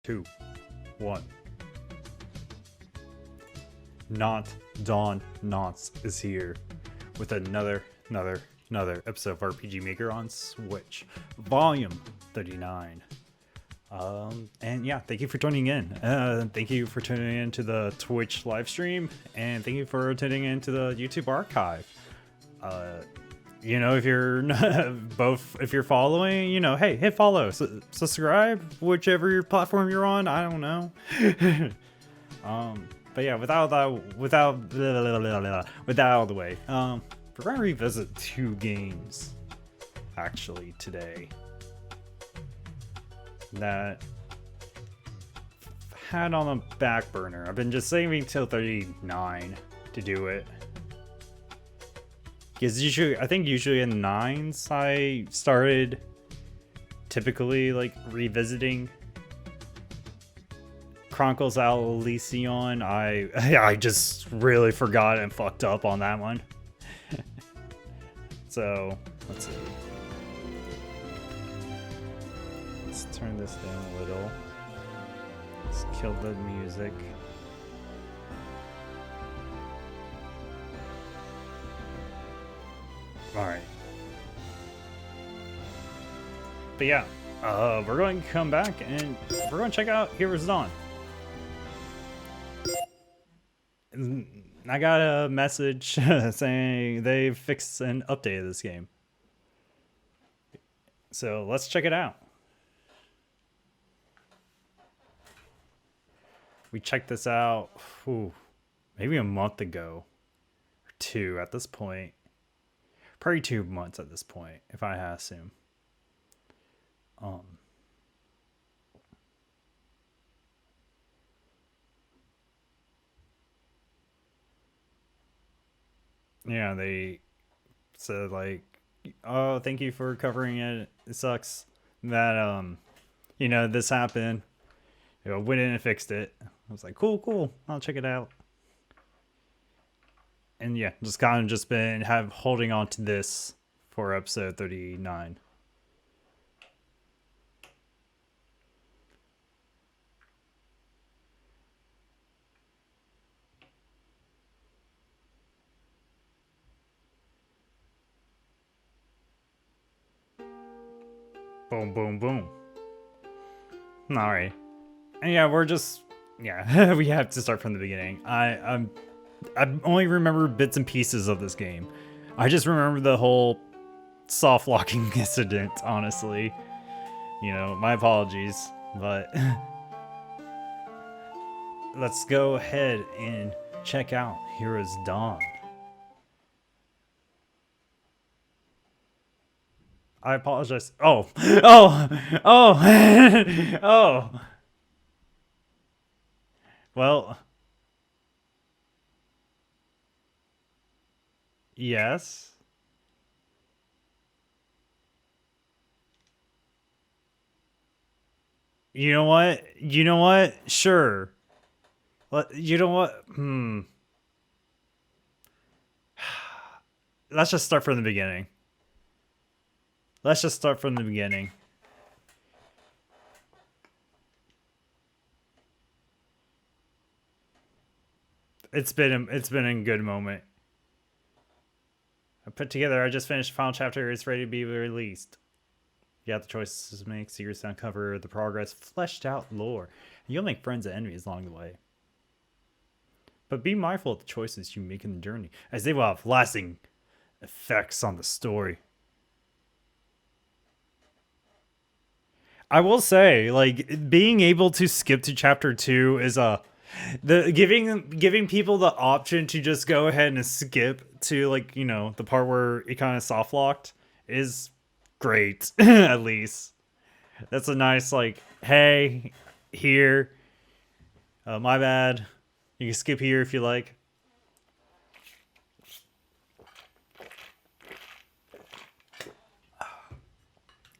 2, 1. Not Dawn Knots is here with another episode of RPG Maker on Switch, Volume 39. And yeah, thank you for tuning in. Thank you for tuning in to the Twitch live stream, and thank you for tuning in to the YouTube archive. If you're if you're following, hey, hit follow, subscribe, whichever your platform you're on. I don't know. But yeah, without out of the way, we're gonna revisit two games actually today that had on the back burner. I've been just saving till 39 to do it. Because usually in 9s I started typically like revisiting Chronicles of Elysion. I just really forgot and fucked up on that one. So let's see. Let's turn this down a little. Let's kill the music. Alright. But yeah, we're going to come back and we're going to check out Heroes Dawn. I got a message saying they've fixed and updated this game. So let's check it out. We checked this out maybe a month ago. Or 2 at this point. Probably 2 months at this point, if I had to assume. Yeah, they said like, oh, thank you for covering it. It sucks that this happened. Went in and fixed it. I was like, cool. I'll check it out. And yeah, just kind of just been holding on to this for episode 39. Boom, boom, boom. Alright. And yeah, we have to start from the beginning. I only remember bits and pieces of this game. I just remember the whole soft locking incident, honestly. My apologies, but let's go ahead and check out Heroes Dawn. I apologize. Oh. Well, yes. You know what? Sure. You know what? Let's just start from the beginning. It's been a good moment. I just finished the final chapter. It's ready to be released. You have the choices to make, secrets to uncover, the progress, fleshed out lore. And you'll make friends and enemies along the way. But be mindful of the choices you make in the journey, as they will have lasting effects on the story. I will say, like, being able to skip to chapter 2 is giving people the option to just go ahead and skip to, like, the part where it kind of soft locked is great. At least that's a nice, like, hey, here, my bad, you can skip here if you like.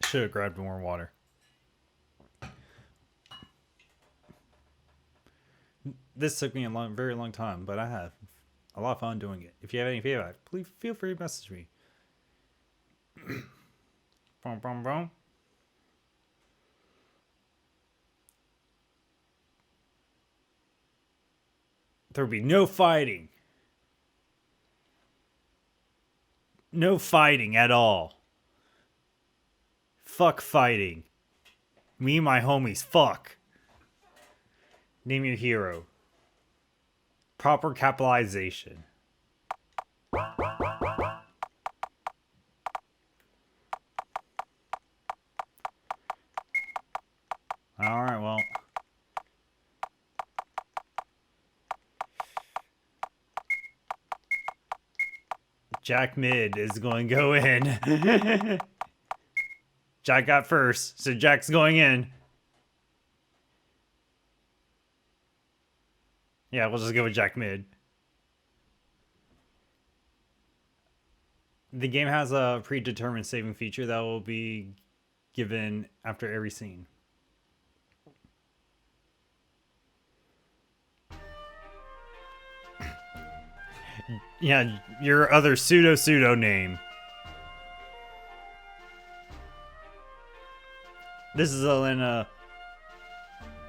Should have grabbed more water. This took me a very long time, but I had a lot of fun doing it. If you have any feedback, please feel free to message me. Boom, boom, boom. There will be no fighting. No fighting at all. Fuck fighting. Me and my homies, fuck. Name your hero. Proper capitalization. Alright, well. Jack mid is going to go in. Jack got first, so Jack's going in. Yeah, we'll just go with Jack mid. The game has a predetermined saving feature that will be given after every scene. Yeah, your other pseudo name. This is Elena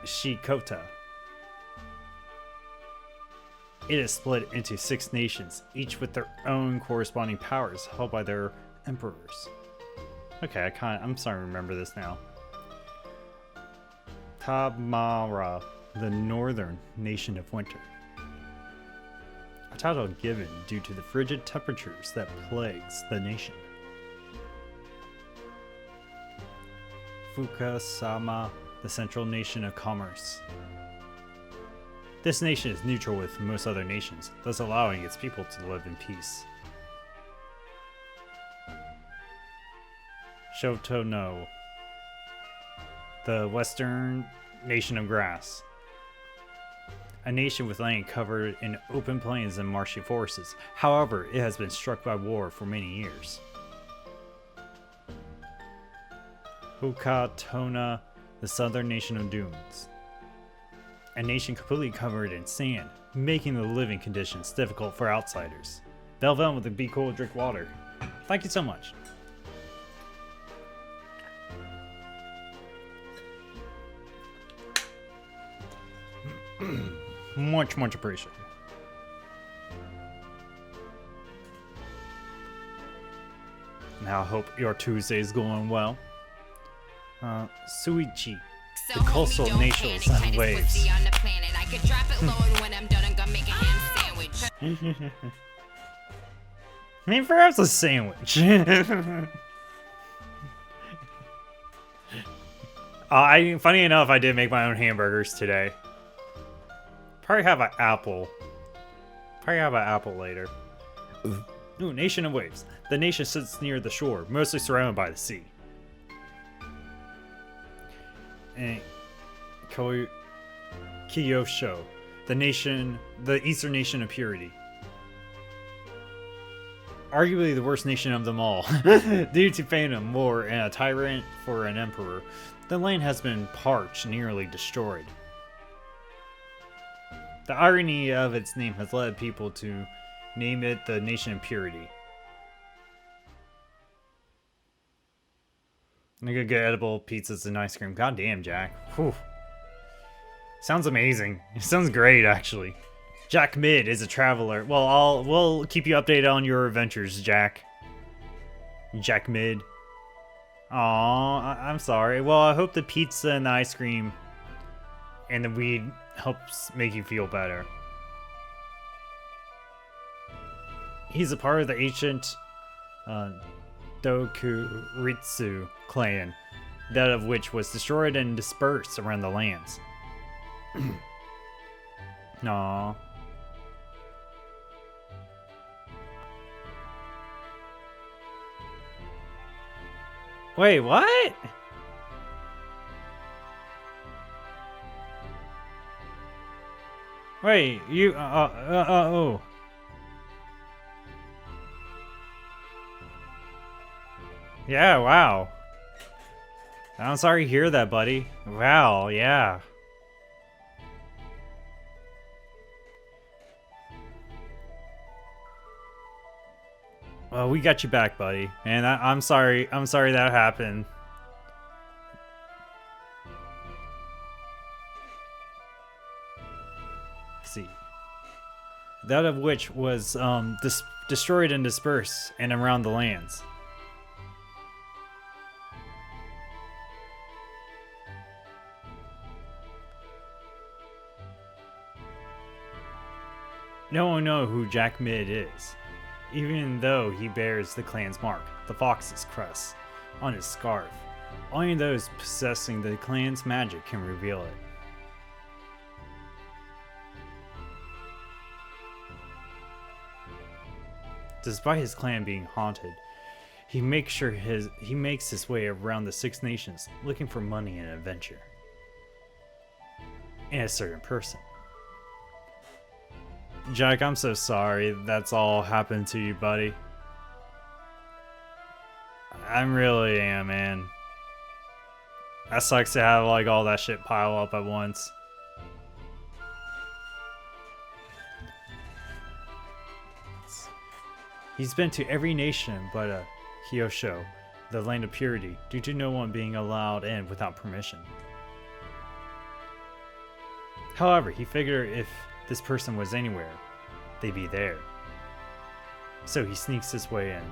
Shikota. It is split into 6 nations, each with their own corresponding powers held by their emperors. Okay, I'm starting to remember this now. Tamara, the northern nation of winter. A title given due to the frigid temperatures that plagues the nation. Fukasama, the central nation of commerce. This nation is neutral with most other nations, thus allowing its people to live in peace. Shotono, the western nation of grass. A nation with land covered in open plains and marshy forests. However, it has been struck by war for many years. Hukatona, the southern nation of dunes. A nation completely covered in sand, making the living conditions difficult for outsiders. Belvin with a be cool, drink water. Thank you so much. Much appreciated. Now I hope your Tuesday is going well. Suichi, the coastal nations and waves. I mean, perhaps a sandwich. Funny enough, I did make my own hamburgers today. Probably have an apple. Probably have an apple later. Ooh, nation of waves. The nation sits near the shore, mostly surrounded by the sea. And Kyosho, the eastern nation of purity. Arguably the worst nation of them all. Due to phantom war and a tyrant for an emperor, the land has been parched, nearly destroyed. The irony of its name has led people to name it the Nation of Purity. I'm gonna get edible pizzas and ice cream. God damn, Jack. Whew. Sounds amazing. It sounds great, actually. Jack Mid is a traveler. Well, we'll keep you updated on your adventures, Jack. Jack Mid. Aw, I'm sorry. Well, I hope the pizza and the ice cream and the weed helps make you feel better. He's a part of the ancient Dokuritsu clan, that of which was destroyed and dispersed around the lands. Aww. Wait, what? Wait, you, oh. Yeah, wow. I'm sorry to hear that, buddy. Wow, yeah. Well, we got you back, buddy. And I'm sorry that happened. Let's see. that of which was destroyed and dispersed and around the lands. No one knows who Jack Mid is, even though he bears the clan's mark, the fox's crest, on his scarf. Only those possessing the clan's magic can reveal it. Despite his clan being haunted, he makes his way around the Six Nations looking for money and adventure. And a certain person. Jack, I'm so sorry that's all happened to you, buddy. I really am, man. That sucks to have like all that shit pile up at once. He's been to every nation but Kyosho, the land of purity, due to no one being allowed in without permission. However, he figured if this person was anywhere, they'd be there. So he sneaks his way in.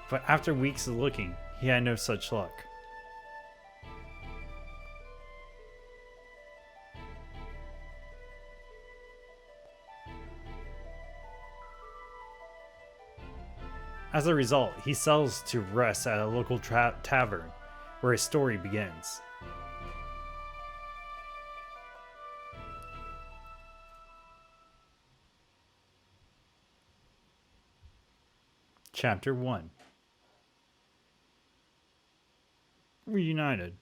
But after weeks of looking, he had no such luck. As a result, he settles to rest at a local tavern, where his story begins. Chapter 1. Reunited.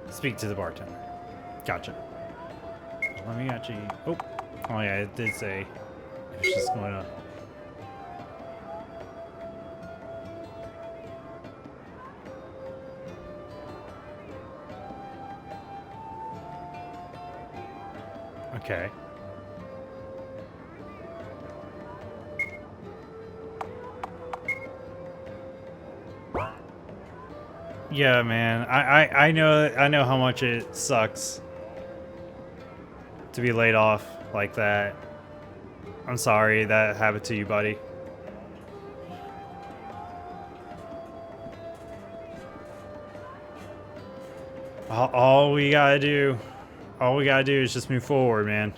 Speak to the bartender. Gotcha. Let me actually... Oh yeah, it did say it was just going to... Okay. Yeah, man. I know how much it sucks to be laid off like that. I'm sorry that happened to you, buddy. All we gotta do is just move forward, man.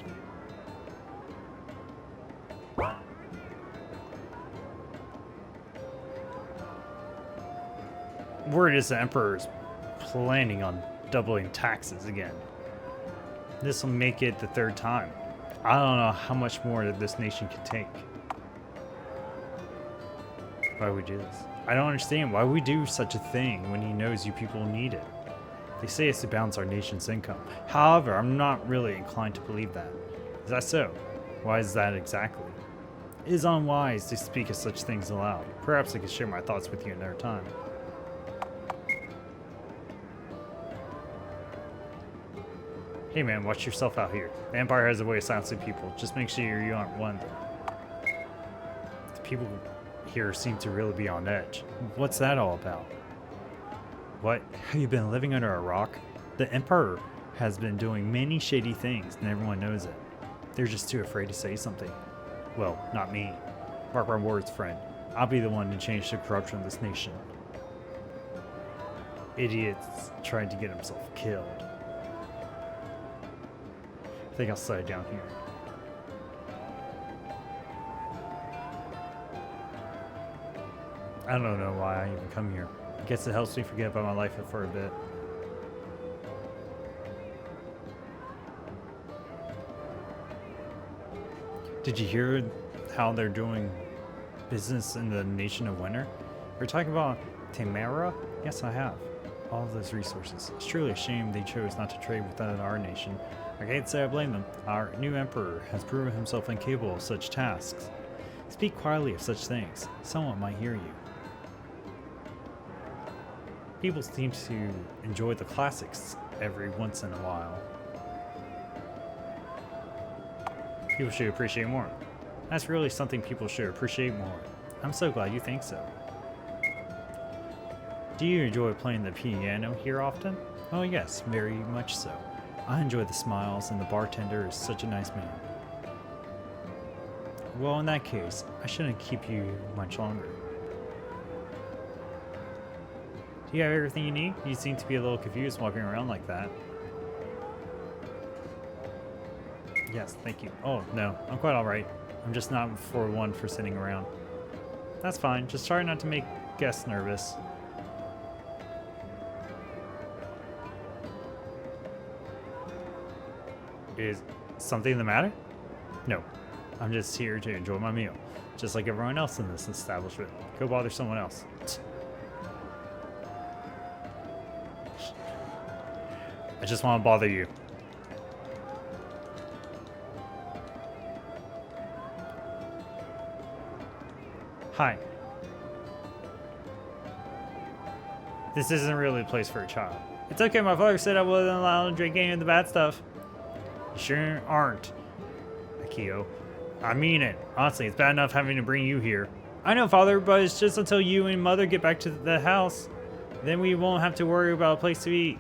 Word is the Emperor's planning on doubling taxes again. This will make it the third time. I don't know how much more that this nation can take. Why would we do this? I don't understand why we do such a thing when he knows you people need it. They say it's to balance our nation's income. However, I'm not really inclined to believe that. Is that so? Why is that exactly? It is unwise to speak of such things aloud. Perhaps I could share my thoughts with you another time. Hey man, watch yourself out here. The Empire has a way of silencing people. Just make sure you aren't one of them. The people here seem to really be on edge. What's that all about? What? Have you been living under a rock? The Emperor has been doing many shady things and everyone knows it. They're just too afraid to say something. Well, not me. Mark my words, friend. I'll be the one to change the corruption of this nation. Idiots trying to get himself killed. I think I'll slide down here. I don't know why I even come here. I guess it helps me forget about my life for a bit. Did you hear how they're doing business in the nation of winter? We're talking about Tamara? Yes, I have. All of those resources. It's truly a shame they chose not to trade within our nation. I can't say I blame them. Our new emperor has proven himself incapable of such tasks. Speak quietly of such things. Someone might hear you. People seem to enjoy the classics every once in a while. People should appreciate more. That's really something people should appreciate more. I'm so glad you think so. Do you enjoy playing the piano here often? Oh yes, very much so. I enjoy the smiles and the bartender is such a nice man. Well, in that case, I shouldn't keep you much longer. Do you have everything you need? You seem to be a little confused walking around like that. Yes, thank you. Oh, no, I'm quite alright. I'm just not for sitting around. That's fine, just try not to make guests nervous. Is something the matter? No, I'm just here to enjoy my meal, just like everyone else in this establishment. Go bother someone else. I just want to bother you. Hi. This isn't really a place for a child. It's okay, my father said I wasn't allowed to drink any of the bad stuff. You sure aren't, Akio. I mean it. Honestly, it's bad enough having to bring you here. I know, Father, but it's just until you and Mother get back to the house. Then we won't have to worry about a place to eat.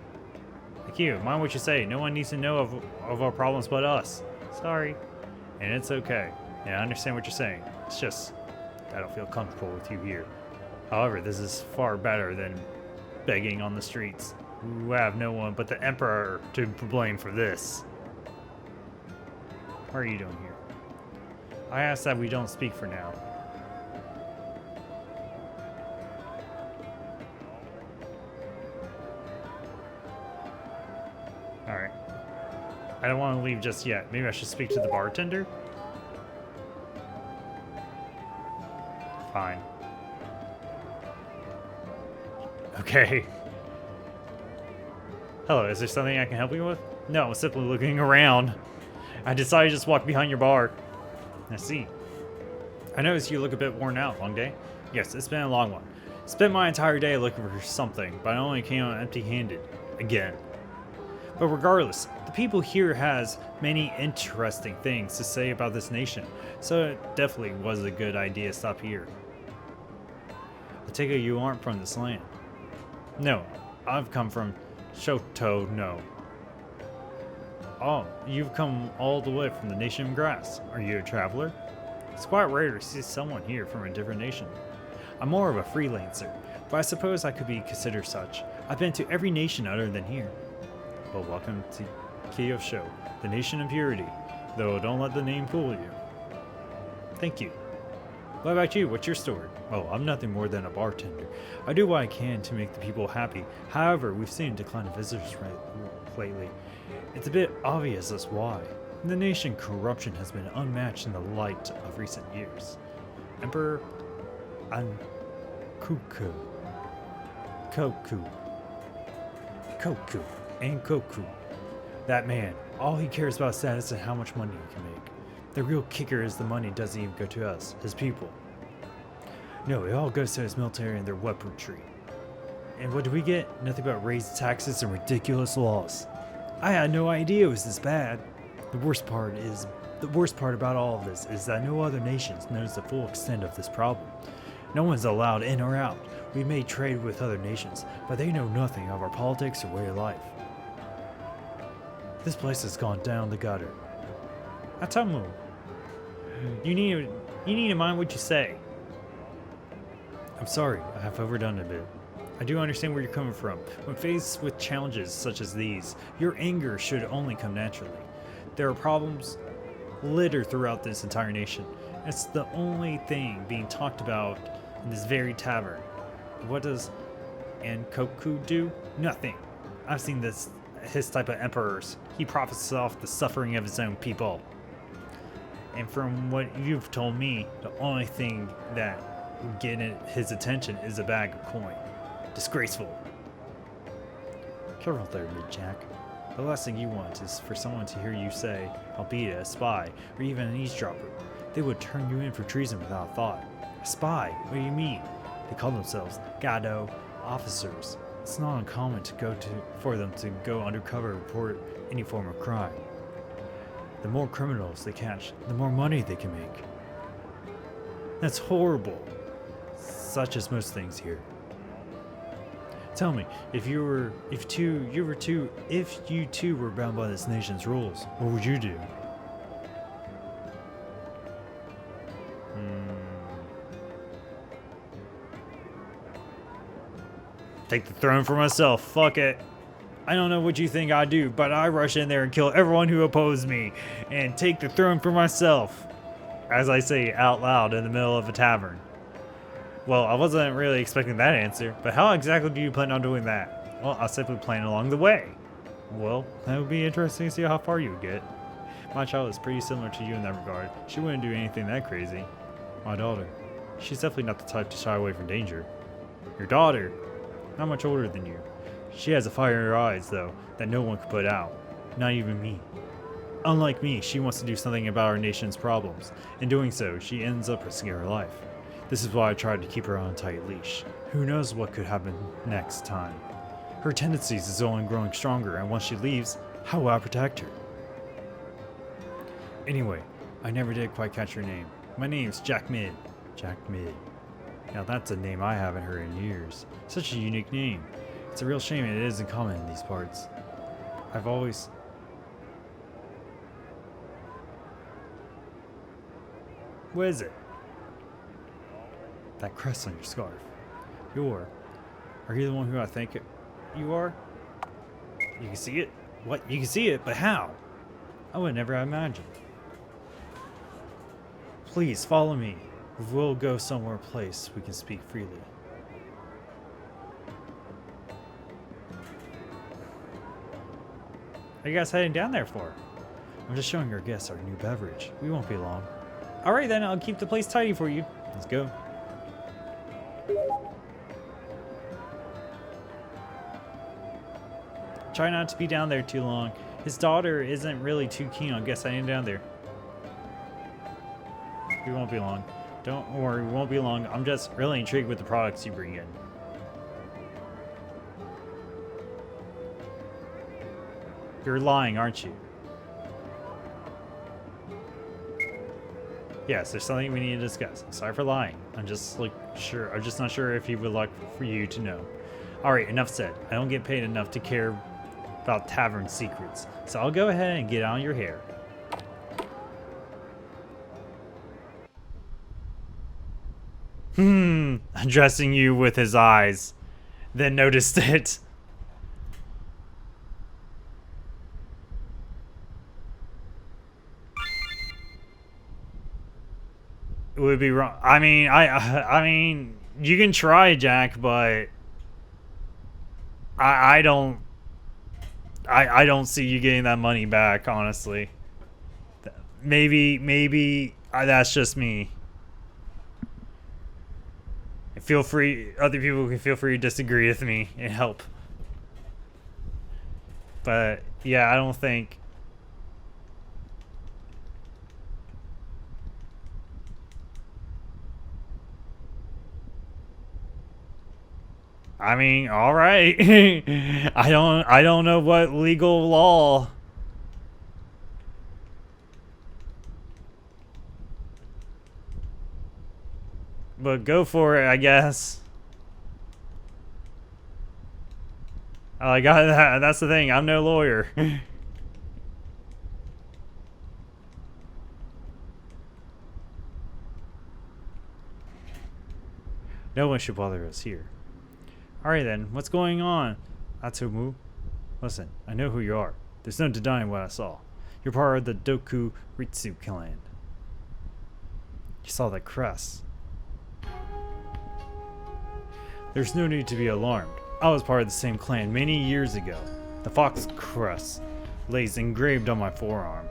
Akio, mind what you say. No one needs to know of our problems but us. Sorry. And it's okay. And I understand what you're saying. It's just I don't feel comfortable with you here. However, this is far better than begging on the streets. We have no one but the Emperor to blame for this. What are you doing here? I ask that we don't speak for now. Alright. I don't want to leave just yet. Maybe I should speak to the bartender? Fine. Okay. Hello, is there something I can help you with? No, I'm simply looking around. I decided to just walk behind your bar. I see. I noticed you look a bit worn out. Long day? Yes, it's been a long one. Spent my entire day looking for something, but I only came out empty-handed. Again. But regardless, the people here has many interesting things to say about this nation, so it definitely was a good idea to stop here. I take it you aren't from this land. No, I've come from Shoto no. Oh, you've come all the way from the nation of grass. Are you a traveler? It's quite rare to see someone here from a different nation. I'm more of a freelancer, but I suppose I could be considered such. I've been to every nation other than here. Well, welcome to Kyosho, the nation of purity, though don't let the name fool you. Thank you. What about you? What's your story? Oh, I'm nothing more than a bartender. I do what I can to make the people happy. However, we've seen a decline of visitors lately. It's a bit obvious as why. In the nation, corruption has been unmatched in the light of recent years. Emperor Ankuku. Koku. That man, all he cares about is status and how much money he can make. The real kicker is the money doesn't even go to us, his people. No, it all goes to his military and their weaponry. And what do we get? Nothing but raised taxes and ridiculous laws. I had no idea it was this bad. The worst part about all of this is that no other nation knows the full extent of this problem. No one's allowed in or out. We may trade with other nations, but they know nothing of our politics or way of life. This place has gone down the gutter. Atamu, you need to mind what you say. I'm sorry, I have overdone a bit. I do understand where you're coming from. When faced with challenges such as these, your anger should only come naturally. There are problems littered throughout this entire nation. It's the only thing being talked about in this very tavern. What does Ankoku do? Nothing. I've seen his type of emperors. He profits off the suffering of his own people. And from what you've told me, the only thing that would get his attention is a bag of coin. Disgraceful. Careful there, Mid-Jack. The last thing you want is for someone to hear you say, albeit a spy, or even an eavesdropper. They would turn you in for treason without thought. A spy? What do you mean? They call themselves Gado officers. It's not uncommon for them to go undercover and report any form of crime. The more criminals they catch, the more money they can make. That's horrible. Such as most things here. Tell me, if you two were bound by this nation's rules, what would you do? Take the throne for myself. Fuck it. I don't know what you think I do, but I rush in there and kill everyone who opposed me and take the throne for myself. As I say out loud in the middle of a tavern. Well, I wasn't really expecting that answer, but how exactly do you plan on doing that? Well, I'll simply plan along the way. Well, that would be interesting to see how far you would get. My child is pretty similar to you in that regard. She wouldn't do anything that crazy. My daughter. She's definitely not the type to shy away from danger. Your daughter? Not much older than you. She has a fire in her eyes, though, that no one could put out. Not even me. Unlike me, she wants to do something about our nation's problems. In doing so, she ends up risking her life. This is why I tried to keep her on a tight leash. Who knows what could happen next time? Her tendencies is only growing stronger, and once she leaves, how will I protect her? Anyway, I never did quite catch her name. My name's Jack Mid. Jack Mid. Now that's a name I haven't heard in years. Such a unique name. It's a real shame it isn't common in these parts. I've always... What is it? That crest on your scarf. Are you the one who I think you are? You can see it? What? You can see it? But how? I would never have imagined. Please, follow me. We'll go somewhere place we can speak freely. What are you guys heading down there for? I'm just showing our guests our new beverage. We won't be long. Alright then, I'll keep the place tidy for you. Let's go. Try not to be down there too long. His daughter isn't really too keen on guests heading down there. We won't be long. Don't worry, we won't be long. I'm just really intrigued with the products you bring in. You're lying, aren't you? Yes, there's something we need to discuss. Sorry for lying. I'm just not sure if you would like for you to know. Alright, enough said. I don't get paid enough to care about tavern secrets. So I'll go ahead and get on your hair. Addressing you with his eyes. Then noticed it. It would be wrong. I mean, you can try, Jack, but I don't see you getting that money back, honestly. Maybe that's just me. Feel free, other people can feel free to disagree with me and help. But yeah, I don't think. I mean, all right. I don't know what legal law. But go for it, I guess. I got that. That's the thing. I'm no lawyer. No one should bother us here. Alright then, what's going on? Atsumu? Listen, I know who you are. There's no denying what I saw. You're part of the Doku Ritsu clan. You saw that crest. There's no need to be alarmed. I was part of the same clan many years ago. The fox crest lays engraved on my forearm.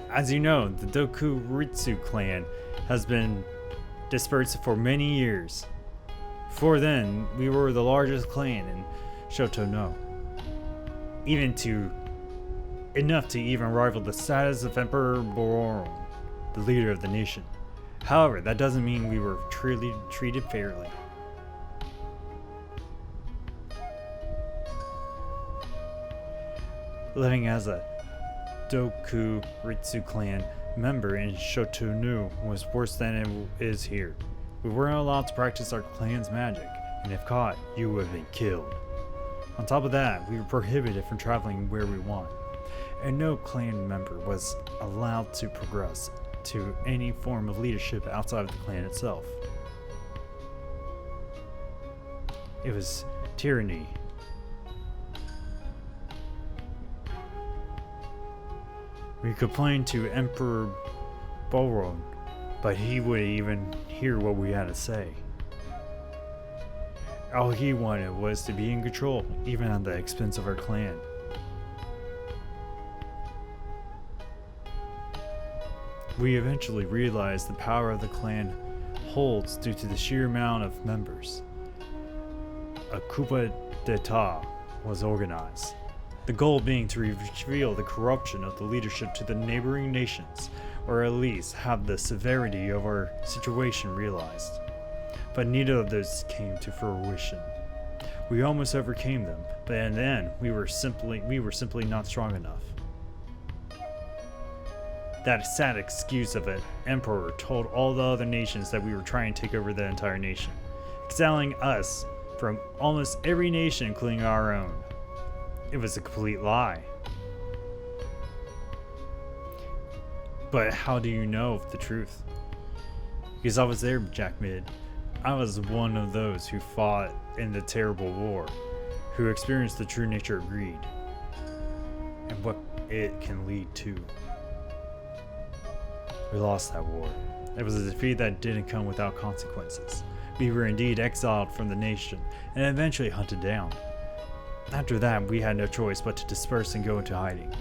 As you know, the Doku Ritsu clan has been dispersed for many years. Before then, we were the largest clan in Shotono. Enough to even rival the status of Emperor Boron, the leader of the nation. However, that doesn't mean we were truly treated fairly. Living as a Doku Ritsu clan member in Shotonu was worse than it is here. We weren't allowed to practice our clan's magic, and if caught, you would have been killed. On top of that, we were prohibited from traveling where we want, and no clan member was allowed to progress to any form of leadership outside of the clan itself. It was tyranny. We complained to Emperor Bolron, but he wouldn't even hear what we had to say. All he wanted was to be in control, even at the expense of our clan. We eventually realized the power of the clan holds due to the sheer amount of members. A coup d'etat was organized, the goal being to reveal the corruption of the leadership to the neighboring nations, or at least have the severity of our situation realized. But neither of those came to fruition. We almost overcame them, but in the end, we were simply not strong enough. That sad excuse of an emperor told all the other nations that we were trying to take over the entire nation, exiling us from almost every nation, including our own. It was a complete lie. But how do you know the truth? Because I was there, Jack Mid. I was one of those who fought in the terrible war, who experienced the true nature of greed, and what it can lead to. We lost that war. It was a defeat that didn't come without consequences. We were indeed exiled from the nation, and eventually hunted down. After that, we had no choice but to disperse and go into hiding.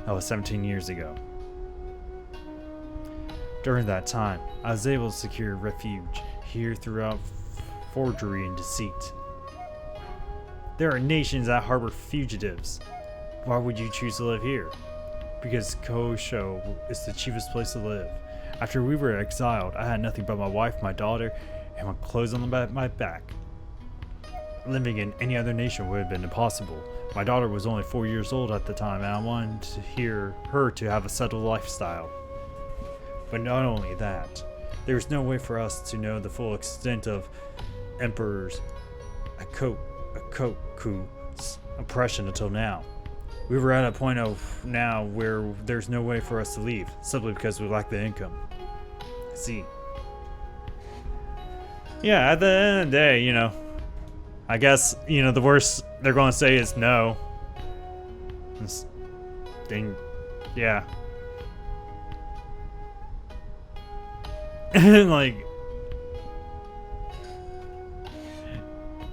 That was 17 years ago. During that time, I was able to secure refuge here throughout forgery and deceit. There are nations that harbor fugitives. Why would you choose to live here? Because Kosho is the cheapest place to live. After we were exiled, I had nothing but my wife, my daughter, and my clothes on my back. Living in any other nation would have been impossible. My daughter was only 4 years old at the time, and I wanted to hear her to have a settled lifestyle. But not only that, there was no way for us to know the full extent of Emperor's Akoku's oppression until now. We were at a point of now where there's no way for us to leave, simply because we lack the income. See. Yeah, at the end of the day, I guess, the worst they're going to say is no. Then, yeah. Like,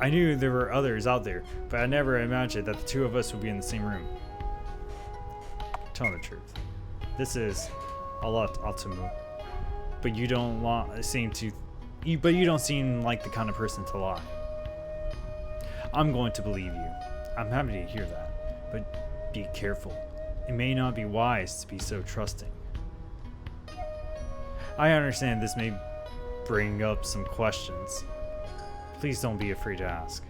I knew there were others out there, but I never imagined that the two of us would be in the same room. Telling the truth, this is a lot Atumu, but you don't seem like the kind of person to lie. I'm going to believe you. I'm happy to hear that, but be careful. It may not be wise to be so trusting. I understand this may bring up some questions. Please don't be afraid to ask.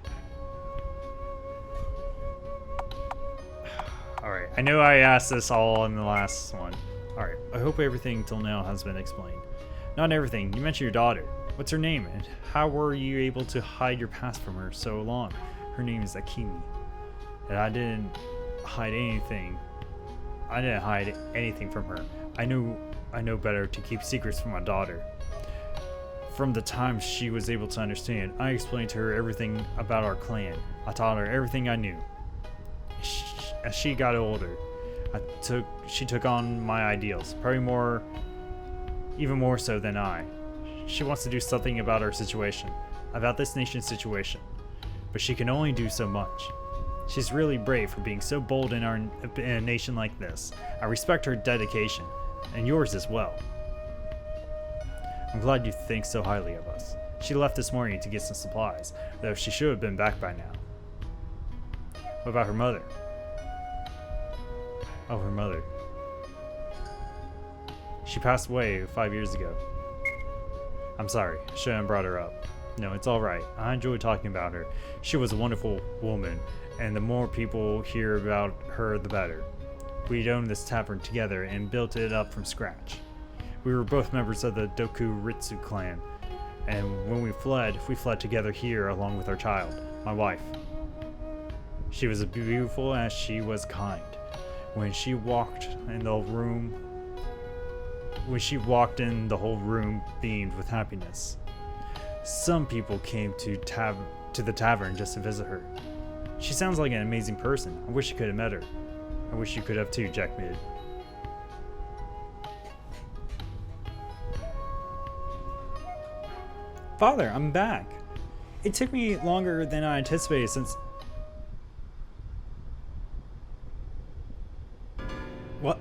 Alright, I know I asked this all in the last one. Alright, I hope everything till now has been explained. Not everything. You mentioned your daughter. What's her name, and how were you able to hide your past from her so long? Her name is Akimi. And I didn't hide anything. From her. I know better to keep secrets from my daughter. From the time she was able to understand, I explained to her everything about our clan. I taught her everything I knew. As she got older, she took on my ideals, probably even more so than I. She wants to do something about our situation, about this nation's situation, but she can only do so much. She's really brave for being so bold in a nation like this. I respect her dedication, and yours as well. I'm glad you think so highly of us. She left this morning to get some supplies, though she should have been back by now. What about her mother? Oh, her mother. She passed away 5 years ago. I'm sorry, I shouldn't have brought her up. No, it's alright. I enjoyed talking about her. She was a wonderful woman, and the more people hear about her, the better. We'd owned this tavern together and built it up from scratch. We were both members of the Dokuritsu clan, and when we fled together here along with our child, my wife. She was as beautiful as she was kind. When she walked in, the whole room beamed with happiness. Some people came to the tavern just to visit her. She sounds like an amazing person. I wish you could have met her. I wish you could have too, Jack Mid. Father, I'm back. It took me longer than I anticipated since... What?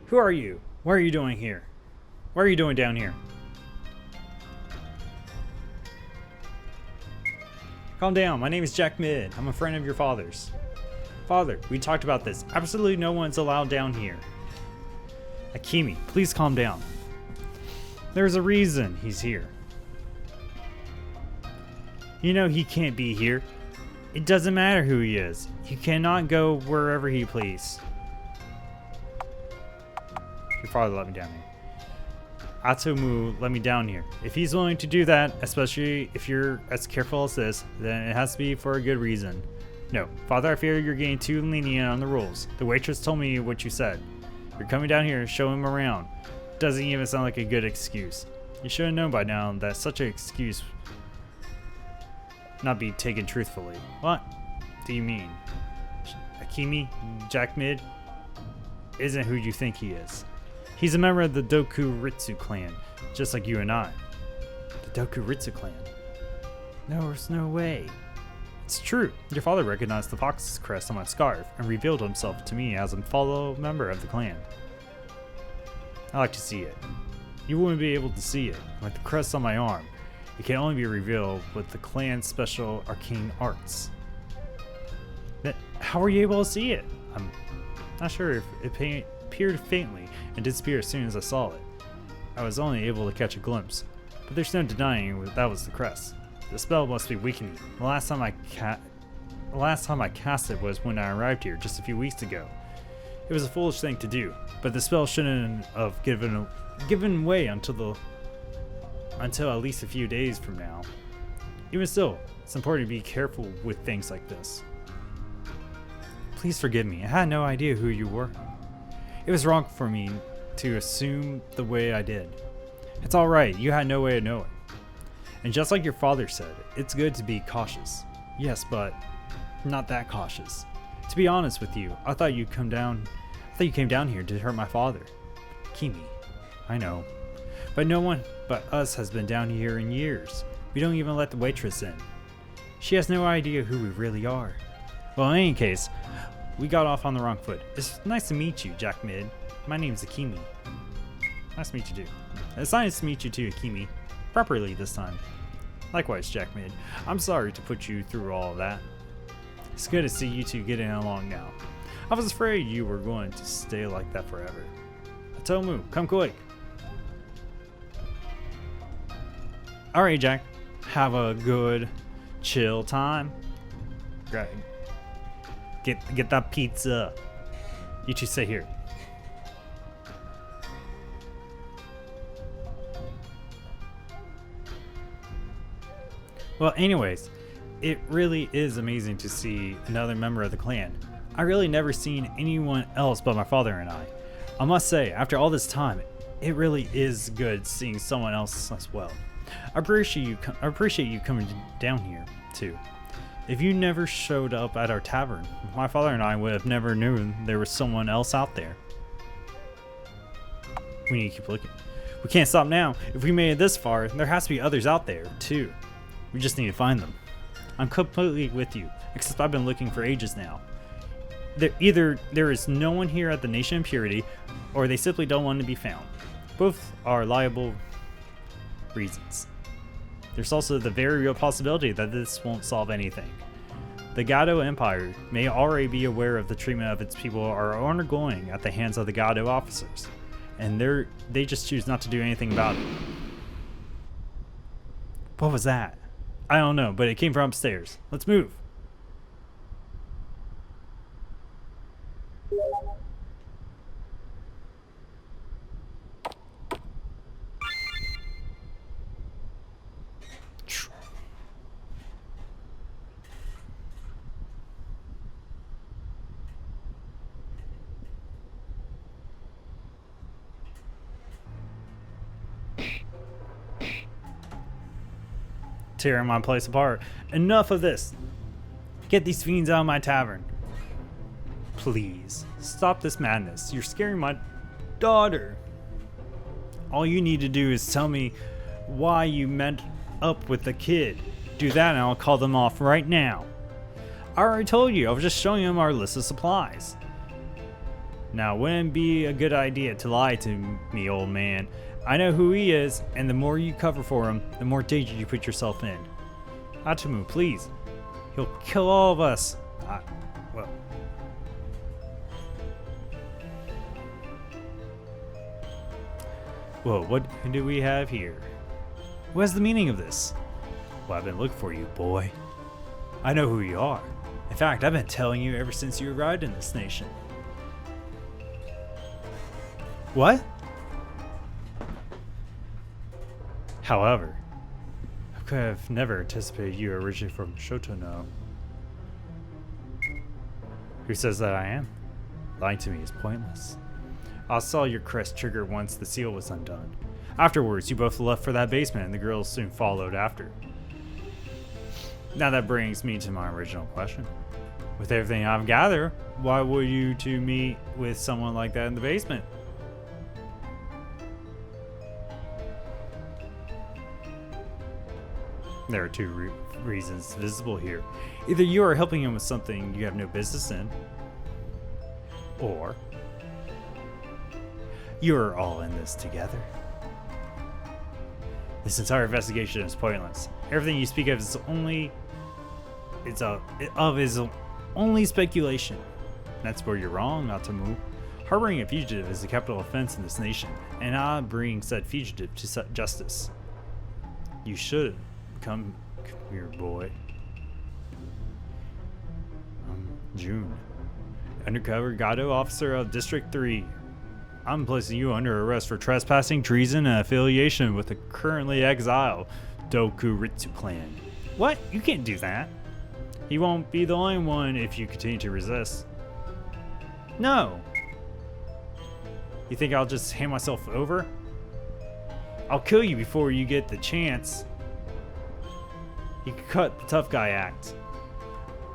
Who are you? What are you doing here? What are you doing down here? Calm down. My name is Jack Mid. I'm a friend of your father's. Father, we talked about this. Absolutely no one's allowed down here. Akemi, please calm down. There's a reason he's here. You know he can't be here. It doesn't matter who he is. He cannot go wherever he please. Your father let me down here. Atomu let me down here. If he's willing to do that, especially if you're as careful as this, then it has to be for a good reason. No, Father, I fear you're getting too lenient on the rules. The waitress told me what you said. You're coming down here to show him around. Doesn't even sound like a good excuse. You should have known by now that such an excuse not be taken truthfully. What do you mean? Akemi, Jack Mid, isn't who you think he is. He's a member of the Dokuritsu clan, just like you and I. The Dokuritsu clan? No, there's no way. It's true. Your father recognized the fox's crest on my scarf and revealed himself to me as a fellow member of the clan. I like to see it. You wouldn't be able to see it, like the crest on my arm. It can only be revealed with the clan's special arcane arts. But how were you able to see it? I'm not sure if it appeared faintly and disappeared as soon as I saw it. I was only able to catch a glimpse, but there's no denying that was the crest. The spell must be weakening. The last time I cast it was when I arrived here just a few weeks ago. It was a foolish thing to do, but the spell shouldn't have given way until at least a few days from now. Even still, it's important to be careful with things like this. Please forgive me. I had no idea who you were. It was wrong for me to assume the way I did. It's alright, you had no way to know it. And just like your father said, it's good to be cautious. Yes, but not that cautious. To be honest with you, I thought you came down here to hurt my father. Kimi, I know. But no one but us has been down here in years. We don't even let the waitress in. She has no idea who we really are. Well, in any case, we got off on the wrong foot. It's nice to meet you, Jack Mid. My name's Akemi. Nice to meet you too. It's nice to meet you too, Akemi. Properly this time. Likewise, Jack Mid. I'm sorry to put you through all of that. It's good to see you two getting along now. I was afraid you were going to stay like that forever. Atomu, come quick. Alright, Jack. Have a good, chill time. Great. Get that pizza. You two stay here. Well, anyways, it really is amazing to see another member of the clan. I really never seen anyone else but my father and I. I must say, after all this time, it really is good seeing someone else as well. I appreciate you coming down here too. If you never showed up at our tavern, my father and I would have never known there was someone else out there. We need to keep looking. We can't stop now. If we made it this far, there has to be others out there too. We just need to find them. I'm completely with you, except I've been looking for ages now. Either there is no one here at the Nation of Purity, or they simply don't want to be found. Both are liable reasons. There's also the very real possibility that this won't solve anything. The Gado Empire may already be aware of the treatment of its people are undergoing at the hands of the Gado officers, and they just choose not to do anything about it. What was that? I don't know, but it came from upstairs. Let's move. tearing my place apart. Enough of this. Get these fiends out of my tavern. Please, stop this madness. You're scaring my daughter. All you need to do is tell me why you met up with the kid. Do that and I'll call them off right now. I already told you, I was just showing him our list of supplies. Now, wouldn't it be a good idea to lie to me, old man? I know who he is, and the more you cover for him, the more danger you put yourself in. Atumu, please. He'll kill all of us. Well. Whoa, what do we have here? What's the meaning of this? Well, I've been looking for you, boy. I know who you are. In fact, I've been telling you ever since you arrived in this nation. What? However, I could have never anticipated you originally from Shotono. Who says that I am? Lying to me is pointless. I saw your crest trigger once the seal was undone. Afterwards, you both left for that basement and the girls soon followed after. Now that brings me to my original question. With everything I've gathered, why would you two meet with someone like that in the basement? There are two reasons visible here. Either you are helping him with something you have no business in, or you're all in this together. This entire investigation is pointless. Everything you speak of is only speculation. That's where you're wrong, Atamu. Harboring a fugitive is a capital offense in this nation, and I bring said fugitive to justice. You should come here, boy. I'm June, undercover Gado officer of District 3. I'm placing you under arrest for trespassing, treason, and affiliation with the currently exiled Dokuritsu clan. What? You can't do that. He won't be the only one if you continue to resist. No. You think I'll just hand myself over? I'll kill you before you get the chance. You can cut the tough guy act.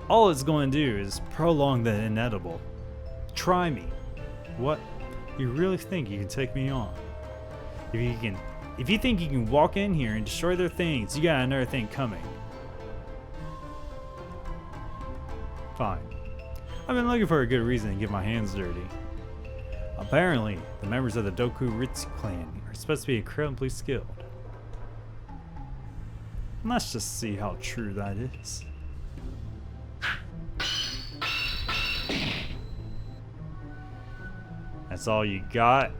All it's going to do is prolong the inedible. Try me. What? You really think you can take me on? If you think you can walk in here and destroy their things, you got another thing coming. Fine. I've been looking for a good reason to get my hands dirty. Apparently, the members of the Dokuritsu clan are supposed to be incredibly skilled. Let's just see how true that is. That's all you got?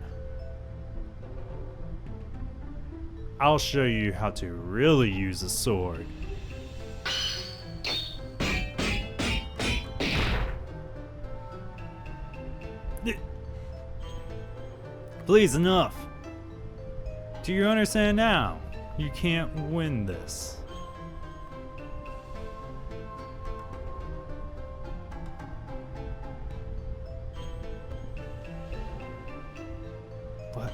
I'll show you how to really use a sword. Please, enough. Do you understand now? You can't win this. What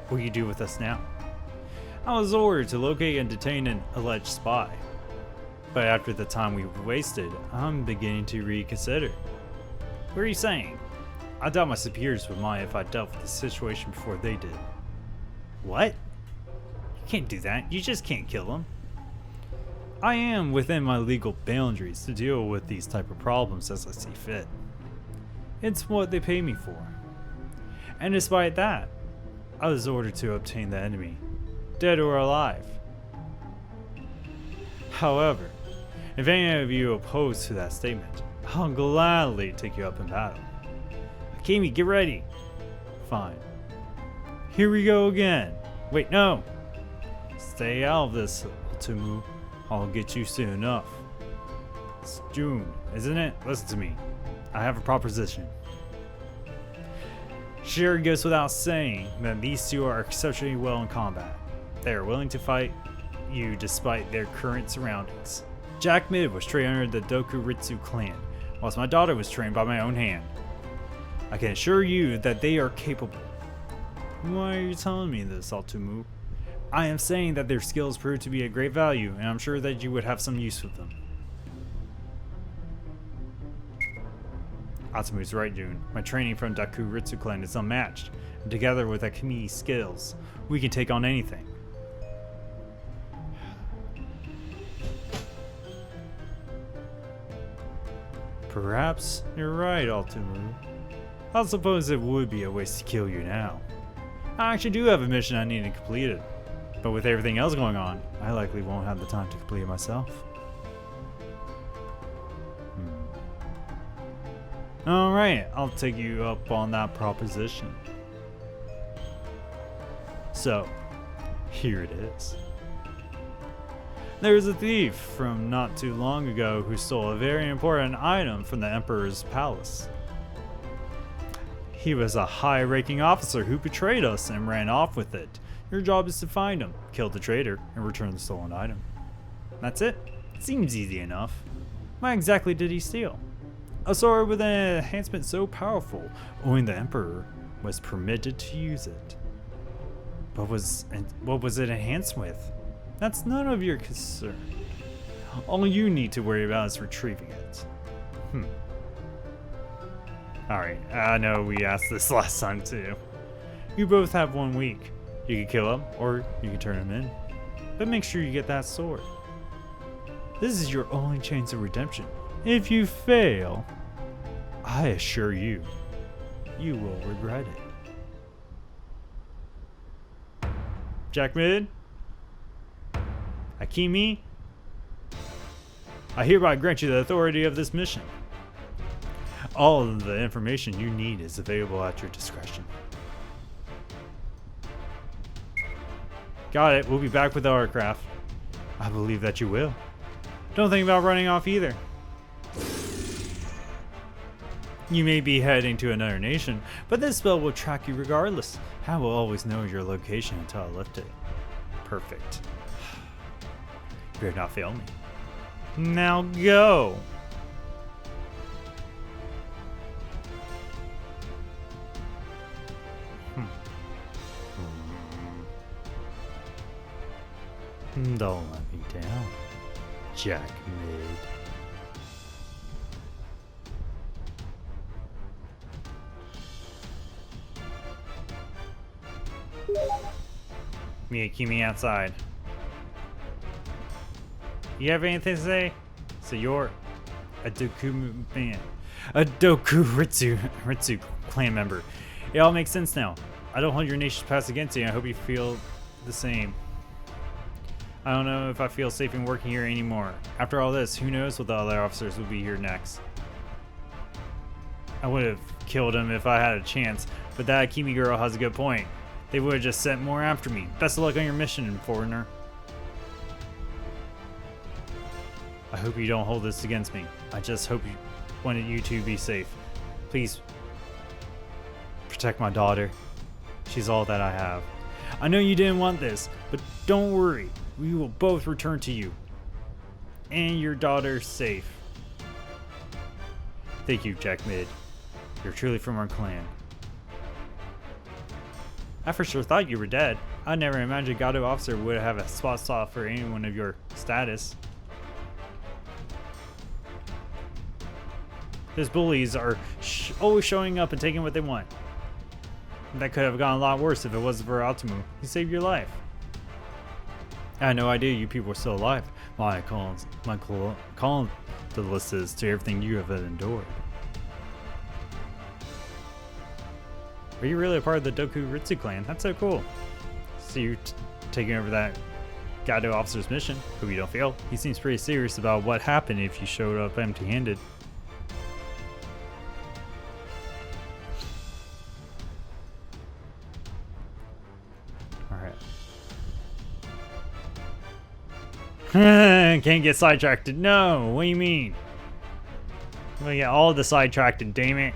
will you do with us now? I was ordered to locate and detain an alleged spy. But after the time we've wasted, I'm beginning to reconsider. What are you saying? I doubt my superiors would mind if I dealt with the situation before they did. What? You can't do that. You just can't kill them. I am within my legal boundaries to deal with these type of problems as I see fit. It's what they pay me for. And despite that, I was ordered to obtain the enemy, dead or alive. However, if any of you oppose to that statement, I'll gladly take you up in battle. Akemi, get ready. Fine. Here we go again. Wait, no. Stay out of this, Ultimu. I'll get you soon enough. It's June, isn't it? Listen to me. I have a proposition. Sure, it goes without saying that these two are exceptionally well in combat. They are willing to fight you despite their current surroundings. Jack Mid was trained under the Dokuritsu clan, whilst my daughter was trained by my own hand. I can assure you that they are capable. Why are you telling me this, Ultimu? I am saying that their skills prove to be a great value, and I'm sure that you would have some use with them. Atsumu right, Jun. My training from Daku Ritsu clan is unmatched, and together with Akimi's skills, we can take on anything. Perhaps you're right, Atsumu. I suppose it would be a waste to kill you now. I actually do have a mission I need to complete it, but with everything else going on, I likely won't have the time to complete it myself. Alright, I'll take you up on that proposition. So, here it is. There was a thief from not too long ago who stole a very important item from the Emperor's palace. He was a high-ranking officer who betrayed us and ran off with it. Your job is to find him, kill the traitor, and return the stolen item. That's it? Seems easy enough. What exactly did he steal? A sword with an enhancement so powerful, only the Emperor was permitted to use it. What was it enhanced with? That's none of your concern. All you need to worry about is retrieving it. Alright, I know we asked this last time too. You both have 1 week. You can kill him, or you can turn him in. But make sure you get that sword. This is your only chance of redemption. If you fail, I assure you, you will regret it. Jack Mid? Akimi? I hereby grant you the authority of this mission. All of the information you need is available at your discretion. Got it. We'll be back with the aircraft. I believe that you will. Don't think about running off either. You may be heading to another nation, but this spell will track you regardless. I will always know your location until I lift it. Perfect. You better not fail me. Now go! Don't let me down, Jack Mid. Keep me outside. You have anything to say? So you're a Doku man. A Doku Ritsu clan member. It all makes sense now. I don't hold your nation's past against you. I hope you feel the same. I don't know if I feel safe in working here anymore. After all this, who knows what the other officers will be here next. I would have killed him if I had a chance, but that Akimi girl has a good point. They would have just sent more after me. Best of luck on your mission, foreigner. I hope you don't hold this against me. I just hope you wanted you to be safe. Please protect my daughter. She's all that I have. I know you didn't want this, but don't worry. We will both return to you. And your daughter safe. Thank you, Jack Mid. You're truly from our clan. I for sure thought you were dead. I never imagined Gado officer would have a spot soft for anyone of your status. Those bullies are always showing up and taking what they want. That could have gone a lot worse if it wasn't for Atsumu. He saved your life. I had no idea you people were still alive. My condolences to everything you have endured. Are you really a part of the Doku Ritsu clan? That's so cool. So you're taking over that Gado officer's mission. Hope you don't fail. He seems pretty serious about what happened if you showed up empty-handed. Alright. Can't get sidetracked. No, what do you mean? I'm gonna get all the sidetracked, damn it.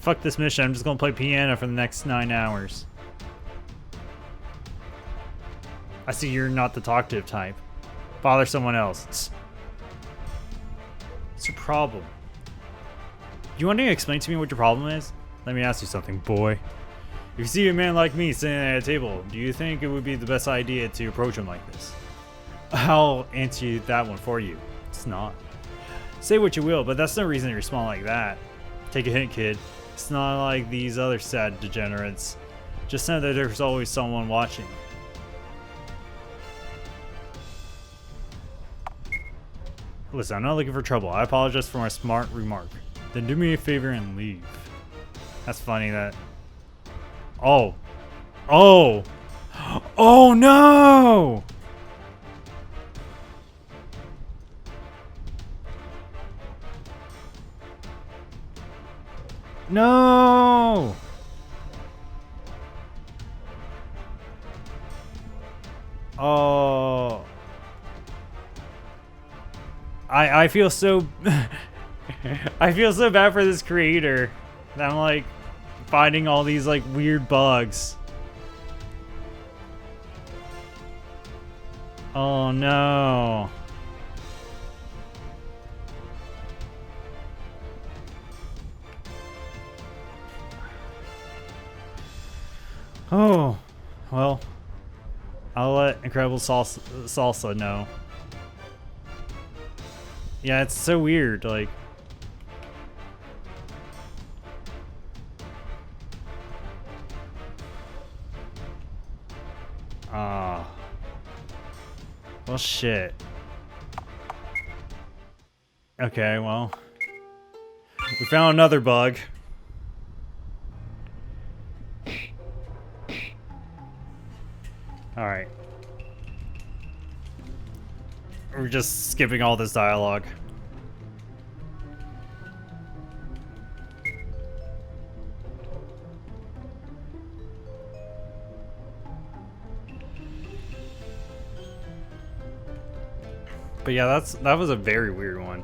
Fuck this mission, I'm just gonna play piano for the next 9 hours. I see you're not the talkative type. Bother someone else. What's your problem? You want to explain to me what your problem is? Let me ask you something, boy. If you see a man like me sitting at a table, do you think it would be the best idea to approach him like this? I'll answer that one for you. It's not. Say what you will, but that's no reason to respond like that. Take a hint, kid. It's not like these other sad degenerates. Just know that there's always someone watching. Listen, I'm not looking for trouble. I apologize for my smart remark. Then do me a favor and leave. That's funny that... Oh. Oh! Oh no! No! Oh. I feel so I feel so bad for this creator that I'm like finding all these like weird bugs. Oh no. Oh, well, I'll let Incredible Salsa know. Yeah, it's so weird, like... Ah. Well, shit. Okay, well... We found another bug. Alright. We're just skipping all this dialogue. But yeah, that was a very weird one.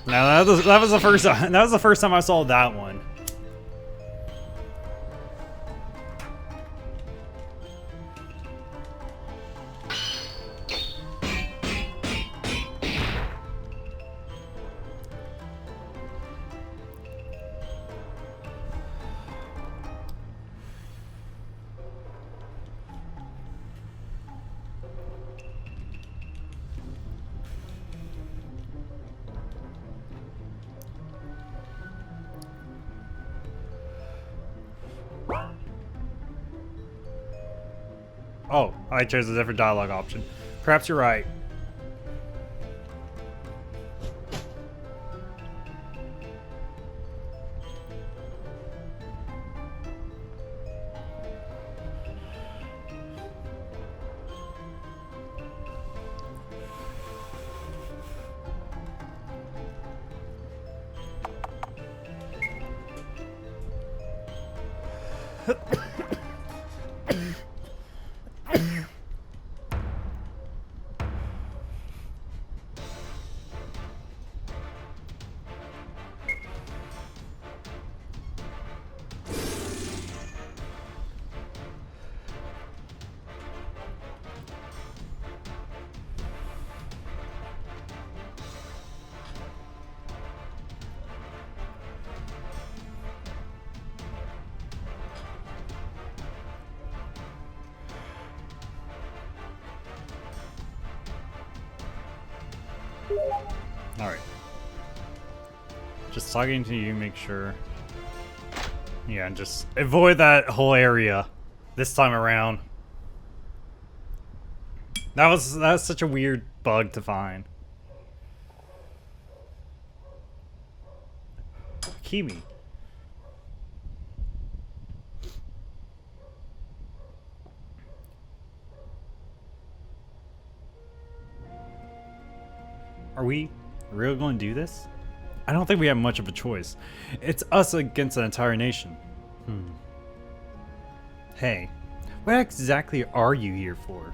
Now that was the first time. That was the first time I saw that one. Oh, I chose a different dialogue option. Perhaps you're right. Alright. Just talking to you, make sure. Yeah, and just avoid that whole area this time around. That was such a weird bug to find. Kimi. Are we really going to do this? I don't think we have much of a choice. It's us against an entire nation. Hey, what exactly are you here for?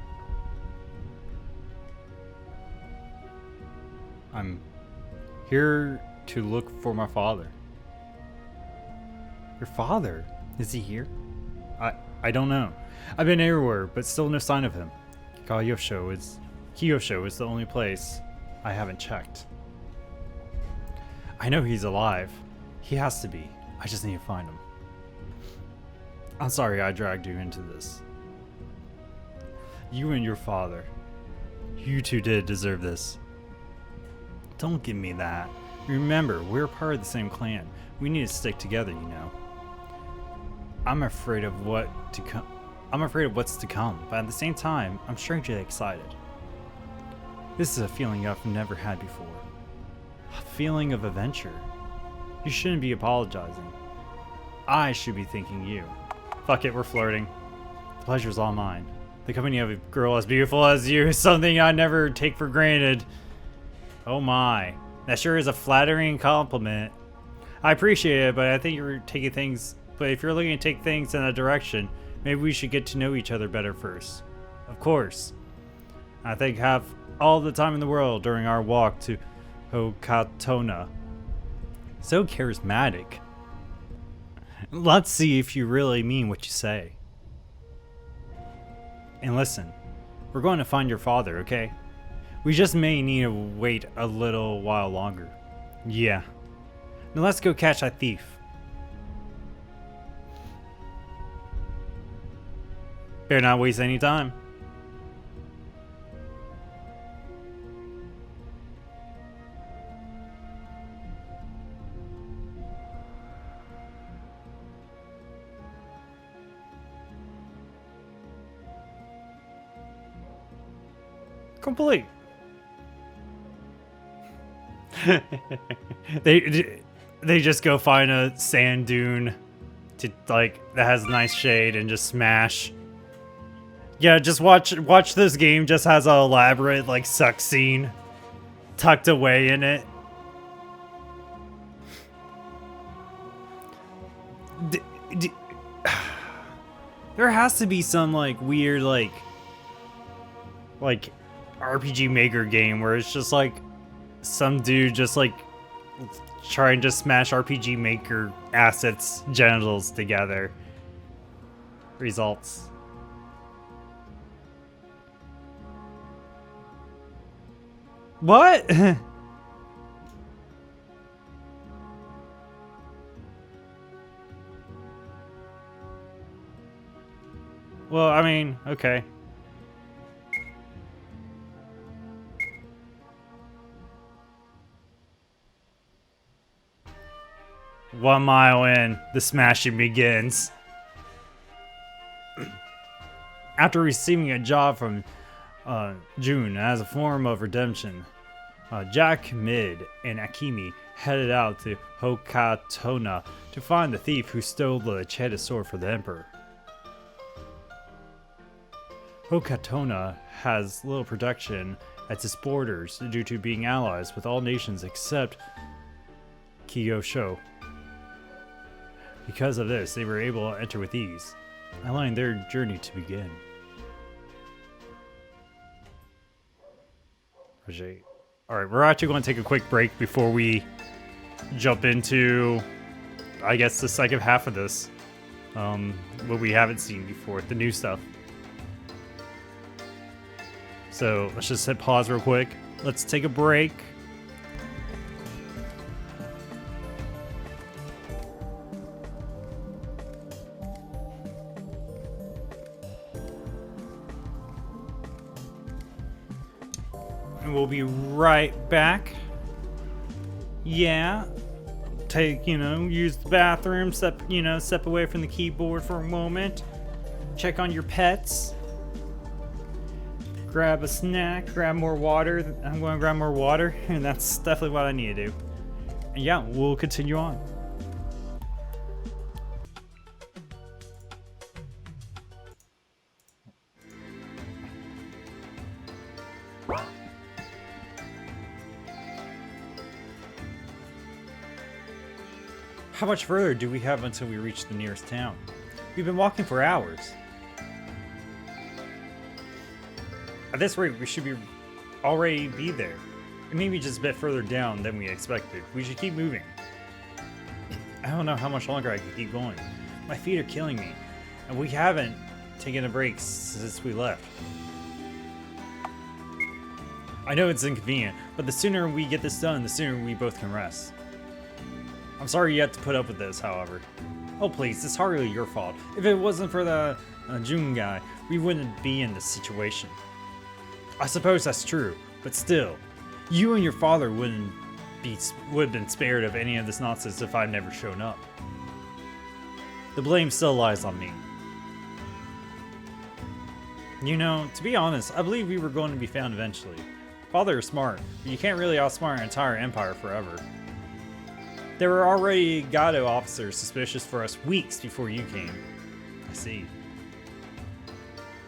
I'm here to look for my father. Your father? Is he here? I don't know. I've been everywhere, but still no sign of him. Kyosho is the only place I haven't checked. I know he's alive. He has to be. I just need to find him. I'm sorry I dragged you into this. You and your father. You two did deserve this. Don't give me that. Remember, we're part of the same clan. We need to stick together, you know. I'm afraid of what's to come, but at the same time, I'm strangely excited. This is a feeling I've never had before. A feeling of adventure. You shouldn't be apologizing. I should be thanking you. Fuck it, we're flirting. The pleasure's all mine. The company of a girl as beautiful as you is something I never take for granted. Oh my. That sure is a flattering compliment. I appreciate it, but I think you're taking things... But if you're looking to take things in that direction, maybe we should get to know each other better first. Of course. I think have all the time in the world during our walk to Hokatona. So charismatic. Let's see if you really mean what you say. And listen, we're going to find your father, okay? We just may need to wait a little while longer. Yeah. Now let's go catch that thief. Better not waste any time. Complete. They just go find a sand dune to like that has nice shade and just smash. Yeah, just watch this game just has an elaborate like sex scene tucked away in it. There has to be some like weird like RPG Maker game where it's just like some dude just like trying to smash RPG Maker assets genitals together. Results. What? Well, I mean, okay. One mile in, the smashing begins. After receiving a job from June as a form of redemption, Jack, Mid, and Akimi headed out to Hokatona to find the thief who stole the Cheta sword for the Emperor. Hokatona has little protection at its borders due to being allies with all nations except Kyosho. Because of this, they were able to enter with ease, allowing their journey to begin. Alright, we're actually going to take a quick break before we jump into, I guess, the second half of this. What we haven't seen before, the new stuff. So let's just hit pause real quick. Let's take a break. And we'll be right back. Yeah. Use the bathroom, step away from the keyboard for a moment. Check on your pets. Grab a snack, grab more water. I'm going to grab more water, and that's definitely what I need to do. And yeah, we'll continue on. How much further do we have until we reach the nearest town? We've been walking for hours. At this rate, we should already be there. It may be just a bit further down than we expected. We should keep moving. I don't know how much longer I can keep going. My feet are killing me. And we haven't taken a break since we left. I know it's inconvenient, but the sooner we get this done, the sooner we both can rest. I'm sorry you had to put up with this, however. Oh please, it's hardly your fault. If it wasn't for the June guy, we wouldn't be in this situation. I suppose that's true, but still, you and your father would have been spared of any of this nonsense if I'd never shown up. The blame still lies on me. You know, to be honest, I believe we were going to be found eventually. Father is smart, but you can't really outsmart an entire empire forever. There were already Gado officers suspicious for us weeks before you came. I see.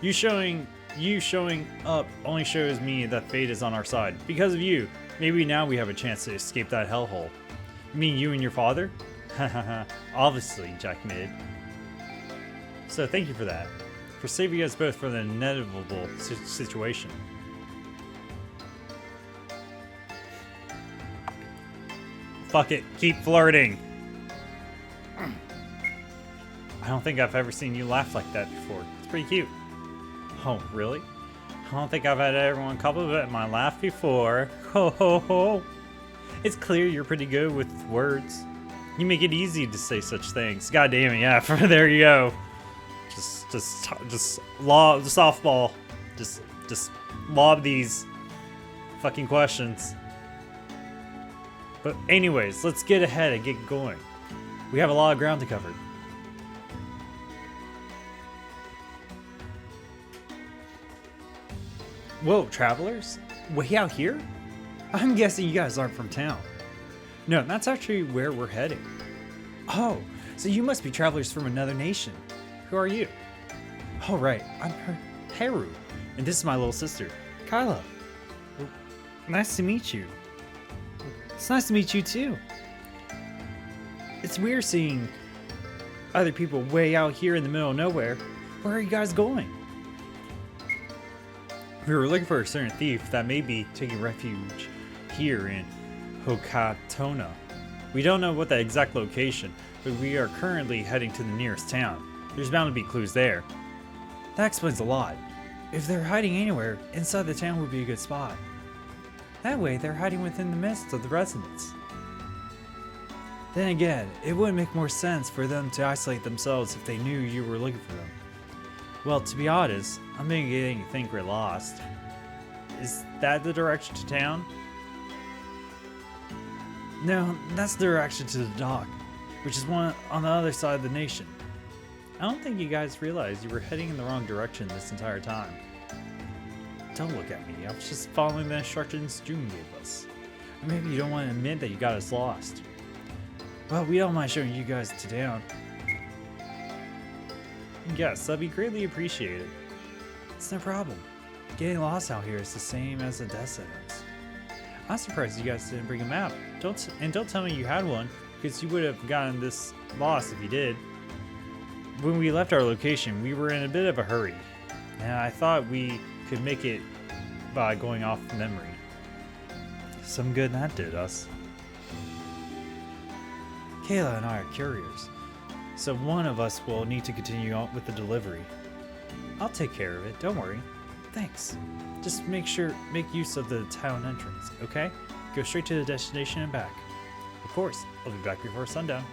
You showing up only shows me that fate is on our side. Because of you, maybe now we have a chance to escape that hellhole. You mean you and your father? Hahaha, obviously, Jack Mid. So thank you for that. For saving us both from the inevitable situation. Fuck it, keep flirting. I don't think I've ever seen you laugh like that before. It's pretty cute. Oh, really? I don't think I've had everyone compliment my laugh before. Ho ho ho. It's clear you're pretty good with words. You make it easy to say such things. God damn it, yeah, there you go. Just lob the softball. Just lob these fucking questions. But anyways, let's get ahead and get going. We have a lot of ground to cover. Whoa, travelers? Way out here? I'm guessing you guys aren't from town. No, that's actually where we're heading. Oh, so you must be travelers from another nation. Who are you? Oh, right, I'm Haru, and this is my little sister, Kyla. Nice to meet you. It's nice to meet you too. It's weird seeing other people way out here in the middle of nowhere. Where are you guys going? We were looking for a certain thief that may be taking refuge here in Hokatona. We don't know what the exact location, but we are currently heading to the nearest town. There's bound to be clues there. That explains a lot. If they're hiding anywhere, inside the town would be a good spot. That way, they're hiding within the midst of the residents. Then again, it would make more sense for them to isolate themselves if they knew you were looking for them. Well, to be honest, I'm beginning to think we're lost. Is that the direction to town? No, that's the direction to the dock, which is one on the other side of the nation. I don't think you guys realized you were heading in the wrong direction this entire time. Don't look at me, I was just following the instructions June gave us. Or maybe you don't want to admit that you got us lost. Well, we don't mind showing you guys to town. Yes, that'd be greatly appreciated. It's no problem. Getting lost out here is the same as a death sentence. I'm surprised you guys didn't bring a map. Don't tell me you had one, because you would have gotten this lost if you did. When we left our location, we were in a bit of a hurry, and I thought we could make it by going off memory. Some good that did us. Kayla and I are couriers, so one of us will need to continue on with the delivery. I'll take care of it, don't worry. Thanks. Just make use of the town entrance, okay? Go straight to the destination and back. Of course, I'll be back before sundown.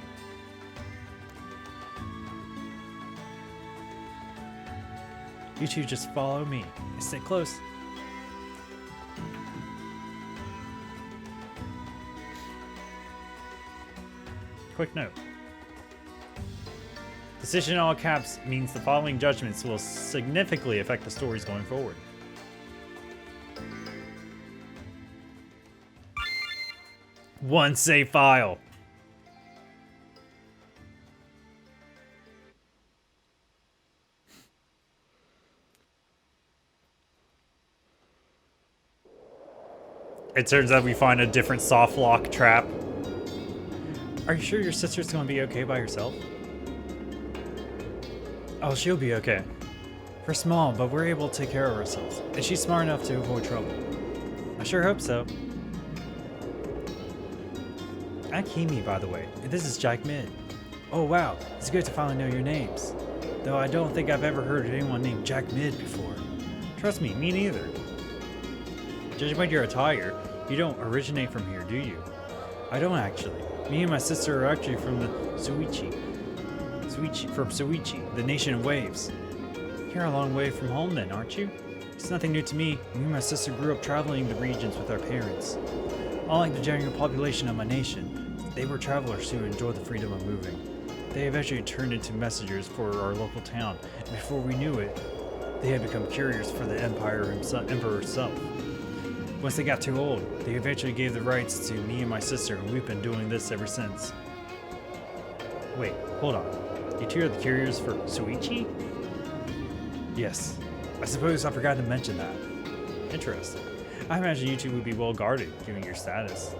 You two just follow me and stay close. Quick note. Decision in all caps means the following judgments will significantly affect the stories going forward. One save file. It turns out we find a different soft lock trap. Are you sure your sister's gonna be okay by herself? Oh, she'll be okay. We're small, but we're able to take care of ourselves. And she's smart enough to avoid trouble. I sure hope so. I'm Kimi, by the way, and this is Jack Mid. Oh wow, it's good to finally know your names. Though I don't think I've ever heard of anyone named Jack Mid before. Trust me neither. Judging by your attire, you don't originate from here, do you? I don't actually. Me and my sister are actually from the from Suichi, the nation of waves. You're a long way from home then, aren't you? It's nothing new to me. Me and my sister grew up traveling the regions with our parents. Unlike the general population of my nation, they were travelers who enjoyed the freedom of moving. They eventually turned into messengers for our local town, and before we knew it, they had become couriers for the emperor himself. Once they got too old, they eventually gave the rights to me and my sister, and we've been doing this ever since. Wait, hold on. You two are the couriers for Suichi? Yes. I suppose I forgot to mention that. Interesting. I imagine you two would be well guarded, given your status.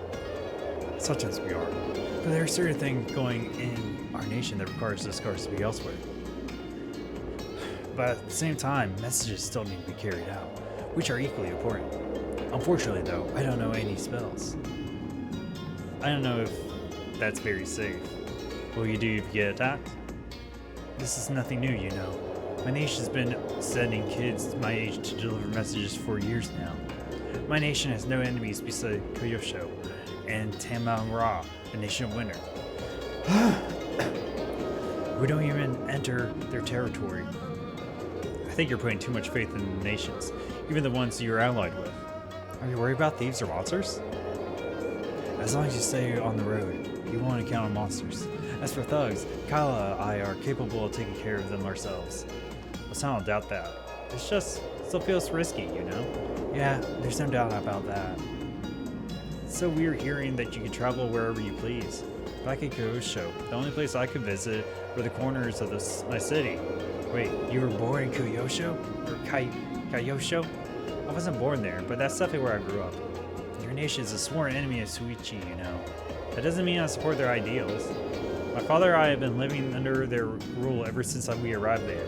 Such as we are. But there are certain things going in our nation that requires those guards to be elsewhere. But at the same time, messages still need to be carried out, which are equally important. Unfortunately though, I don't know any spells. I don't know if that's very safe. Will you do if you get attacked? This is nothing new, you know. My nation's been sending kids my age to deliver messages for years now. My nation has no enemies beside Kyosho and Tamamara, the nation of winter. We don't even enter their territory. I think you're putting too much faith in the nations, even the ones you're allied with. Are you worried about thieves or monsters? As long as you stay on the road, you won't encounter monsters. As for thugs, Kyla and I are capable of taking care of them ourselves. I don't doubt that. It's just, still feels risky, you know? Yeah, there's no doubt about that. It's so weird hearing that you can travel wherever you please. Back at Kyosho, the only place I could visit were the corners of my city. Wait, you were born in Kyosho? Or Kyosho? I wasn't born there, but that's definitely where I grew up. Your nation is a sworn enemy of Suichi, you know. That doesn't mean I support their ideals. My father and I have been living under their rule ever since we arrived there.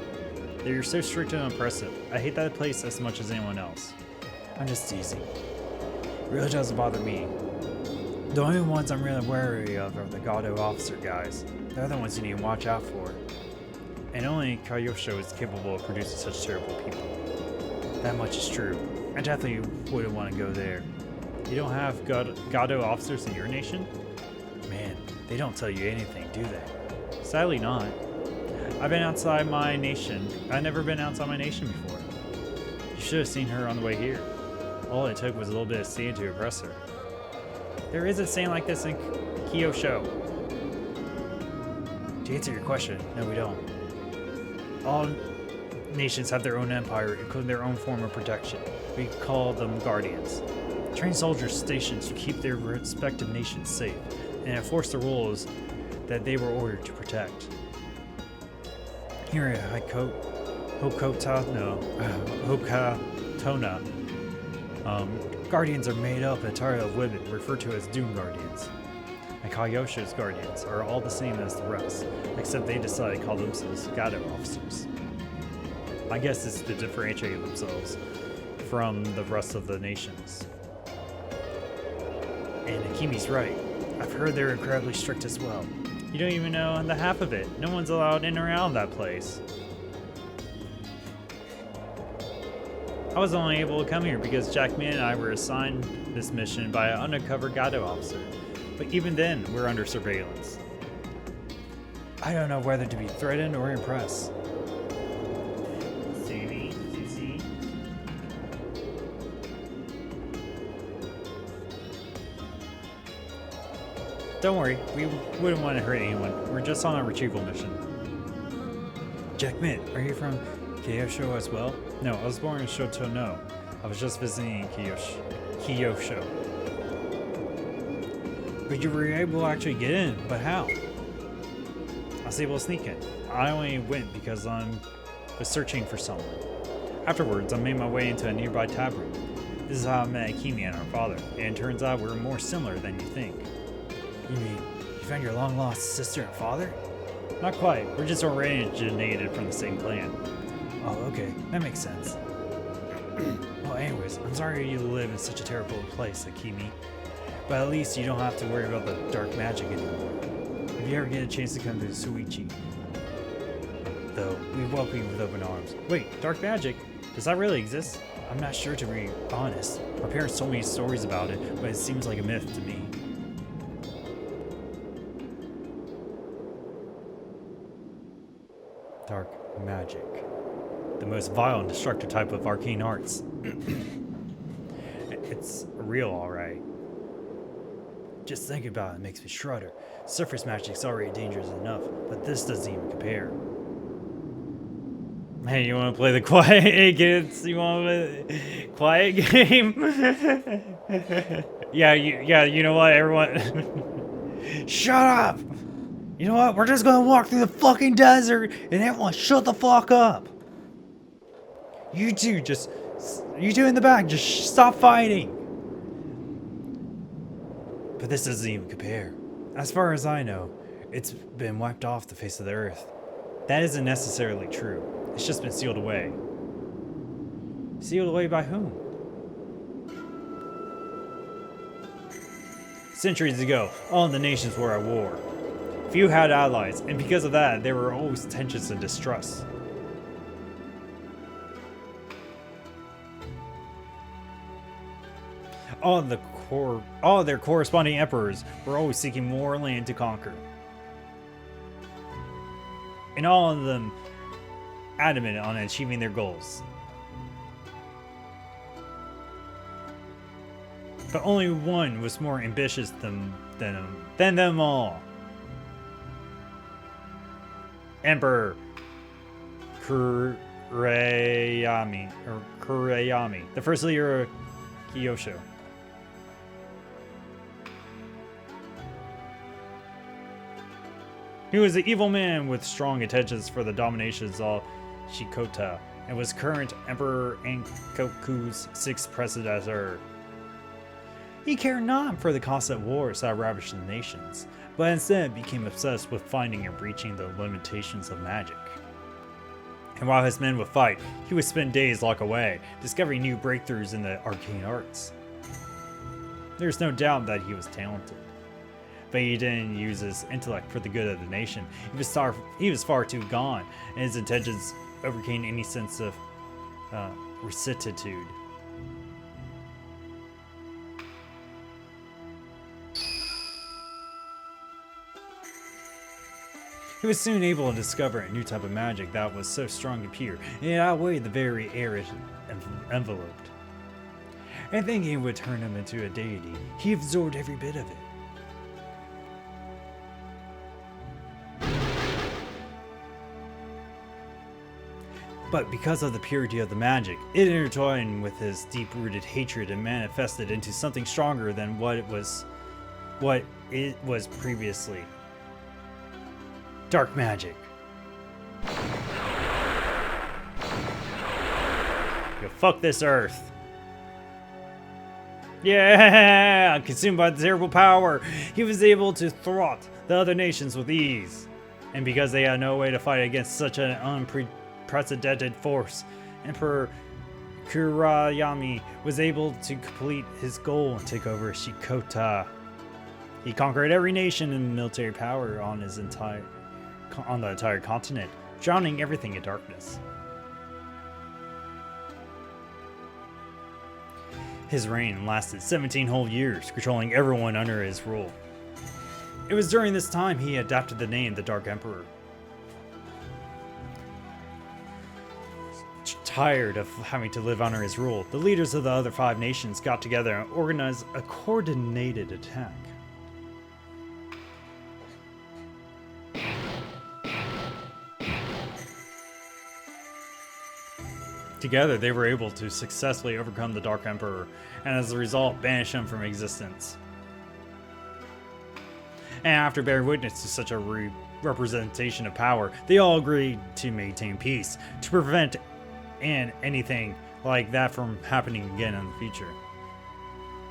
They're so strict and oppressive. I hate that place as much as anyone else. I'm just teasing. It really doesn't bother me. The only ones I'm really wary of are the Gado officer guys. They're the ones you need to watch out for. And only Kyosho is capable of producing such terrible people. That much is true. I definitely wouldn't want to go there. You don't have Gado officers in your nation? Man, they don't tell you anything, do they? Sadly not. I've been outside my nation. I've never been outside my nation before. You should have seen her on the way here. All it took was a little bit of sand to impress her. There isn't sand like this in Kyosho. To answer your question, no we don't. All nations have their own empire, including their own form of protection. We call them guardians. Trained soldiers stationed to keep their respective nations safe and enforce the rules that they were ordered to protect. Here at Hokatona, guardians are made up entirely of women, referred to as Doom Guardians. And Kyosho's guardians are all the same as the rest, except they decide to call themselves Gado officers. I guess it's to differentiate themselves from the rest of the nations. And Akimi's right. I've heard they're incredibly strict as well. You don't even know the half of it. No one's allowed in or out of that place. I was only able to come here because Jackman and I were assigned this mission by an undercover Gado officer. But even then, we're under surveillance. I don't know whether to be threatened or impressed. Don't worry, we wouldn't want to hurt anyone. We're just on a retrieval mission. Jackman, are you from Kyosho as well? No, I was born in Shotono. I was just visiting Kyosho. But you were able to actually get in, but how? I was able to sneak in. I only went because I was searching for someone. Afterwards, I made my way into a nearby tap room. This is how I met Akimi and her father, and it turns out we're more similar than you think. You mean, you found your long-lost sister and father? Not quite. We're just originated from the same clan. Oh, okay. That makes sense. Well, anyways, I'm sorry you live in such a terrible place, Akimi. But at least you don't have to worry about the dark magic anymore. If you ever get a chance to come to Suichi, though, we welcome you with open arms. Wait, dark magic? Does that really exist? I'm not sure, to be honest. Our parents told me stories about it, but it seems like a myth to me. Dark magic. The most vile and destructive type of arcane arts. It's real, alright. Just thinking about it makes me shudder. Surface magic's already dangerous enough, but this doesn't even compare. Hey, you want to play the quiet kids? You want to play the quiet game? Yeah, you know what, everyone? Shut up! You know what? We're just gonna walk through the fucking desert, and everyone shut the fuck up. You two in the back, just stop fighting. But this doesn't even compare. As far as I know, it's been wiped off the face of the earth. That isn't necessarily true. It's just been sealed away. Sealed away by whom? Centuries ago, all the nations were at war. Few had allies, and because of that, there were always tensions and distrust. All their corresponding emperors were always seeking more land to conquer. And all of them adamant on achieving their goals. But only one was more ambitious than them all. Emperor Kureyami, the first leader of Kyosho. He was an evil man with strong intentions for the dominations of Shikota, and was current Emperor Ankoku's sixth predecessor. He cared not for the constant wars that ravaged the nations, but instead became obsessed with finding and breaching the limitations of magic. And while his men would fight, he would spend days locked away, discovering new breakthroughs in the arcane arts. There's no doubt that he was talented, but he didn't use his intellect for the good of the nation. He was far too gone, and his intentions overcame any sense of rectitude. He was soon able to discover a new type of magic that was so strong and pure, and it outweighed the very air it enveloped. And thinking it would turn him into a deity, he absorbed every bit of it. But because of the purity of the magic, it intertwined with his deep-rooted hatred and manifested into something stronger than what it was previously. Dark magic. Yo, fuck this earth. Yeah! Consumed by the terrible power, he was able to thwart the other nations with ease. And because they had no way to fight against such an unprecedented force, Emperor Kurayami was able to complete his goal and take over Shikota. He conquered every nation and military power on the entire continent, drowning everything in darkness. His reign lasted 17 whole years, controlling everyone under his rule. It was during this time he adopted the name the Dark Emperor. Tired of having to live under his rule, the leaders of the other 5 nations got together and organized a coordinated attack. Together, they were able to successfully overcome the Dark Emperor, and as a result, banish him from existence. And after bearing witness to such a representation of power, they all agreed to maintain peace, to prevent anything like that from happening again in the future,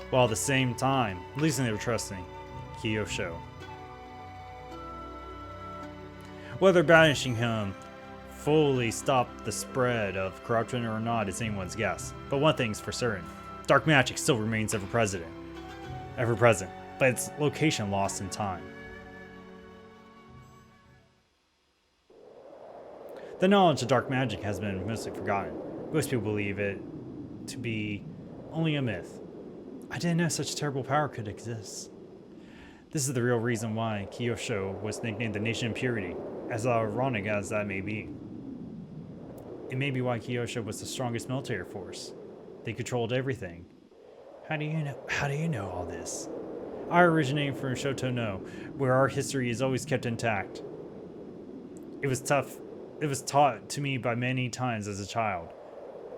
while at the same time losing their trust in Kyosho. Whether banishing him fully stop the spread of corruption or not is anyone's guess, but one thing's for certain: dark magic still remains ever present, but its location lost in time. The knowledge of dark magic has been mostly forgotten. Most people believe it to be only a myth. I didn't know such terrible power could exist. This is the real reason why Kyosho was nicknamed the Nation of Purity, as ironic as that may be. It may be why Kyosho was the strongest military force. They controlled everything. How do you know all this? I originate from Shotono, where our history is always kept intact. It was taught to me by many times as a child.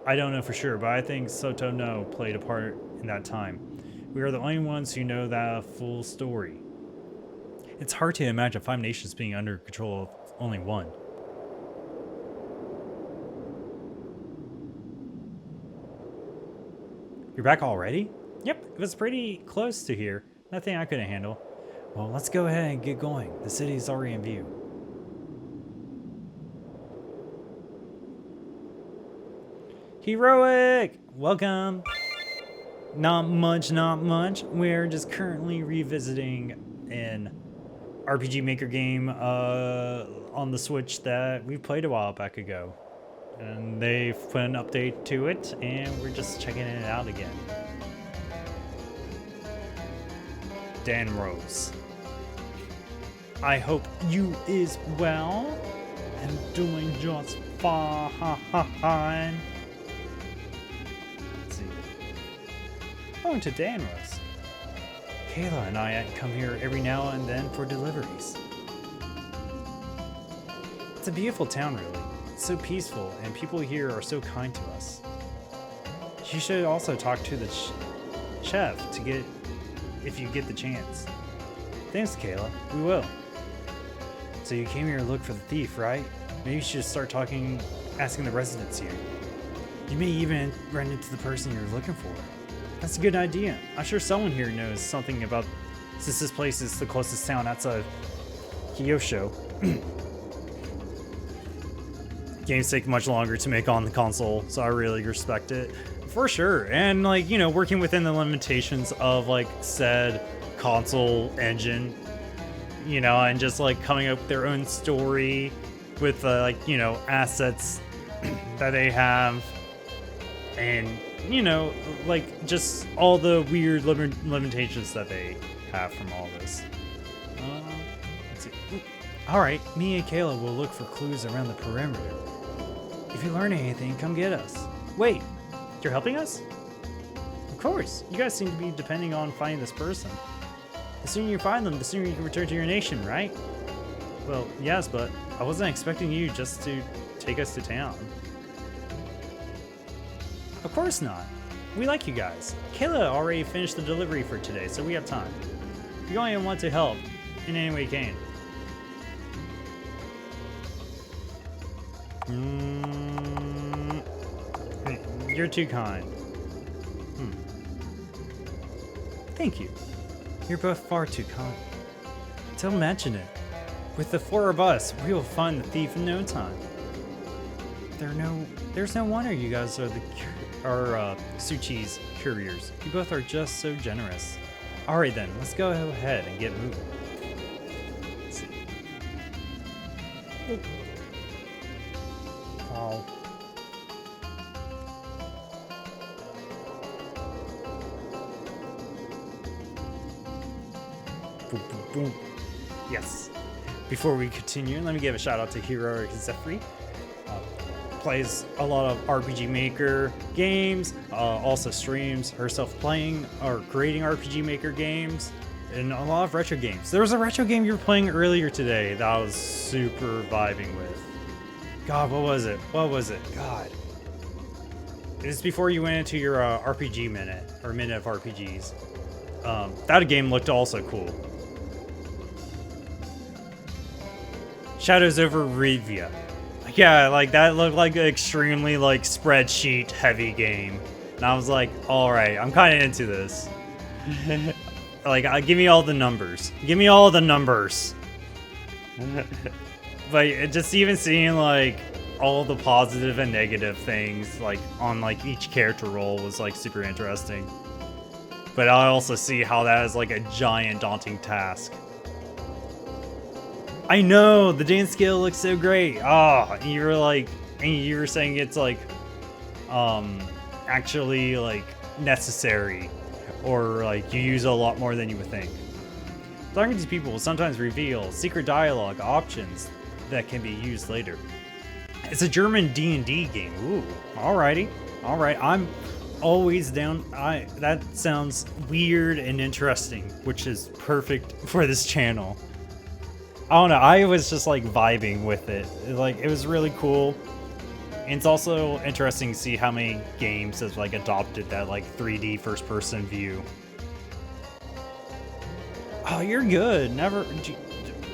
I don't know for sure, but I think Shotono played a part in that time. We are the only ones who know that full story. It's hard to imagine 5 nations being under control of only one. You're back already? Yep, it was pretty close to here. Nothing I couldn't handle. Well, let's go ahead and get going. The city is already in view. Heroic! Welcome! Not much. We're just currently revisiting an RPG Maker game on the Switch that we played a while back ago. And they've put an update to it, and we're just checking it out again. Dan Rose. I hope you is well and doing just fine. Let's see. Going to Dan Rose. Kayla and I come here every now and then for deliveries. It's a beautiful town, really. It's so peaceful, and people here are so kind to us. You should also talk to the chef if you get the chance. Thanks, Kayla. We will. So you came here to look for the thief, right? Maybe you should start asking the residents here. You may even run into the person you're looking for. That's a good idea. I'm sure someone here knows something about, since this place is the closest town outside of Kyosho. Games take much longer to make on the console, so I really respect it. For sure. And like, working within the limitations of like said console engine, and just like coming up with their own story with assets that they have, and like just all the weird limitations that they have from all this. Let's see. All right, me and Kayla will look for clues around the perimeter. If you learn anything, come get us. Wait, you're helping us? Of course. You guys seem to be depending on finding this person. The sooner you find them, the sooner you can return to your nation, right? Well, yes, but I wasn't expecting you just to take us to town. Of course not. We like you guys. Kayla already finished the delivery for today, so we have time. We only want to help in any way we can. You're too kind. Thank you. You're both far too kind. Don't mention it. With the 4 of us, we will find the thief in no time. There's no wonder you guys are Suchi's couriers. You both are just so generous. Alright then, let's go ahead and get moving. Let's see. Oh. Boom, boom, boom. Yes. Before we continue, let me give a shout out to Heroic Zephyr. Plays a lot of RPG Maker games, also streams herself playing or creating RPG Maker games, and a lot of retro games. There was a retro game you were playing earlier today that I was super vibing with. God, what was it? God. It was before you went into your RPG minute, or minute of RPGs. That game looked also cool. Shadows over Rivia. Yeah, like that looked like an extremely like spreadsheet heavy game. And I was like, alright, I'm kind of into this. Like, give me all the numbers. Give me all the numbers. But just even seeing like all the positive and negative things like on like each character role was like super interesting. But I also see how that is like a giant daunting task. I know the dance skill looks so great. Oh, you were like, and you were saying it's like, actually like necessary, or like you use a lot more than you would think. Talking to these people will sometimes reveal secret dialogue options that can be used later. It's a German D&D game. Ooh, alrighty, all right. I'm always down. That sounds weird and interesting, which is perfect for this channel. I don't know. I was just like vibing with it. Like, it was really cool. And it's also interesting to see how many games have like adopted that like 3D first person view. Oh, you're good. Never.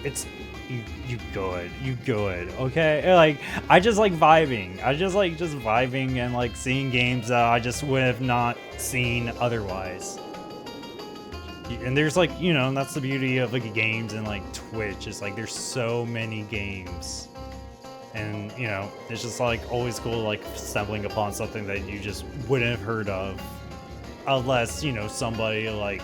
It's you good. Okay. Like, I just like vibing. I just like vibing and like seeing games that I just would have not seen otherwise. And there's like, you know, that's the beauty of like games and like Twitch. It's like there's so many games, and you know, it's just like always cool like stumbling upon something that you just wouldn't have heard of unless, you know, somebody like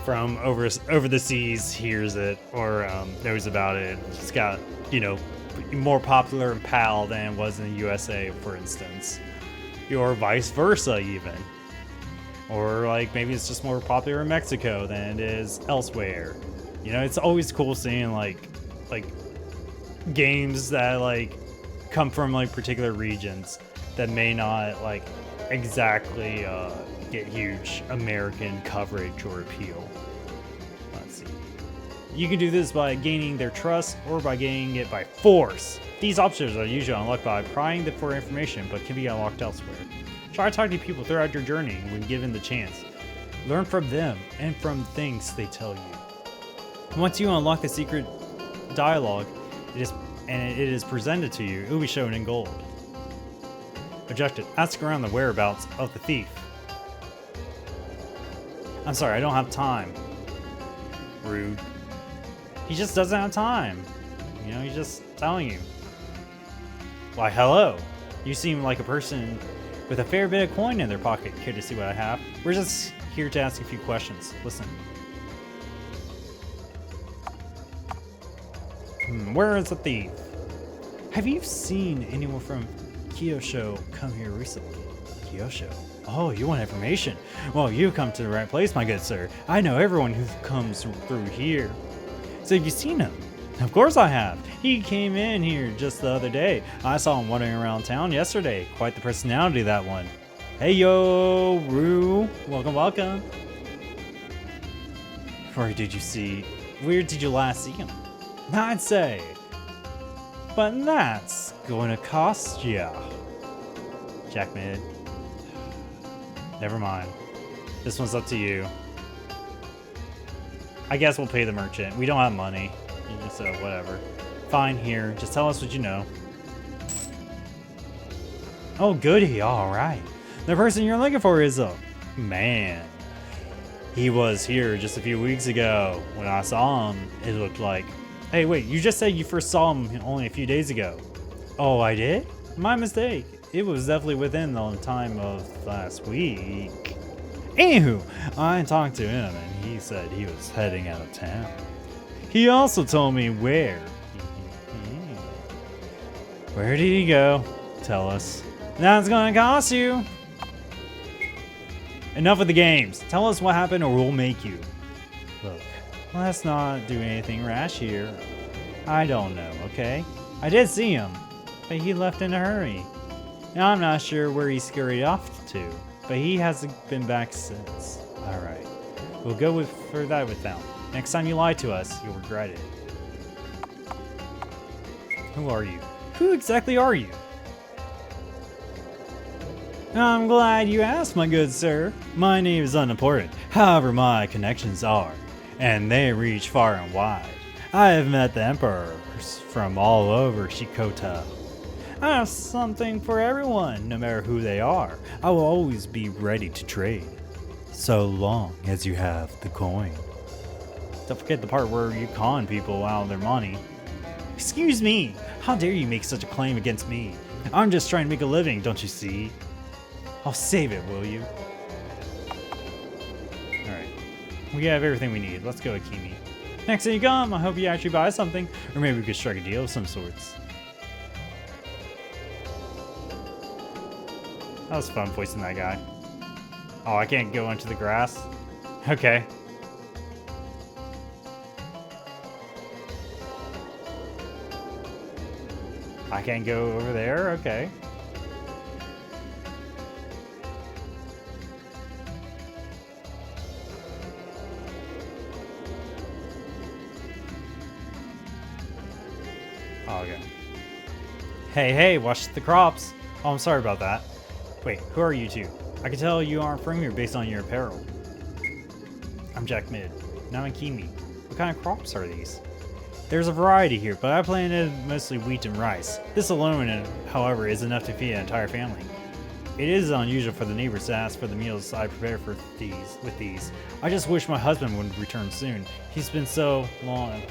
from over the seas hears it or knows about it. It's got, you know, more popular in PAL than it was in the USA, for instance, or vice versa even. Or like maybe it's just more popular in Mexico than it is elsewhere. You know, it's always cool seeing like games that like come from like particular regions that may not like exactly get huge American coverage or appeal. Let's see. You can do this by gaining their trust or by gaining it by force. These options are usually unlocked by prying for information, but can be unlocked elsewhere. Try to talk to people throughout your journey when given the chance. Learn from them and from things they tell you. Once you unlock the secret dialogue, it is presented to you, it will be shown in gold. Objective: ask around the whereabouts of the thief. I'm sorry, I don't have time. Rude. He just doesn't have time. You know, he's just telling you. Why, hello. You seem like a person with a fair bit of coin in their pocket. Care to see what I have? We're just here to ask a few questions. Listen. Where is the thief? Have you seen anyone from Kyosho come here recently? Kyosho? Oh, you want information? Well, you've come to the right place, my good sir. I know everyone who comes through here. So have you seen him? Of course I have. He came in here just the other day. I saw him wandering around town yesterday. Quite the personality, that one. Hey yo, Rue. Welcome, welcome. Where did you last see him? I'd say. But that's going to cost ya. Jack mid. Never mind. This one's up to you. I guess we'll pay the merchant. We don't have money. So whatever. Fine, here. Just tell us what you know. Oh, goody. All right. The person you're looking for is a man. He was here just a few weeks ago. When I saw him, it looked like... Hey, wait. You just said you first saw him only a few days ago. Oh, I did? My mistake. It was definitely within the time of last week. Anywho, I talked to him and he said he was heading out of town. He also told me where. Where did he go? Tell us. That's gonna cost you. Enough of the games. Tell us what happened or we'll make you. Look, let's not do anything rash here. I don't know, okay? I did see him, but he left in a hurry. Now I'm not sure where he scurried off to, but he hasn't been back since. Alright, we'll go for that with them. Next time you lie to us, you'll regret it. Who are you? Who exactly are you? I'm glad you asked, my good sir. My name is unimportant. However, my connections are, and they reach far and wide. I have met the emperors from all over Shikota. I have something for everyone, no matter who they are. I will always be ready to trade, so long as you have the coin. Don't forget the part where you con people out of their money. Excuse me, how dare you make such a claim against me? I'm just trying to make a living, don't you see? I'll save it, will you? Alright. We have everything we need. Let's go, Akimi. Next time you come, I hope you actually buy something, or maybe we could strike a deal of some sorts. That was fun voicing that guy. Oh, I can't go into the grass? Okay. I can't go over there? Okay. Oh, okay. Hey, watch the crops. Oh, I'm sorry about that. Wait, who are you two? I can tell you aren't from here based on your apparel. I'm Jack Mid. Now I'm Kimi. What kind of crops are these? There's a variety here, but I planted mostly wheat and rice. This alone, however, is enough to feed an entire family. It is unusual for the neighbors to ask for the meals I prepare with these. I just wish my husband would return soon. He's been so long.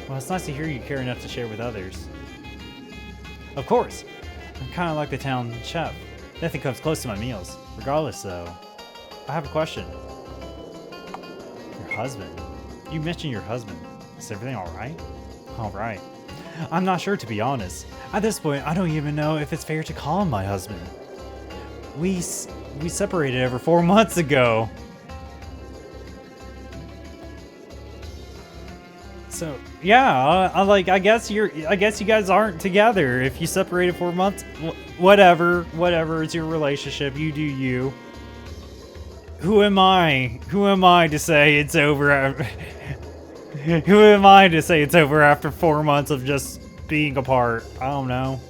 Well, it's nice to hear you care enough to share with others. Of course. I'm kind of like the town chef. Nothing comes close to my meals. Regardless, though, I have a question. Your husband. You mentioned your husband. Is everything alright? Alright. I'm not sure, to be honest. At this point, I don't even know if it's fair to call him my husband. We separated over 4 months ago. So yeah, I guess you guys aren't together if you separated 4 months. Whatever, it's your relationship. You do you. Who am I? Who am I to say it's over? Who am I to say it's over after 4 months of just being apart? I don't know.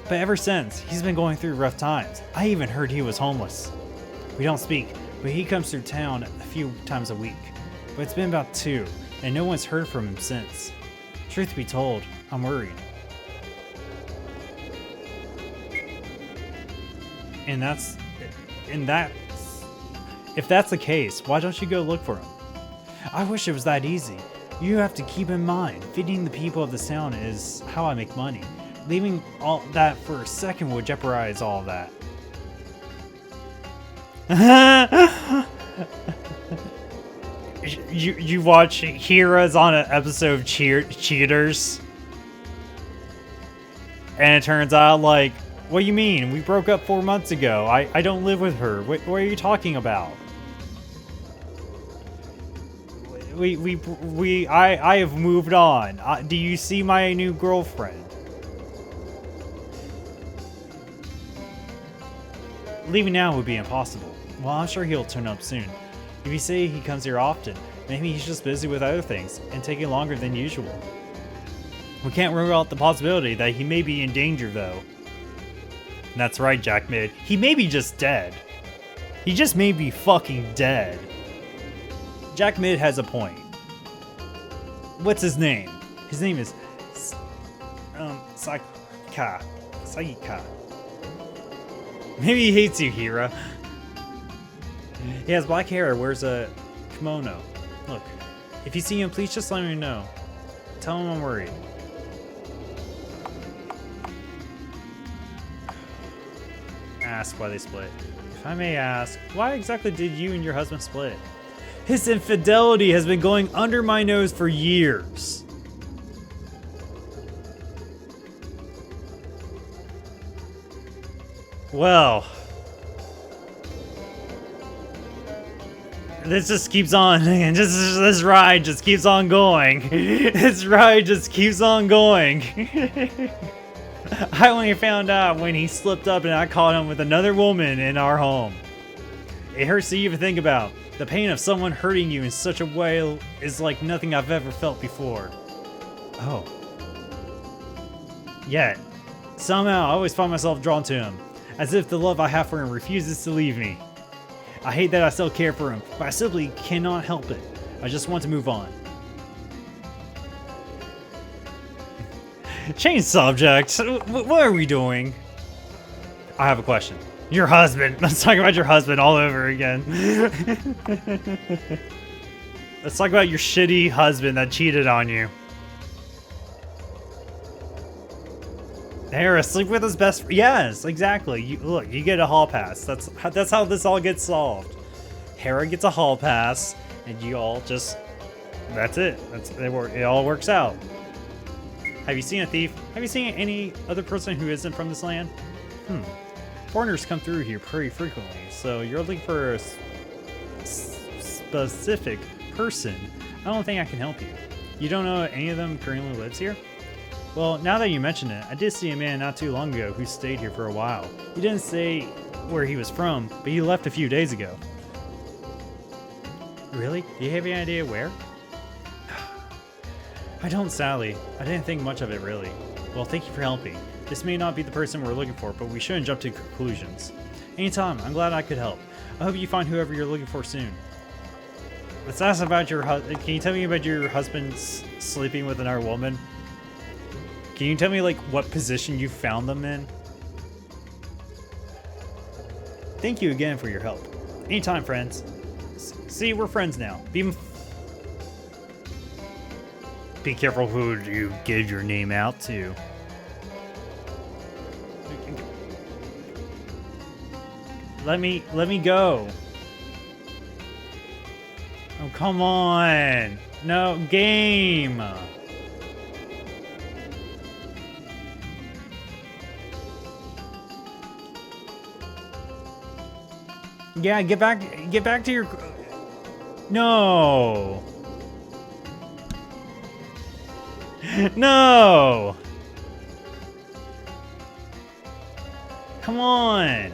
But ever since, he's been going through rough times. I even heard he was homeless. We don't speak, but he comes through town a few times a week. But it's been about 2, and no one's heard from him since. Truth be told, I'm worried. If that's the case, why don't you go look for him? I wish it was that easy. You have to keep in mind, feeding the people of this town is how I make money. Leaving all that for a second would jeopardize all of that. You watch Hira's on an episode of Cheaters, and it turns out, like, what do you mean? We broke up 4 months ago. I don't live with her. What are you talking about? I have moved on. Do you see my new girlfriend? Leaving now would be impossible. Well, I'm sure he'll turn up soon. If you say he comes here often, maybe he's just busy with other things and taking longer than usual. We can't rule out the possibility that he may be in danger, though. And that's right, Jack Mid. He may be just dead. He just may be fucking dead. Jack Mid has a point. What's his name? His name is Saika. Maybe he hates you, Hira. He has black hair, wears a kimono. Look, if you see him, please just let me know. Tell him I'm worried. Ask why they split. If I may ask, why exactly did you and your husband split? His infidelity has been going under my nose for years. Well, this just keeps on, and this ride just keeps on going. This ride just keeps on going. I only found out when he slipped up and I caught him with another woman in our home. It hurts to even think about. The pain of someone hurting you in such a way is like nothing I've ever felt before. Oh. Yet, somehow I always find myself drawn to him, as if the love I have for him refuses to leave me. I hate that I still care for him, but I simply cannot help it. I just want to move on. Change subject. What are we doing? I have a question. Your husband. Let's talk about your husband all over again. Let's talk about your shitty husband that cheated on you. Hera, sleep with his best friend. Yes, exactly. Look, you get a hall pass. That's how this all gets solved. Hera gets a hall pass, and you all just That's it. It all works out. Have you seen a thief? Have you seen any other person who isn't from this land? Foreigners come through here pretty frequently, so you're looking for a specific person. I don't think I can help you. You don't know if any of them currently lives here? Well, now that you mention it, I did see a man not too long ago who stayed here for a while. He didn't say where he was from, but he left a few days ago. Really? Do you have any idea where? I don't, Sally. I didn't think much of it, really. Well, thank you for helping. This may not be the person we're looking for, but we shouldn't jump to conclusions. Anytime, I'm glad I could help. I hope you find whoever you're looking for soon. Let's ask about your husband. Can you tell me about your husband sleeping with another woman? Can you tell me, like, what position you found them in? Thank you again for your help. Anytime, friends. See, we're friends now. Be careful who you give your name out to. Let me go. Oh, come on. No, game. Yeah, get back to your... No. No. Come on.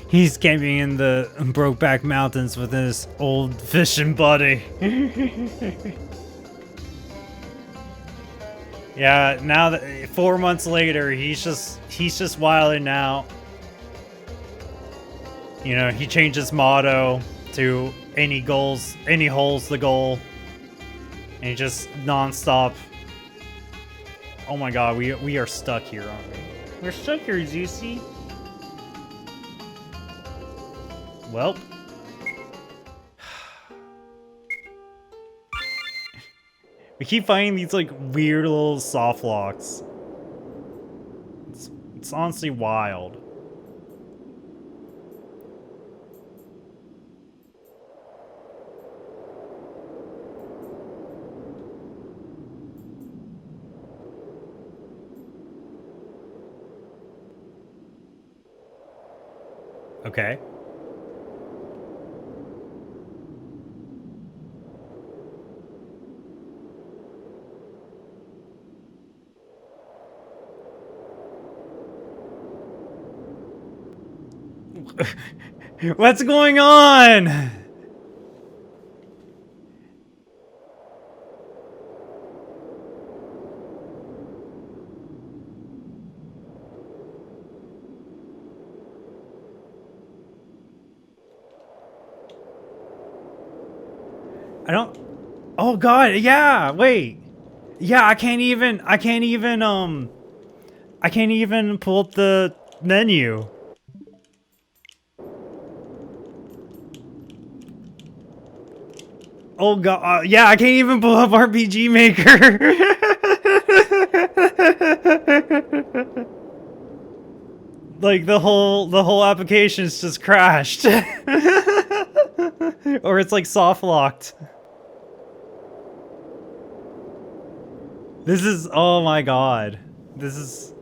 He's camping in the Brokeback Mountains with his old fishing buddy. Yeah, now that 4 months later, he's just wilding out. You know, he changed his motto to any hole's the goal. And he just nonstop. Oh my god, we are stuck here, aren't we? We're stuck here, Zeusy. Well. We keep finding these, like, weird little soft locks. It's honestly wild. Okay. What's going on? I don't... Oh god, yeah, wait. Yeah, I can't even pull up the menu. Oh god, yeah, I can't even pull up RPG Maker. Like the whole application's just crashed. Or it's like soft locked. This is, oh my god. This is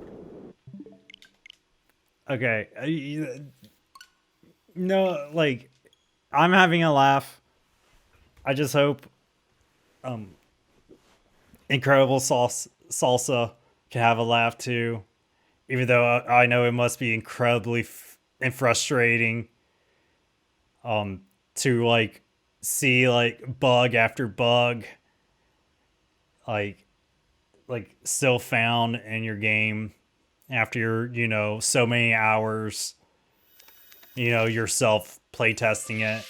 okay. No, like, I'm having a laugh. I just hope Incredible Salsa can have a laugh too, even though I know it must be incredibly and frustrating to, like, see, like, bug after bug like still found in your game after, you know, so many hours, you know, yourself playtesting it.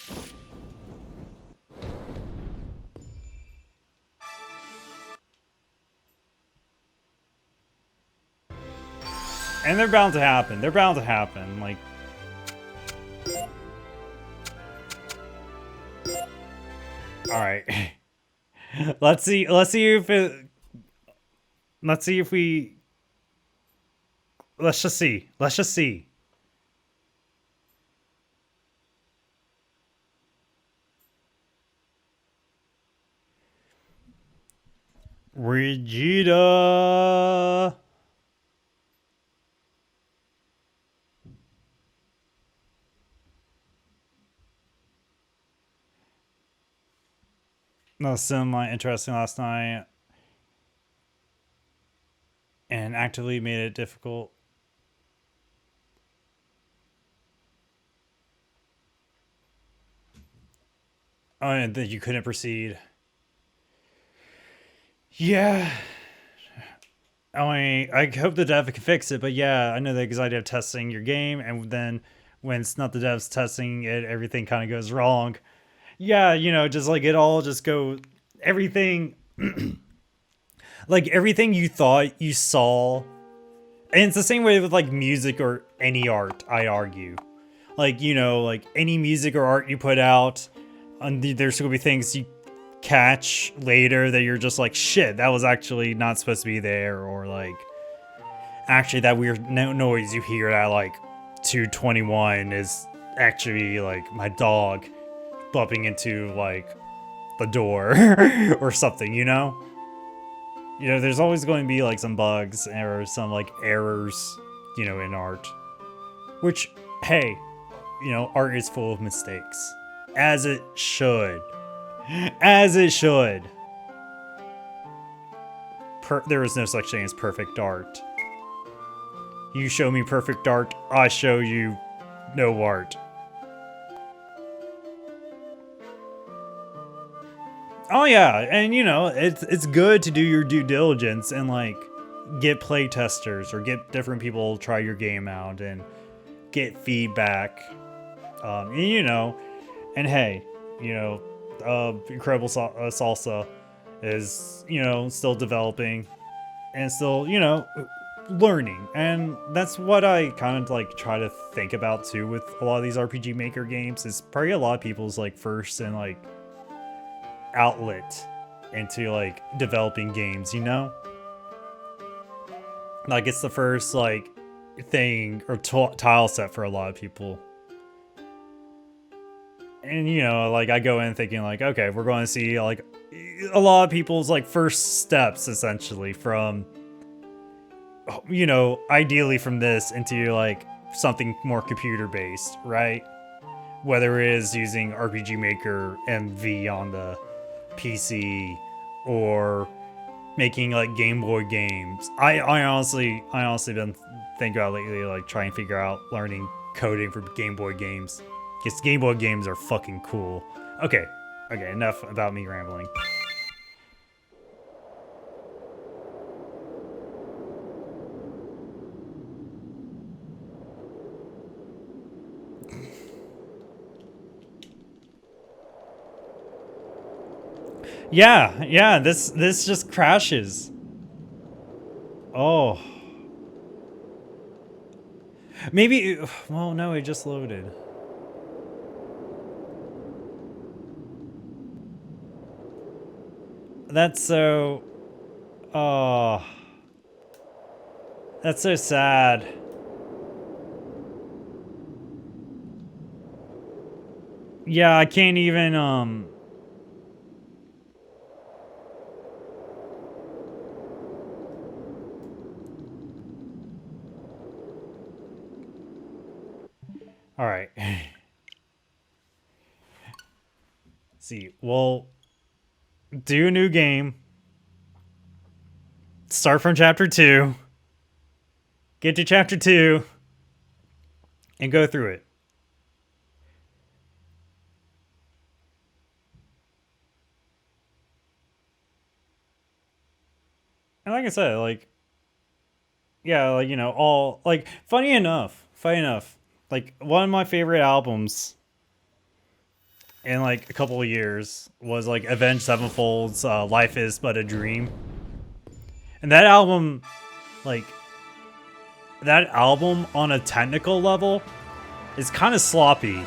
And they're bound to happen. They're bound to happen. Like, All right. Let's see. Let's see if it. Let's see if we. Let's just see. Let's just see. Regita. That was semi-interesting last night. And actively made it difficult. Oh, and that you couldn't proceed. Yeah. I hope the dev can fix it, but yeah, I know the anxiety of testing your game, and then when it's not the devs testing it, everything kind of goes wrong. Yeah, just like it all just go everything like everything you thought you saw. And it's the same way with like music or any art, I argue. Like, like any music or art you put out, and there's going to be things you catch later that you're just like, shit, that was actually not supposed to be there, or like actually that weird noise you hear at like 2:21 is actually like my dog bumping into like the door or something, there's always going to be like some bugs or some like errors, in art, which, hey, art is full of mistakes, as it should. As it should. There is no such thing as perfect art. You show me perfect art, I show you no art. Oh yeah, and it's good to do your due diligence and like get play testers or get different people to try your game out and get feedback. And hey, Incredible Salsa is, still developing and still, learning. And that's what I kind of like try to think about too with a lot of these RPG Maker games. Is probably a lot of people's like first and like outlet into like developing games, Like it's the first like thing or tile set for a lot of people. And like I go in thinking like, okay, we're going to see like a lot of people's like first steps essentially from ideally from this into like something more computer based, right? Whether it is using RPG Maker MV on the PC or making like Game Boy games. I honestly been thinking about lately like trying to figure out learning coding for Game Boy games. Because Game Boy games are fucking cool. Okay, enough about me rambling. Yeah, this just crashes. Oh. Maybe, well, no, it just loaded. That's so... Oh. That's so sad. Yeah, I can't even, Alright. See, we'll do a new game. Start from chapter 2. Get to chapter 2. And go through it. And like I said, like, yeah, like, all, like, funny enough, like, one of my favorite albums in, like, a couple of years was, like, Avenged Sevenfold's Life is But a Dream. And that album, like, on a technical level is kind of sloppy.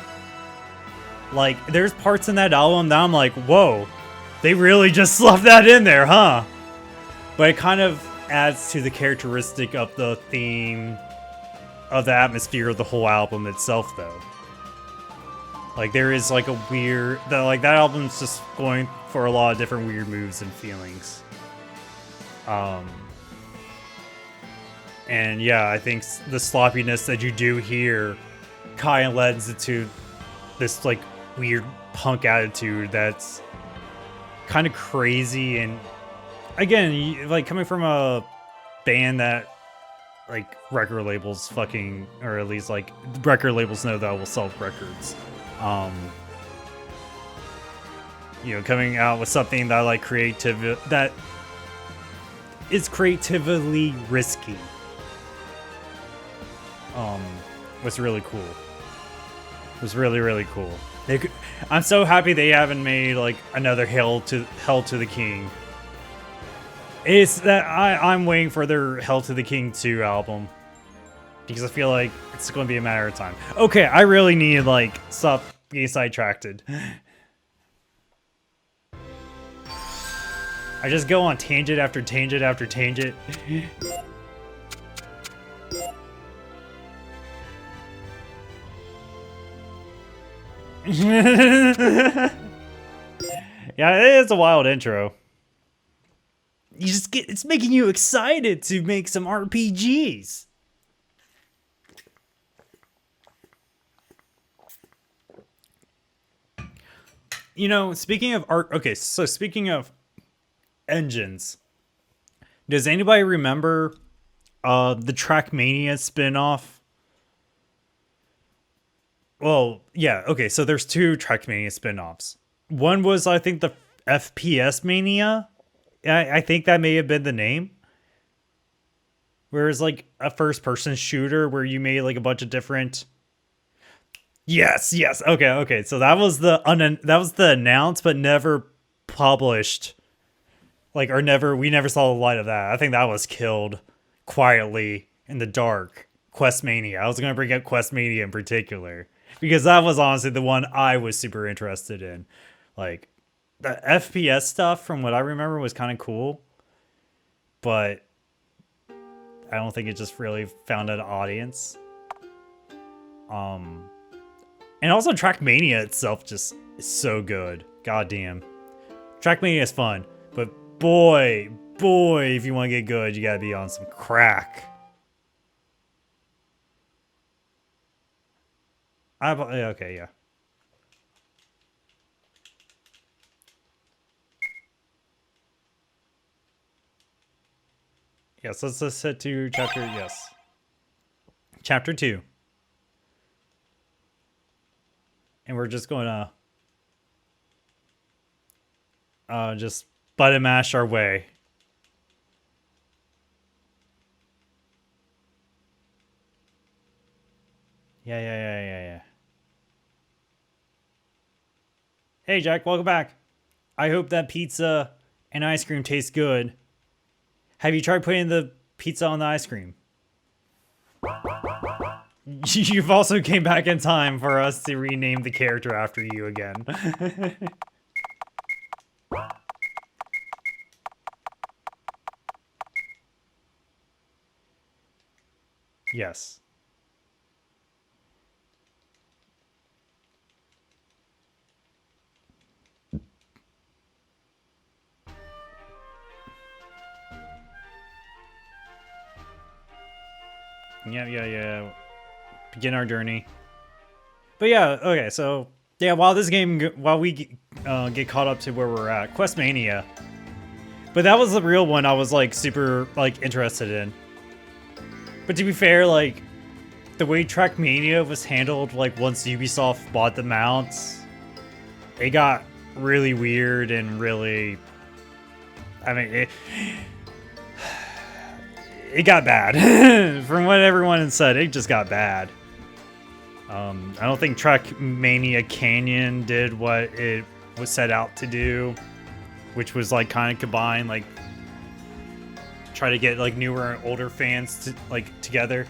Like, there's parts in that album that I'm like, whoa, they really just left that in there, huh? But it kind of adds to the characteristic of the theme, of the atmosphere of the whole album itself, though. Like, there is like a weird, that album's just going for a lot of different weird moves and feelings. And yeah, I think the sloppiness that you do here kind of lends into this like weird punk attitude that's kind of crazy. And again, like coming from a band that like record labels fucking, or at least like record labels know that will sell records. You know, coming out with something that like that is creatively risky. Was really cool. Was really, really cool. I'm so happy they haven't made like another Hell to the King. It's that I'm waiting for their Hell to the King 2 album, because I feel like it's going to be a matter of time. Okay, I really need to like stop getting sidetracked. I just go on tangent after tangent after tangent. Yeah, it's a wild intro. You just get, it's making you excited to make some RPGs. You know, speaking of art, okay, so speaking of engines, does anybody remember the Trackmania spin-off? Well, yeah, okay, so there's two Trackmania spin-offs. One was, I think, the FPS Mania. I think that may have been the name. Where it's like a first-person shooter where you made like a bunch of different... Yes. Okay. So that was the announced but never published. Like, we never saw the light of that. I think that was killed quietly in the dark. Questmania. I was going to bring up Questmania in particular, because that was honestly the one I was super interested in. Like, the FPS stuff, from what I remember, was kind of cool, but I don't think it just really found an audience. And also Trackmania itself just is so good. Goddamn. Trackmania is fun, but boy, if you want to get good, you gotta be on some crack. Okay, yeah. Yes, let's just hit to chapter, yes. Chapter 2. And we're just going to just button mash our way. Yeah. Hey, Jack, welcome back. I hope that pizza and ice cream taste good. Have you tried putting the pizza on the ice cream? You've also came back in time for us to rename the character after you again. Yes. Yeah. Begin our journey. But yeah, okay, so yeah, while we get caught up to where we're at, Questmania. But that was the real one I was like super like interested in. But to be fair, like the way Trackmania was handled, like once Ubisoft bought the mounts, it got really weird and really, I mean, it got bad. From what everyone said, it just got bad. I don't think Trackmania Canyon did what it was set out to do, which was like kind of combine, like try to get like newer and older fans to like together.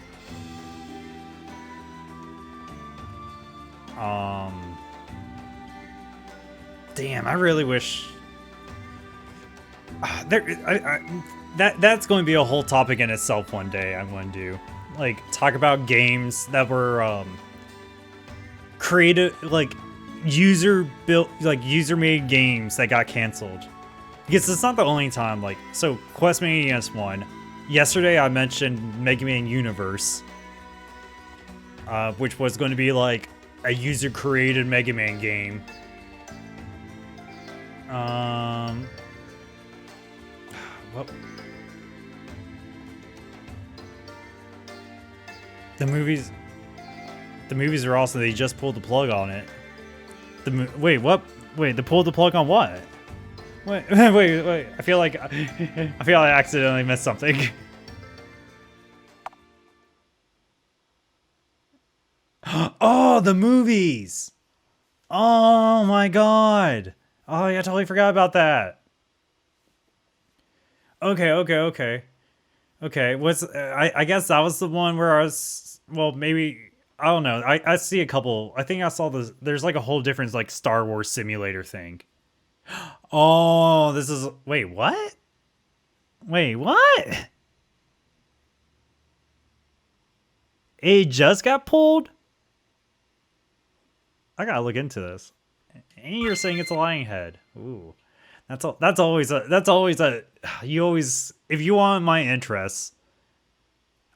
Damn, I really wish. That's going to be a whole topic in itself one day. I'm going to do like talk about games that were creative, like user built, like user made games that got canceled. Because it's not the only time. Like, so Questmania one. Yesterday I mentioned Mega Man Universe, which was going to be like a user created Mega Man game. What? The movies are awesome. They just pulled the plug on it. Wait, what? Wait, they pulled the plug on what? Wait, wait. I feel like I accidentally missed something. Oh, the movies. Oh my god. Oh, yeah, I totally forgot about that. Okay. Okay, I guess that was the one where I was, well, maybe, I don't know. I see a couple. I think I saw there's like a whole different like Star Wars simulator thing. Oh, this is, wait, what? Wait, what? It just got pulled? I gotta look into this. And you're saying it's a lying head. Ooh. That's always a you always, if you want my interests.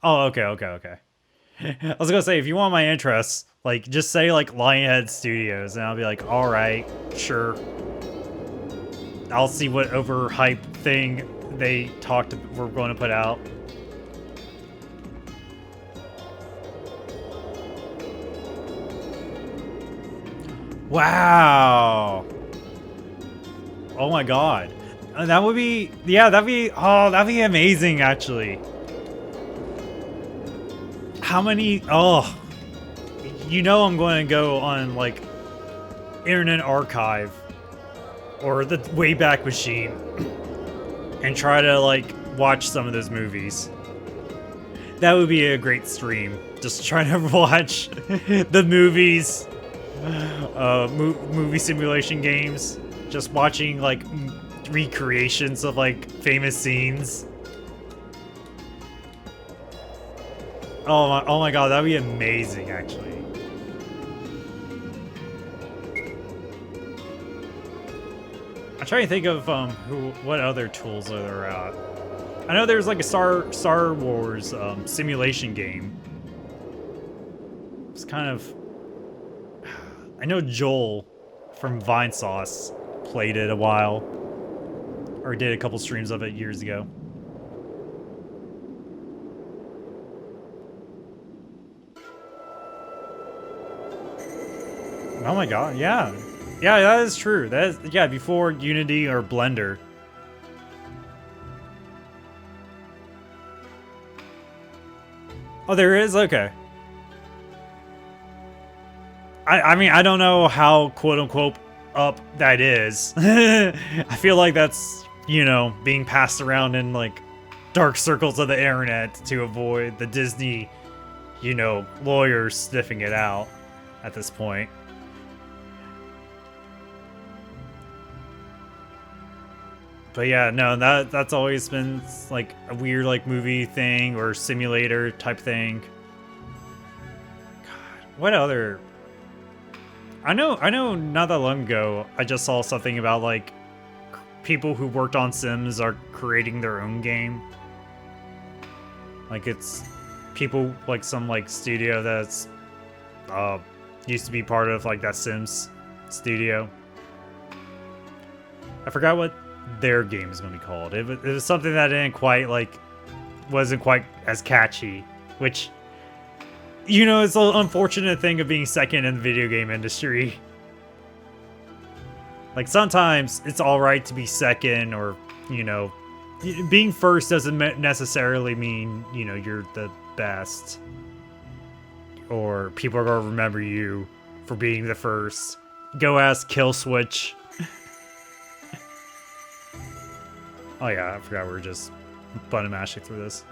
Oh, okay. I was gonna say, if you want my interests, like, just say, like, Lionhead Studios, and I'll be like, alright, sure. I'll see what overhyped thing they we're going to put out. Wow! Oh my god. That would be, yeah, that'd be amazing, actually. How many, oh, you know I'm going to go on, like, Internet Archive or the Wayback Machine and try to, like, watch some of those movies. That would be a great stream. Just trying to watch the movies, movie simulation games. Just watching, like, recreations of, like, famous scenes. Oh my god, that'd be amazing, actually. I'm trying to think of what other tools are there out. I know there's like a Star Wars simulation game. It's kind of, I know Joel from Vinesauce played it a while, or did a couple streams of it years ago. Oh my god, yeah. Yeah, that is true. That is, yeah, before Unity or Blender. Oh, there is? Okay. I mean, I don't know how quote-unquote up that is. I feel like that's, you know, being passed around in, like, dark circles of the internet to avoid the Disney, you know, lawyers sniffing it out at this point. But yeah, no, that's always been like a weird like movie thing or simulator type thing. God, what other? I know. Not that long ago, I just saw something about like people who worked on Sims are creating their own game. Like it's people like some like studio that's used to be part of like that Sims studio. I forgot what their game is going to be called. It was something that didn't quite like, wasn't quite as catchy, which, you know, it's an unfortunate thing of being second in the video game industry. Like sometimes it's alright to be second, or, you know, being first doesn't necessarily mean, you know, you're the best, or people are going to remember you for being the first. Go ask Kill Switch. Oh yeah, I forgot we were just button mashing through this.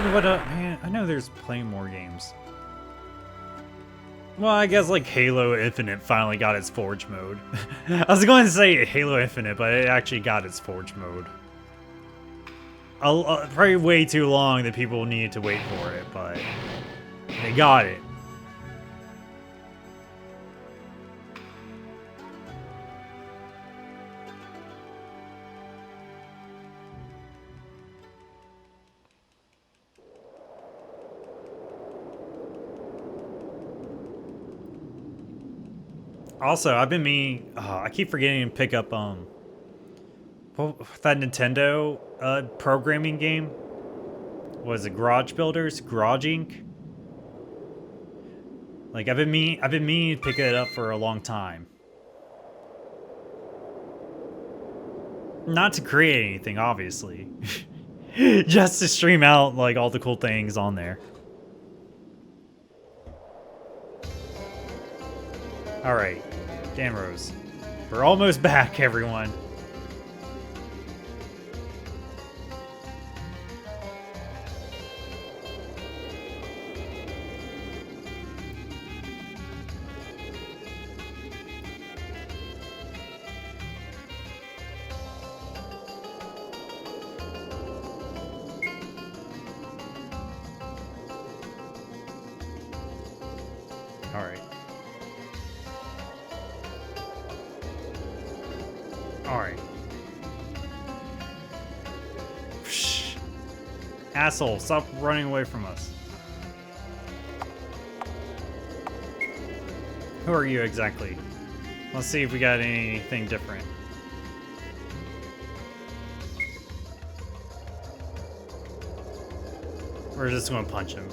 think what man, I know there's plenty more games. Well, I guess like Halo Infinite finally got its Forge mode. I was going to say Halo Infinite, but it actually got its Forge mode. Probably way too long that people needed to wait for it, but they got it. Also, I've been meaning. I keep forgetting to pick up that Nintendo programming game. Was it Garage Builders? Garage Inc. Like I've been meaning to pick it up for a long time. Not to create anything, obviously. Just to stream out like all the cool things on there. Alright, Dan Rose. We're almost back, everyone. Alright. Alright. Asshole, stop running away from us. Who are you exactly? Let's see if we got anything different. We're just gonna punch him.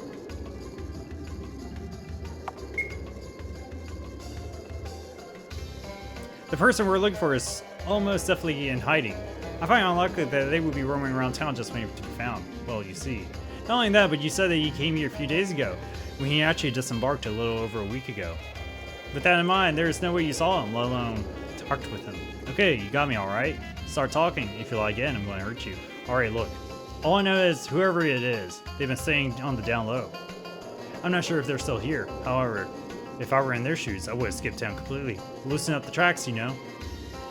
The person we're looking for is almost definitely in hiding. I find it unlikely that they would be roaming around town just waiting to be found. Well, you see. Not only that, but you said that he came here a few days ago, when he actually disembarked a little over a week ago. With that in mind, there's no way you saw him, let alone talked with him. Okay, you got me alright. Start talking. If you lie again, I'm going to hurt you. Alright, look. All I know is, whoever it is, they've been staying on the down low. I'm not sure if they're still here. However, if I were in their shoes, I would have skipped town completely. Loosen up the tracks, you know.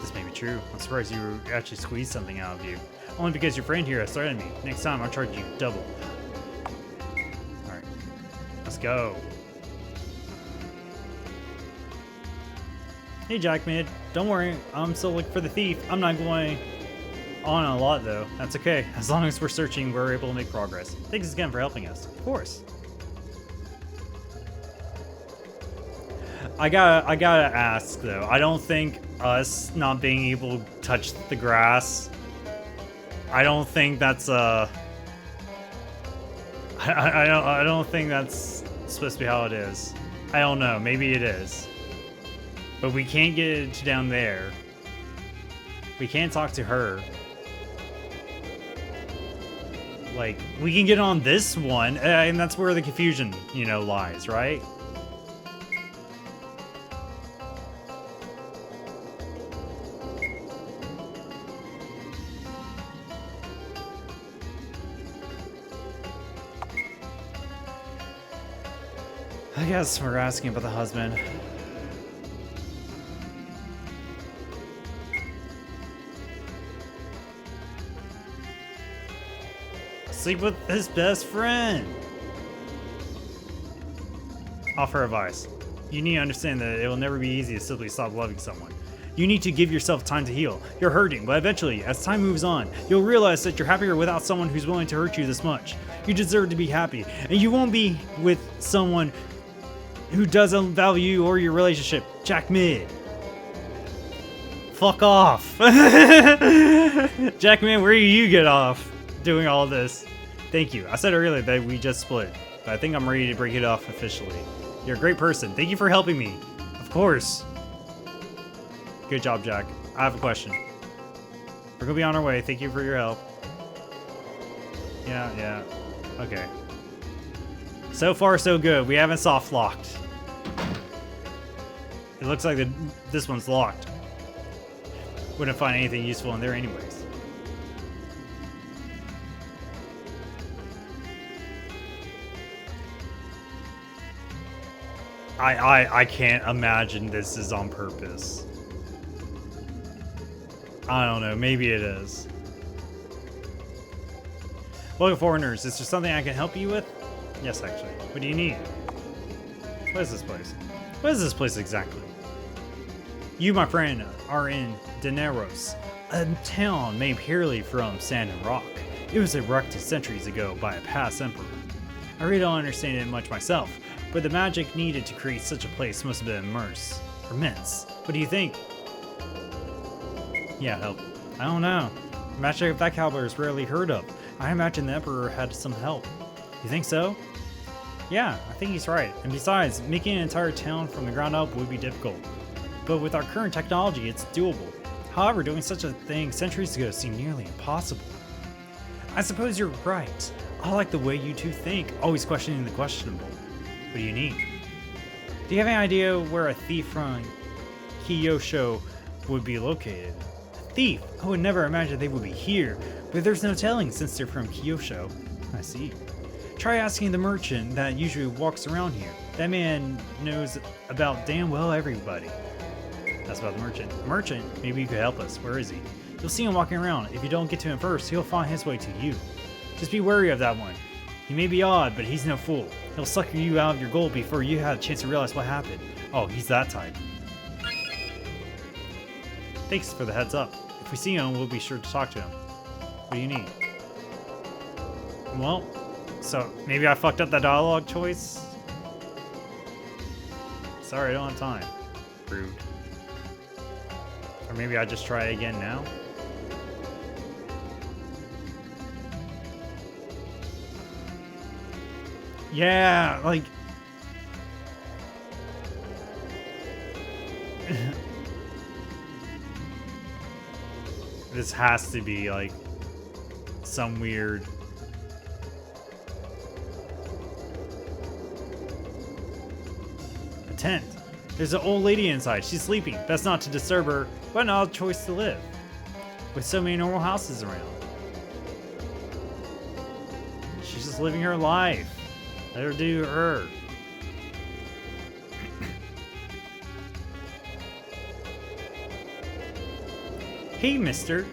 This may be true. I'm surprised you actually squeezed something out of you. Only because your friend here has threatened me. Next time, I'll charge you double. Alright. Let's go. Hey, Jackmid. Don't worry. I'm still looking for the thief. I'm not going on a lot, though. That's okay. As long as we're searching, we're able to make progress. Thanks again for helping us. Of course. I gotta ask though. I don't think us not being able to touch the grass. I don't think that's I don't think that's supposed to be how it is. I don't know. Maybe it is. But we can't get it down there. We can't talk to her. Like, we can get on this one, and that's where the confusion, you know, lies, right? I guess we're asking about the husband. Sleep with his best friend. Offer advice. You need to understand that it will never be easy to simply stop loving someone. You need to give yourself time to heal. You're hurting, but eventually, as time moves on, you'll realize that you're happier without someone who's willing to hurt you this much. You deserve to be happy, and you won't be with someone who doesn't value you or your relationship. Jack Mid. Fuck off. Jack Mid, where do you get off doing all this? Thank you. I said earlier that we just split, but I think I'm ready to break it off officially. You're a great person. Thank you for helping me. Of course. Good job, Jack. I have a question. We're gonna be on our way. Thank you for your help. Yeah. Okay. So far, so good. We haven't soft locked. It looks like this one's locked. Wouldn't find anything useful in there anyways. I can't imagine this is on purpose. I don't know, maybe it is. Welcome, foreigners. Is there something I can help you with? Yes, actually. What do you need? What is this place? What is this place exactly? You, my friend, are in Nephos, a town made purely from sand and rock. It was erected centuries ago by a past emperor. I really don't understand it much myself, but the magic needed to create such a place must have been immense. What do you think? Yeah, help. I don't know. Magic of that caliber is rarely heard of. I imagine the emperor had some help. You think so? Yeah, I think he's right. And besides, making an entire town from the ground up would be difficult. But with our current technology, it's doable. However, doing such a thing centuries ago seemed nearly impossible. I suppose you're right. I like the way you two think, always questioning the questionable. What do you need? Do you have any idea where a thief from Kyosho would be located? A thief? I would never imagine they would be here, but there's no telling since they're from Kyosho. I see. Try asking the merchant that usually walks around here. That man knows about damn well everybody. That's about the merchant. The merchant? Maybe you could help us. Where is he? You'll see him walking around. If you don't get to him first, he'll find his way to you. Just be wary of that one. He may be odd, but he's no fool. He'll sucker you out of your gold before you have a chance to realize what happened. Oh, he's that type. Thanks for the heads up. If we see him, we'll be sure to talk to him. What do you need? Well, so maybe I fucked up that dialogue choice? Sorry, I don't have time. Rude. Or maybe I just try again now? Yeah, like... This has to be, like, some weird... A tent. There's an old lady inside. She's sleeping. Best not to disturb her, but an odd choice to live. With so many normal houses around. She's just living her life. Let her do her. Hey, mister.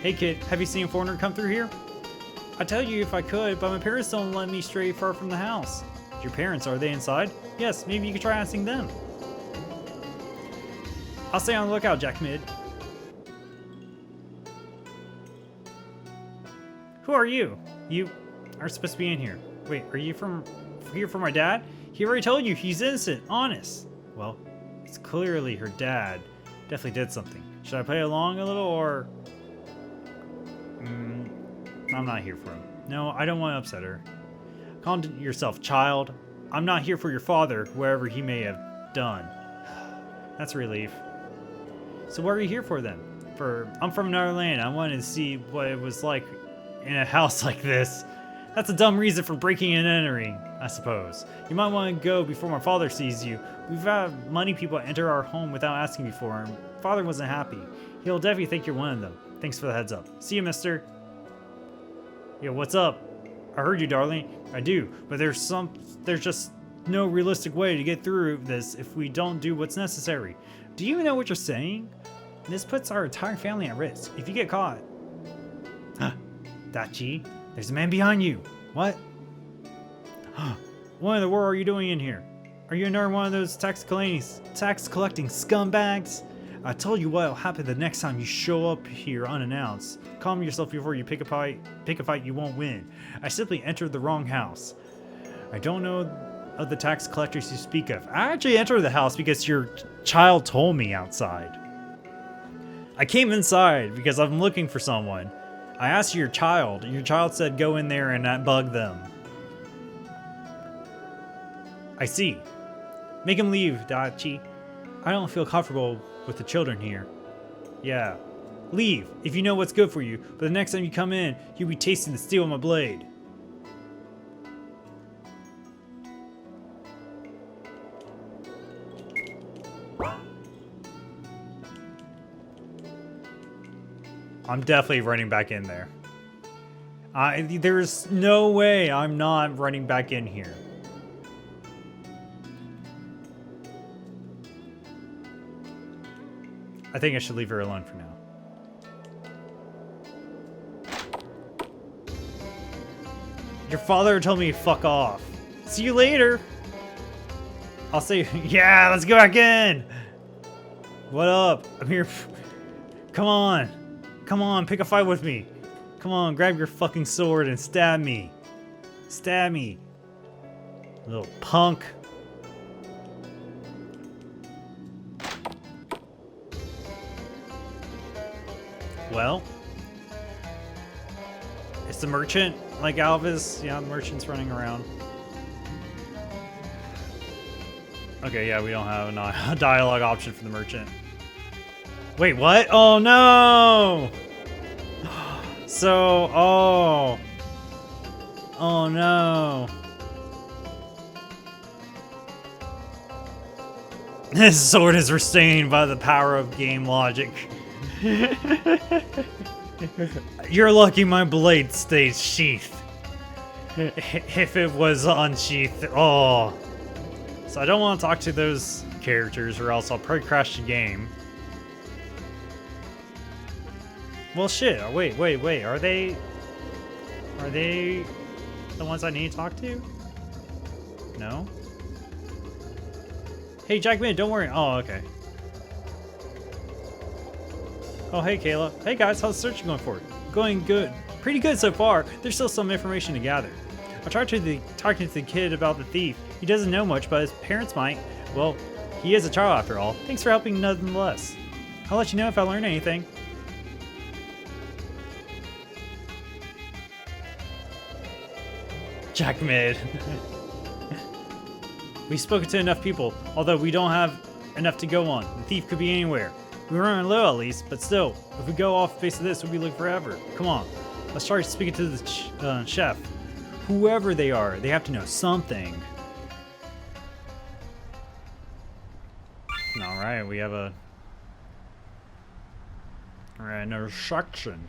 Hey, kid. Have you seen a foreigner come through here? I'd tell you if I could, but my parents don't let me stray far from the house. Your parents, are they inside? Yes, maybe you could try asking them. I'll stay on the lookout, Jack Mid. Who are you? You aren't supposed to be in here. Wait, are you from here for my dad? He already told you he's innocent, honest. Well, it's clearly her dad definitely did something. Should I play along a little, or... I'm not here for him. No, I don't want to upset her. Calm yourself, child. I'm not here for your father, wherever he may have done. That's a relief. So what are you here for then? I'm from another land. I wanted to see what it was like in a house like this. That's a dumb reason for breaking and entering, I suppose. You might want to go before my father sees you. We've had money people enter our home without asking before, and father wasn't happy. He'll definitely think you're one of them. Thanks for the heads up. See you, mister. Yo, what's up? I heard you, darling. I do, but there's just no realistic way to get through this if we don't do what's necessary. Do you even know what you're saying? This puts our entire family at risk. If you get caught... Huh. Dachi, there's a man behind you. What? What in the world are you doing in here? Are you another one of those tax collecting scumbags? I told you what'll happen the next time you show up here unannounced. Calm yourself before you pick a fight you won't win. I simply entered the wrong house. I don't know of the tax collectors you speak of. I actually entered the house because your child told me outside. I came inside because I'm looking for someone. I asked your child, and your child said go in there and not bug them. I see. Make him leave, Dachi. I don't feel comfortable with the children here. Yeah. Leave, if you know what's good for you, but the next time you come in, you'll be tasting the steel of my blade. I'm definitely running back in there. There's no way I'm not running back in here. I think I should leave her alone for now. Your father told me to fuck off. See you later. I'll say, yeah, let's go back in. What up? I'm here. Come on. Come on, pick a fight with me. Come on, grab your fucking sword and stab me. Stab me. Little punk. Well, it's the merchant, like Alvis. Yeah, the merchant's running around. Okay, yeah, we don't have a dialogue option for the merchant. Wait, what? Oh no! So, oh no. This sword is restrained by the power of game logic. You're lucky my blade stays sheathed. If it was unsheathed, oh. So I don't want to talk to those characters or else I'll probably crash the game. Well, shit. Wait. Are they the ones I need to talk to? No? Hey, Jackman, don't worry. Oh, okay. Oh, hey, Kayla. Hey, guys, how's the search going for it? Going good. Pretty good so far. There's still some information to gather. I tried talking to the kid about the thief. He doesn't know much, but his parents might. Well, he is a child after all. Thanks for helping nonetheless. I'll let you know if I learn anything. Jack Mid. We've spoken to enough people, although we don't have enough to go on. The thief could be anywhere. We're running low at least, but still, if we go off base of this, we'll be looking forever. Come on, let's try speaking to the chef. Whoever they are, they have to know something. Alright, we have a... Alright, another section.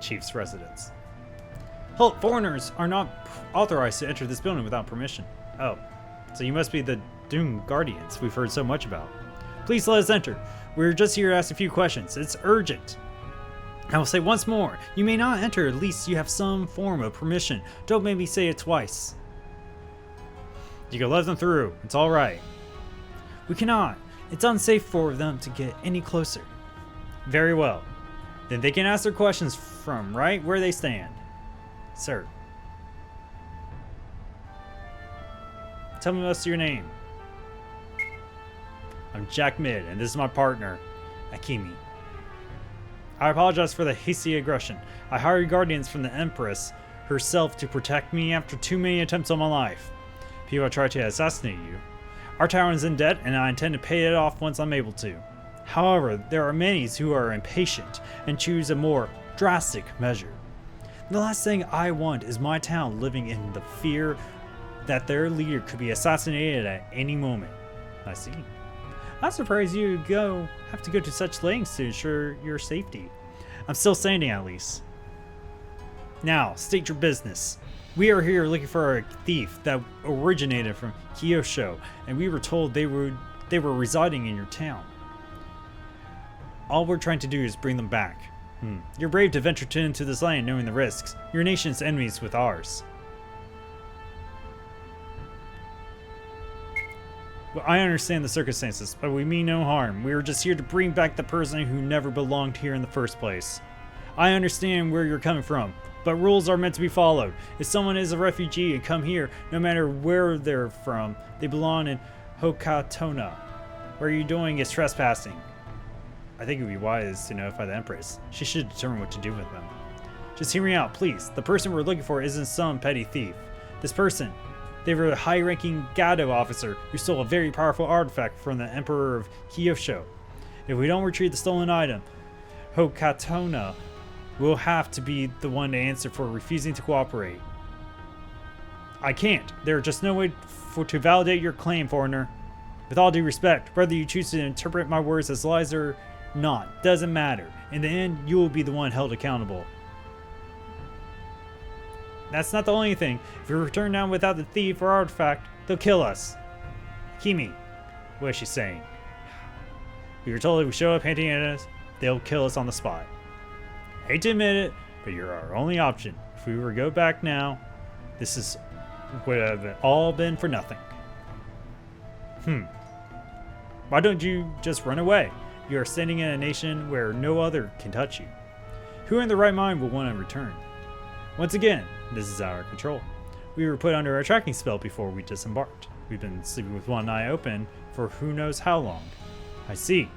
Chief's residence. Halt! Foreigners are not authorized to enter this building without permission. Oh, so you must be the Doom Guardians we've heard so much about. Please let us enter. We're just here to ask a few questions. It's urgent. I will say once more, you may not enter at least you have some form of permission. Don't make me say it twice. You can let them through. It's alright. We cannot. It's unsafe for them to get any closer. Very well. Then they can ask their questions from right where they stand. Sir. Tell me what's your name. I'm Jack Mid, and this is my partner, Akimi. I apologize for the hasty aggression. I hired guardians from the Empress herself to protect me after too many attempts on my life. People tried to assassinate you. Our town is in debt, and I intend to pay it off once I'm able to. However, there are many who are impatient and choose a more drastic measure. The last thing I want is my town living in the fear that their leader could be assassinated at any moment. I see. I'm surprised you have to go to such lengths to ensure your safety. I'm still standing at least. Now, state your business. We are here looking for a thief that originated from Kyosho, and we were told they were residing in your town. All we're trying to do is bring them back. You're brave to venture into this land knowing the risks. Your nation's enemies with ours. Well, I understand the circumstances, but we mean no harm. We were just here to bring back the person who never belonged here in the first place. I understand where you're coming from, but rules are meant to be followed. If someone is a refugee and come here, no matter where they're from, they belong in Hokatona. What you're doing is trespassing. I think it would be wise to notify the Empress. She should determine what to do with them. Just hear me out, please. The person we're looking for isn't some petty thief. This person, they were a high-ranking Gado officer who stole a very powerful artifact from the Emperor of Kyosho. If we don't retrieve the stolen item, Hokatona will have to be the one to answer for refusing to cooperate. I can't. There is just no way to validate your claim, foreigner. With all due respect, whether you choose to interpret my words as lies or not, doesn't matter. In the end, you will be the one held accountable. That's not the only thing. If we return now without the thief or artifact, they'll kill us. Kimi, what is she saying? We were told if we show up hinting at us, they'll kill us on the spot. Hate to admit it, but you're our only option. If we were to go back now, this would have all been for nothing. Why don't you just run away? You are standing in a nation where no other can touch you. Who in their right mind will want to return? Once again, this is out of control. We were put under a tracking spell before we disembarked. We've been sleeping with one eye open for who knows how long. I see.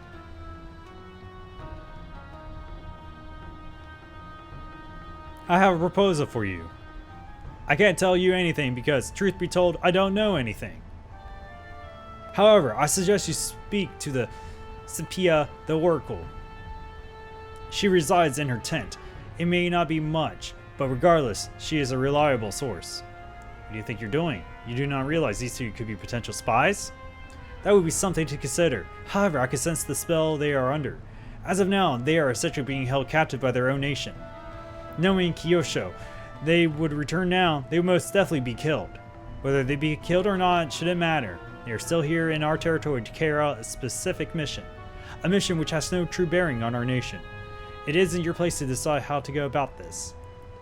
I have a proposal for you. I can't tell you anything because, truth be told, I don't know anything. However, I suggest you speak to the Sepia, the Oracle. She resides in her tent. It may not be much, but regardless, she is a reliable source. What do you think you're doing? You do not realize these two could be potential spies? That would be something to consider. However, I can sense the spell they are under. As of now, they are essentially being held captive by their own nation. Knowing Kyosho, they would return now, they would most definitely be killed. Whether they be killed or not shouldn't matter. They are still here in our territory to carry out a specific mission. A mission which has no true bearing on our nation. It isn't your place to decide how to go about this.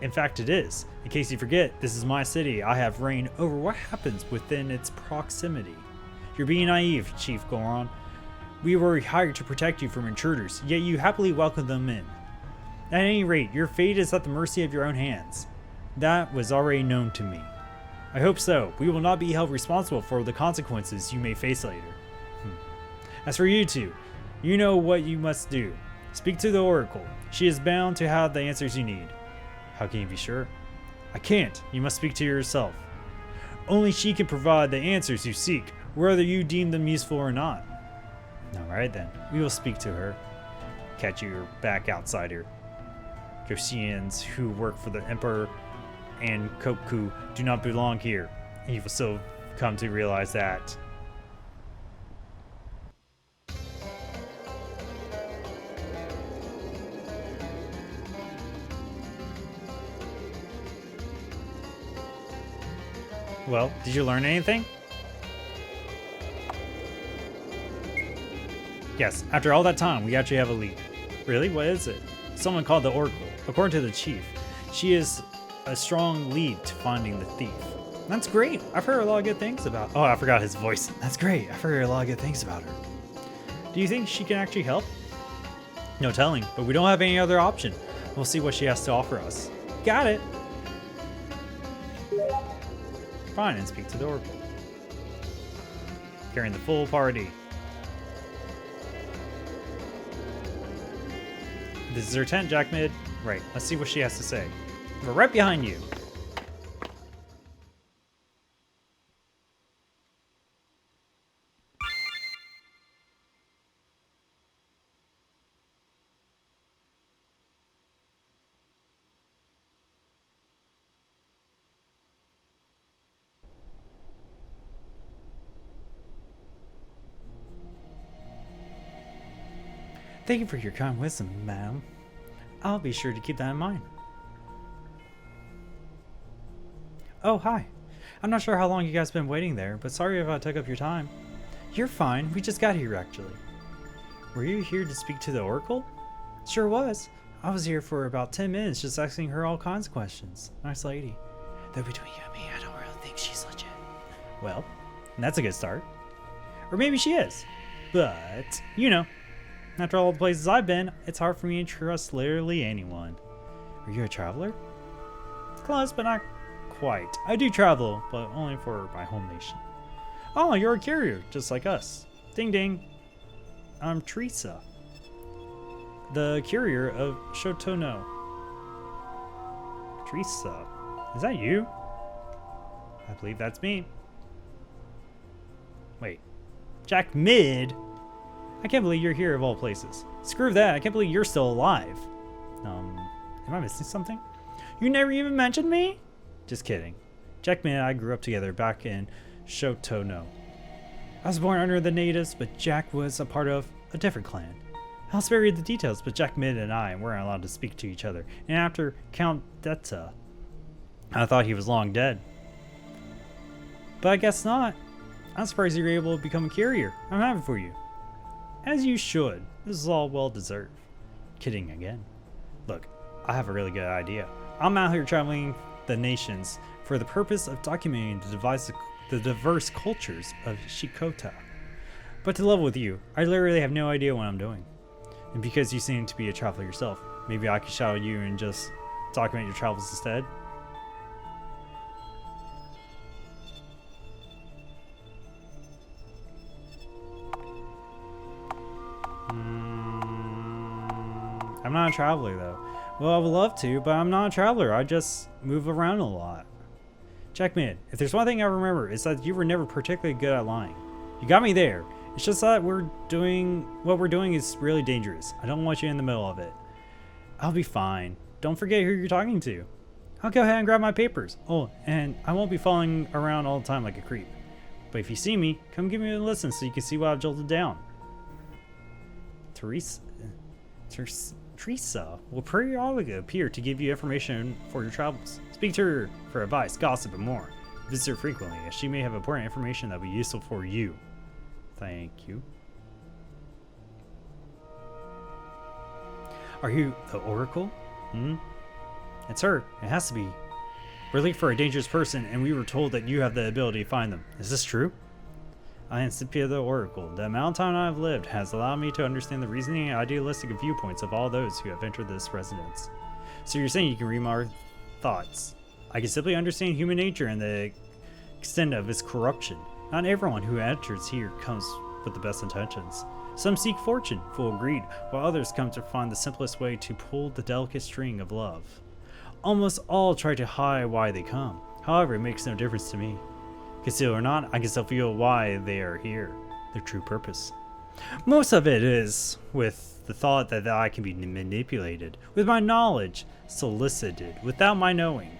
In fact, it is. In case you forget, this is my city. I have reign over what happens within its proximity. You're being naive, Chief Goron. We were hired to protect you from intruders, yet you happily welcome them in. At any rate, your fate is at the mercy of your own hands. That was already known to me. I hope so. We will not be held responsible for the consequences you may face later. As for you two, you know what you must do. Speak to the Oracle. She is bound to have the answers you need. How can you be sure? I can't. You must speak to yourself. Only she can provide the answers you seek, whether you deem them useful or not. Alright then, we will speak to her. Catch your back outsider. Goshians who work for the Emperor and Koku do not belong here. You will still come to realize that. Well, did you learn anything? Yes, after all that time, we actually have a lead. Really? What is it? Someone called the Oracle. According to the chief, she is a strong lead to finding the thief. That's great. I've heard a lot of good things about. Oh, I forgot his voice. That's great. I've heard a lot of good things about her. Do you think she can actually help? No telling, but we don't have any other option. We'll see what she has to offer us. Got it. Fine, and speak to the Oracle. Carrying the full party. This is her tent, Jack Mid. Right, let's see what she has to say. We're right behind you. Thank you for your kind wisdom, madam. I'll be sure to keep that in mind. Oh, hi. I'm not sure how long you guys been waiting there, but sorry if I took up your time. You're fine. We just got here, actually. Were you here to speak to the Oracle? Sure was. I was here for about 10 minutes just asking her all kinds of questions. Nice lady. Though between you and me, I don't really think she's legit. Well, that's a good start. Or maybe she is. But, you know. After all the places I've been, it's hard for me to trust literally anyone. Are you a traveler? Close, but not quite. I do travel, but only for my home nation. Oh, you're a courier, just like us. Ding ding. I'm Teresa, the courier of Shotono. Teresa, is that you? I believe that's me. Wait, Jack Mid? I can't believe you're here of all places. Screw that, I can't believe you're still alive. Am I missing something? You never even mentioned me? Just kidding. Jack Mid and I grew up together back in Shotono. I was born under the natives, but Jack was a part of a different clan. I'll spare you the details, but Jack Mid and I weren't allowed to speak to each other. And after Count Detta, I thought he was long dead. But I guess not. I'm surprised you were able to become a courier. I'm happy for you. As you should. This is all well deserved. Kidding again. Look, I have a really good idea. I'm out here traveling the nations for the purpose of documenting the diverse cultures of Shikota. But to level with you, I literally have no idea what I'm doing. And because you seem to be a traveler yourself, maybe I could shadow you and just document your travels instead? I'm not a traveler though. Well, I would love to, but I'm not a traveler. I just move around a lot. Checkmate, if there's one thing I remember, it's that you were never particularly good at lying. You got me there. It's just that what we're doing is really dangerous. I don't want you in the middle of it. I'll be fine. Don't forget who you're talking to. I'll go ahead and grab my papers. Oh, and I won't be following around all the time like a creep. But if you see me, come give me a listen so you can see what I've jolted down. Teresa will periodically appear to give you information for your travels. Speak to her for advice, gossip, and more. Visit her frequently, as she may have important information that will be useful for you. Thank you. Are you the Oracle? It's her. It has to be. We're looking for a dangerous person, and we were told that you have the ability to find them. Is this true? I am Scipio the Oracle. The amount of time I've lived has allowed me to understand the reasoning and idealistic viewpoints of all those who have entered this residence. So you're saying you can read my thoughts. I can simply understand human nature and the extent of its corruption. Not everyone who enters here comes with the best intentions. Some seek fortune, full of greed, while others come to find the simplest way to pull the delicate string of love. Almost all try to hide why they come. However, it makes no difference to me. Conceal or not, I can still feel why they are here, their true purpose. Most of it is with the thought that I can be manipulated, with my knowledge solicited without my knowing.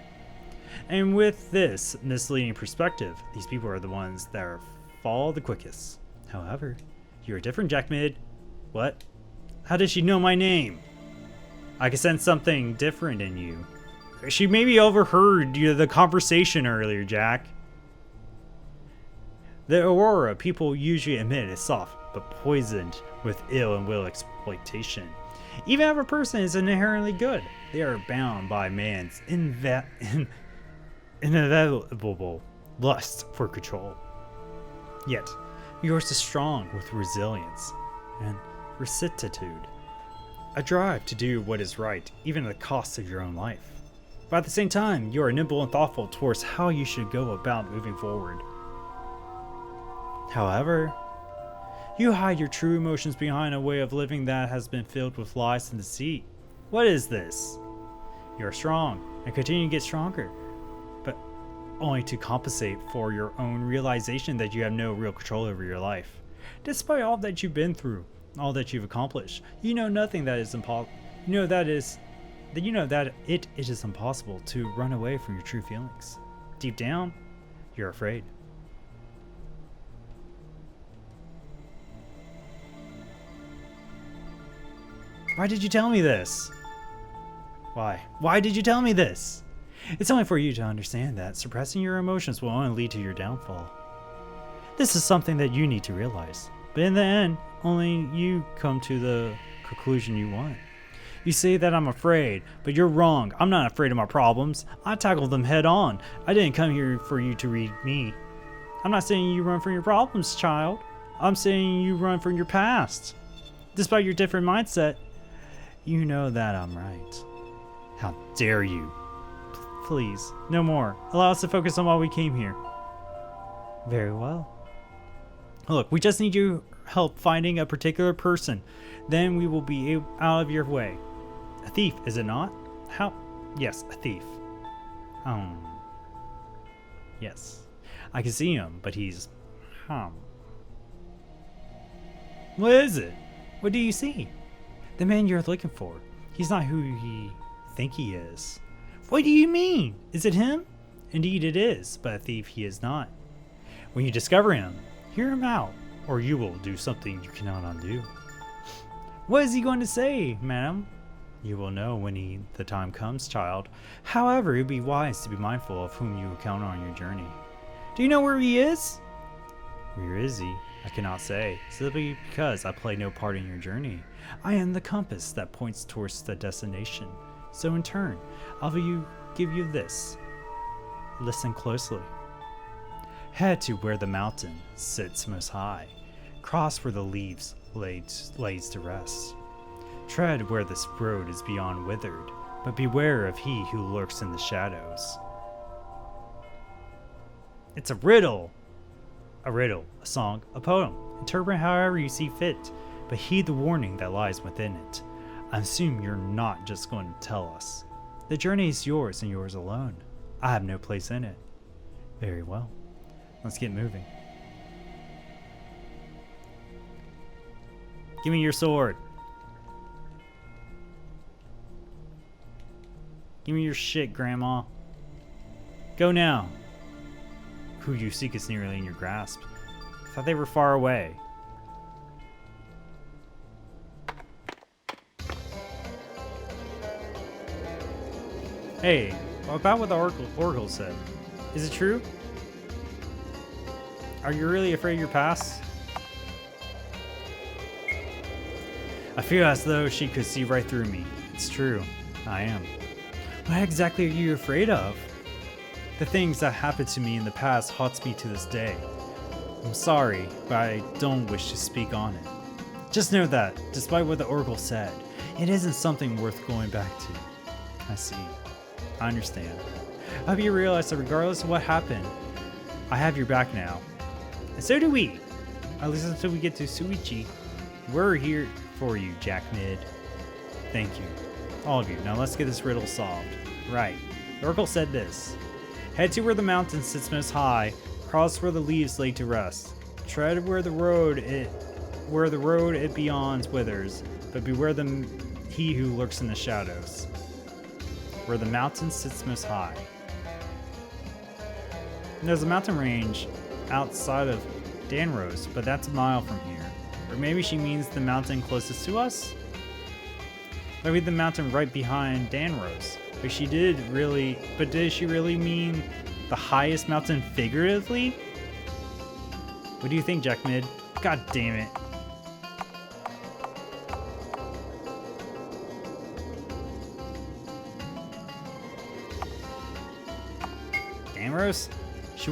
And with this misleading perspective, these people are the ones that fall the quickest. However, you're different, Jack Mid. What? How did she know my name? I can sense something different in you. She maybe overheard the conversation earlier, Jack. The aurora people usually emit is soft, but poisoned with ill and will exploitation. Even if a person is inherently good, they are bound by man's inevitable lust for control. Yet, yours is strong with resilience and rectitude, a drive to do what is right, even at the cost of your own life. But at the same time, you are nimble and thoughtful towards how you should go about moving forward. However, you hide your true emotions behind a way of living that has been filled with lies and deceit. What is this? You are strong and continue to get stronger, but only to compensate for your own realization that you have no real control over your life. Despite all that you've been through, all that you've accomplished, you know nothing that is impossible. You know that it is impossible to run away from your true feelings. Deep down, you're afraid. Why did you tell me this? Why? Why did you tell me this? It's only for you to understand that suppressing your emotions will only lead to your downfall. This is something that you need to realize. But in the end, only you come to the conclusion you want. You say that I'm afraid, but you're wrong. I'm not afraid of my problems. I tackle them head on. I didn't come here for you to read me. I'm not saying you run from your problems, child. I'm saying you run from your past. Despite your different mindset, you know that I'm right. How dare you? Please, no more. Allow us to focus on why we came here. Very well. Look, we just need your help finding a particular person. Then we will be out of your way. A thief, is it not? How? Yes, a thief. Yes. I can see him, but he's... What is it? What do you see? The man you're looking for. He's not who you think he is. What do you mean? Is it him? Indeed it is, but a thief he is not. When you discover him, hear him out, or you will do something you cannot undo. What is he going to say, madam? You will know when the time comes, child. However, it would be wise to be mindful of whom you encounter on your journey. Do you know where he is? Where is he? I cannot say, simply because I play no part in your journey. I am the compass that points towards the destination. So in turn, I'll give you this. Listen closely. Head to where the mountain sits most high. Cross where the leaves lays to rest. Tread where this road is beyond withered, but beware of he who lurks in the shadows. It's a riddle. A riddle, a song, a poem. Interpret however you see fit, but heed the warning that lies within it. I assume you're not just going to tell us. The journey is yours and yours alone. I have no place in it. Very well. Let's get moving. Give me your sword. Give me your shit, Grandma. Go now. Who you seek is nearly in your grasp. I thought they were far away. Hey, about what the Oracle said. Is it true? Are you really afraid of your past? I feel as though she could see right through me. It's true. I am. What exactly are you afraid of? The things that happened to me in the past haunts me to this day. I'm sorry, but I don't wish to speak on it. Just know that, despite what the Oracle said, it isn't something worth going back to. I see. I understand. I hope you realize that regardless of what happened, I have your back now. And so do we. At least until we get to Suichi. We're here for you, Jack Mid. Thank you. All of you. Now let's get this riddle solved. Right. The Oracle said this. Head to where the mountain sits most high. Cross where the leaves lay to rest. Tread where the road it beyond withers. But beware he who lurks in the shadows. Where the mountain sits most high. And there's a mountain range outside of Danrose, but that's a mile from here. Or maybe she means the mountain closest to us? Maybe the mountain right behind Danrose. But did she really mean the highest mountain figuratively? What do you think, Jack Mid? God damn it. Danrose? She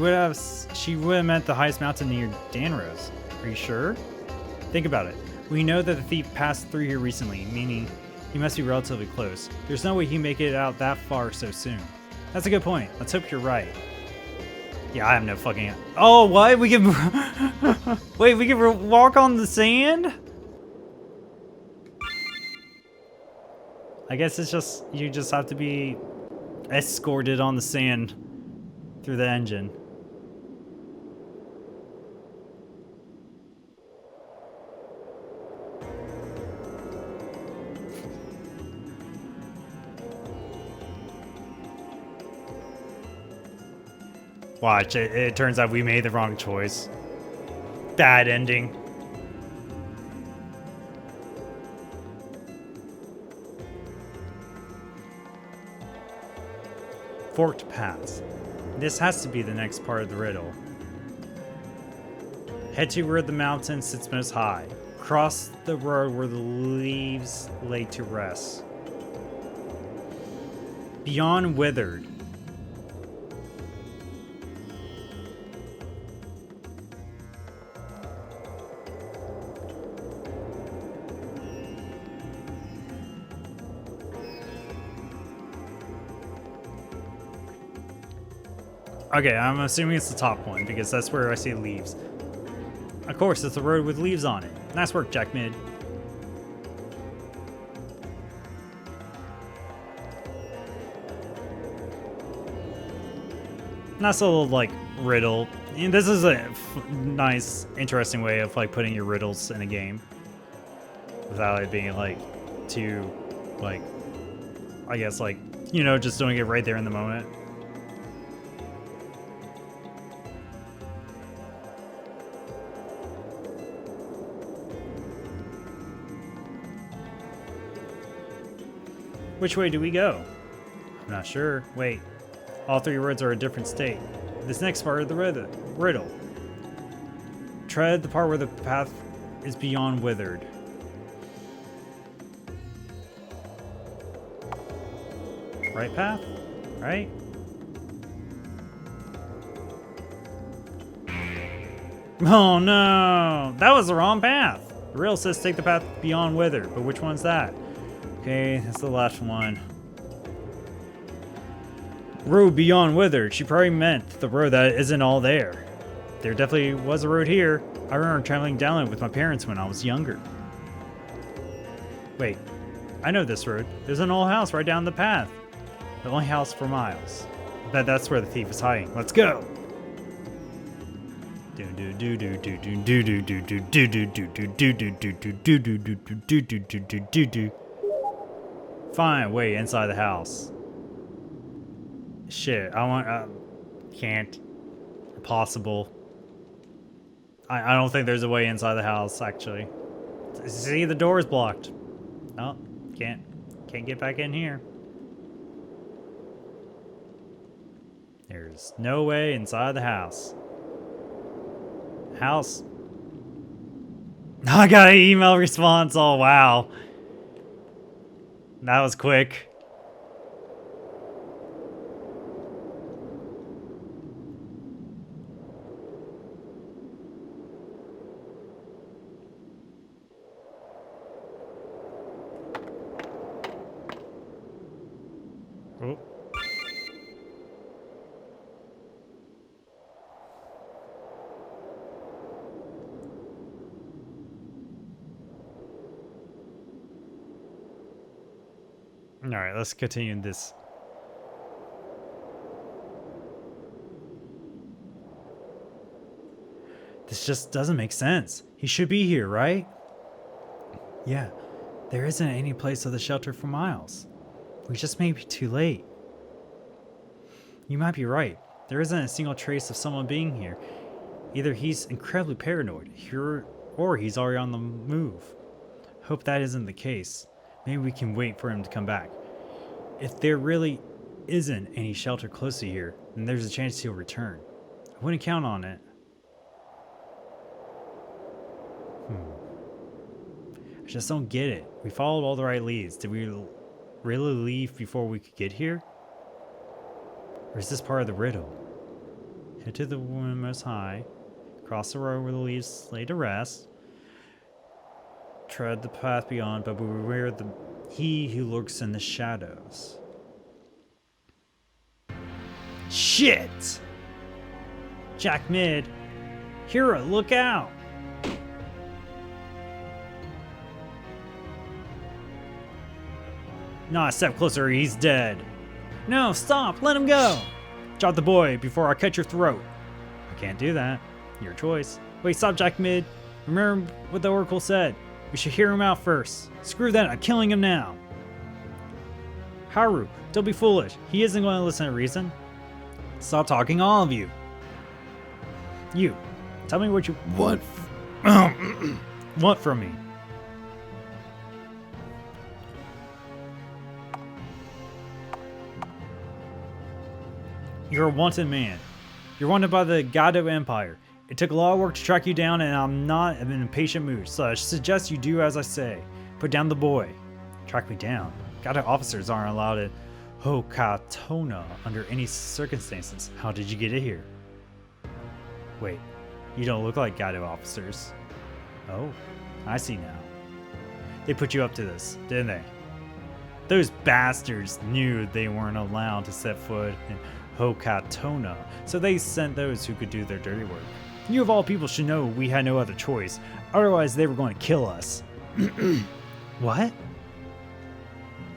would have meant the highest mountain near Danrose. Are you sure? Think about it. We know that the thief passed through here recently, meaning he must be relatively close. There's no way he'd make it out that far so soon. That's a good point. Let's hope you're right. Yeah, I have no fucking... Oh, what? We can... Wait, we can walk on the sand? I guess it's just... You just have to be escorted on the sand through the engine. Watch, it turns out we made the wrong choice. Bad ending. Forked paths. This has to be the next part of the riddle. Head to where the mountain sits most high. Cross the road where the leaves lay to rest. Beyond withered. Okay, I'm assuming it's the top one, because that's where I see leaves. Of course, it's the road with leaves on it. Nice work, Jack Mid. Nice little, like, riddle. And this is a nice, interesting way of, like, putting your riddles in a game. Without it being, like, too, like, I guess, like, you know, just doing it right there in the moment. Which way do we go? I'm not sure. Wait. All three roads are a different state. This next part of the riddle. Tread the part where the path is beyond withered. Right path? Right? Oh no! That was the wrong path! The riddle says take the path beyond withered, but which one's that? Okay, that's the last one. Road beyond withered. She probably meant the road that isn't all there. There definitely was a road here. I remember traveling down it with my parents when I was younger. Wait, I know this road. There's an old house right down the path. The only house for miles. I bet that's where the thief is hiding. Let's go! Fine, wait, inside the house. Shit, I want, can't. Impossible. I don't think there's a way inside the house, actually. See, the door is blocked. Oh, can't get back in here. There's no way inside the house. House. I got an email response. Oh, wow. That was quick. Oh. All right, let's continue this. This just doesn't make sense. He should be here, right? Yeah, there isn't any place of the shelter for miles. We just may be too late. You might be right. There isn't a single trace of someone being here. Either he's incredibly paranoid, or he's already on the move. Hope that isn't the case. Maybe we can wait for him to come back. If there really isn't any shelter close to here, then there's a chance he'll return. I wouldn't count on it. I just don't get it. We followed all the right leads. Did we really leave before we could get here? Or is this part of the riddle? Head to the one most high. Cross the road where the leaves lay to rest. Tread the path beyond, but beware he who lurks in the shadows. Shit! Jack Mid. Hera, look out! Not a step closer, he's dead. No, stop! Let him go! Drop the boy before I cut your throat. I can't do that. Your choice. Wait, stop, Jack Mid. Remember what the Oracle said. We should hear him out first. Screw that, I'm killing him now. Haru, don't be foolish. He isn't going to listen to reason. Stop talking, all of you. You, tell me what you want from me. You're a wanted man. You're wanted by the Gado Empire. It took a lot of work to track you down, and I'm not in an impatient mood, so I suggest you do as I say. Put down the boy. Track me down. Gado officers aren't allowed in Hokatona under any circumstances. How did you get it here? Wait, you don't look like Gado officers. Oh, I see now. They put you up to this, didn't they? Those bastards knew they weren't allowed to set foot in Hokatona, so they sent those who could do their dirty work. You of all people should know we had no other choice, otherwise they were going to kill us. What?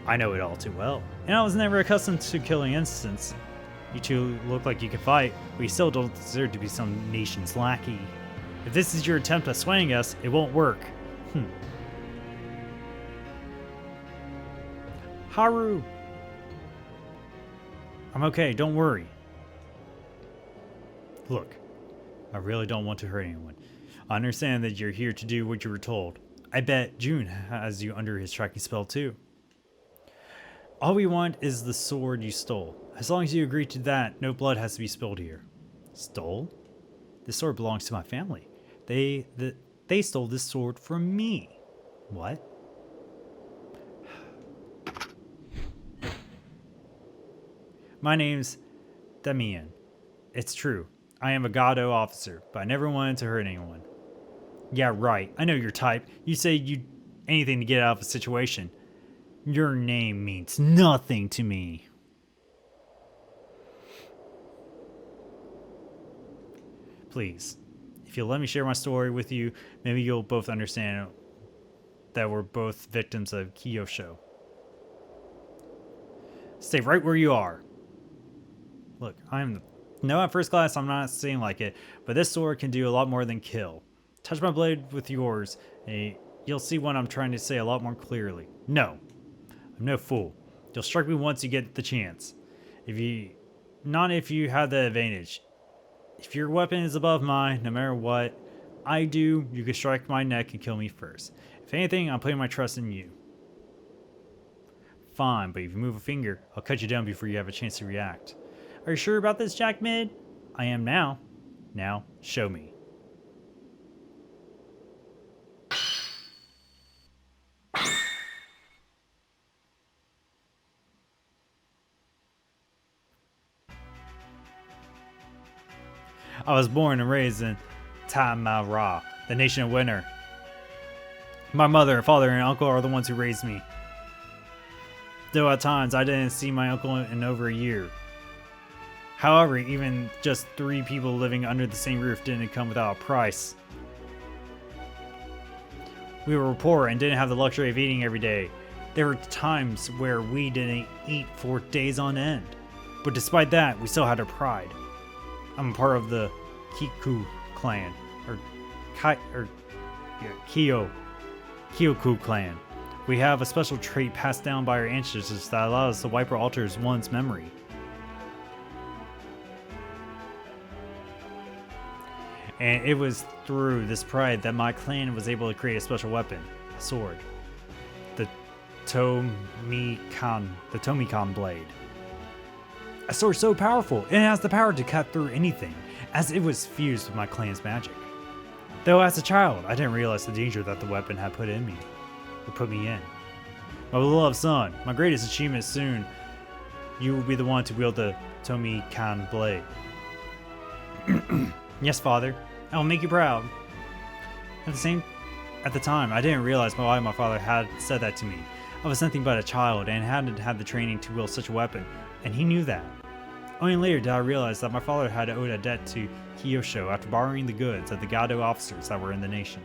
I know it all too well, and I was never accustomed to killing innocents. You two look like you can fight, but you still don't deserve to be some nation's lackey. If this is your attempt at swaying us, it won't work. Haru! I'm okay, don't worry. Look, I really don't want to hurt anyone. I understand that you're here to do what you were told. I bet June has you under his tracking spell too. All we want is the sword you stole. As long as you agree to that, no blood has to be spilled here. Stole? This sword belongs to my family. They stole this sword from me. What? My name's Damian. It's true. I am a Gado officer, but I never wanted to hurt anyone. Yeah, right. I know your type. You say you'd anything to get out of a situation. Your name means nothing to me. Please, if you'll let me share my story with you, maybe you'll both understand that we're both victims of Kyosho. Stay right where you are. Look, no, at first glance, I'm not seeing like it, but this sword can do a lot more than kill. Touch my blade with yours, and you'll see what I'm trying to say a lot more clearly. No, I'm no fool. You'll strike me once you get the chance. Not if you have the advantage. If your weapon is above mine, no matter what I do, you can strike my neck and kill me first. If anything, I'm putting my trust in you. Fine, but if you move a finger, I'll cut you down before you have a chance to react. Are you sure about this, Jack Mid? I am now. Now, show me. I was born and raised in Tamara, the nation of winter. My mother, father, and uncle are the ones who raised me. Though at times I didn't see my uncle in over a year. However, even just 3 people living under the same roof didn't come without a price. We were poor and didn't have the luxury of eating every day. There were times where we didn't eat for days on end. But despite that, we still had our pride. I'm a part of the Kiku clan, or Kyoku clan. We have a special trait passed down by our ancestors that allows us to wipe our altars one's memory. And it was through this pride that my clan was able to create a special weapon, a sword. The Tomikan blade. A sword so powerful, it has the power to cut through anything, as it was fused with my clan's magic. Though as a child, I didn't realize the danger that the weapon had put me in. My beloved son, my greatest achievement soon, you will be the one to wield the Tomikan blade. Yes, father, I will make you proud. At the time, I didn't realize why my father had said that to me. I was nothing but a child and hadn't had the training to wield such a weapon, and he knew that. Only later did I realize that my father had owed a debt to Kyosho after borrowing the goods of the Gado officers that were in the nation.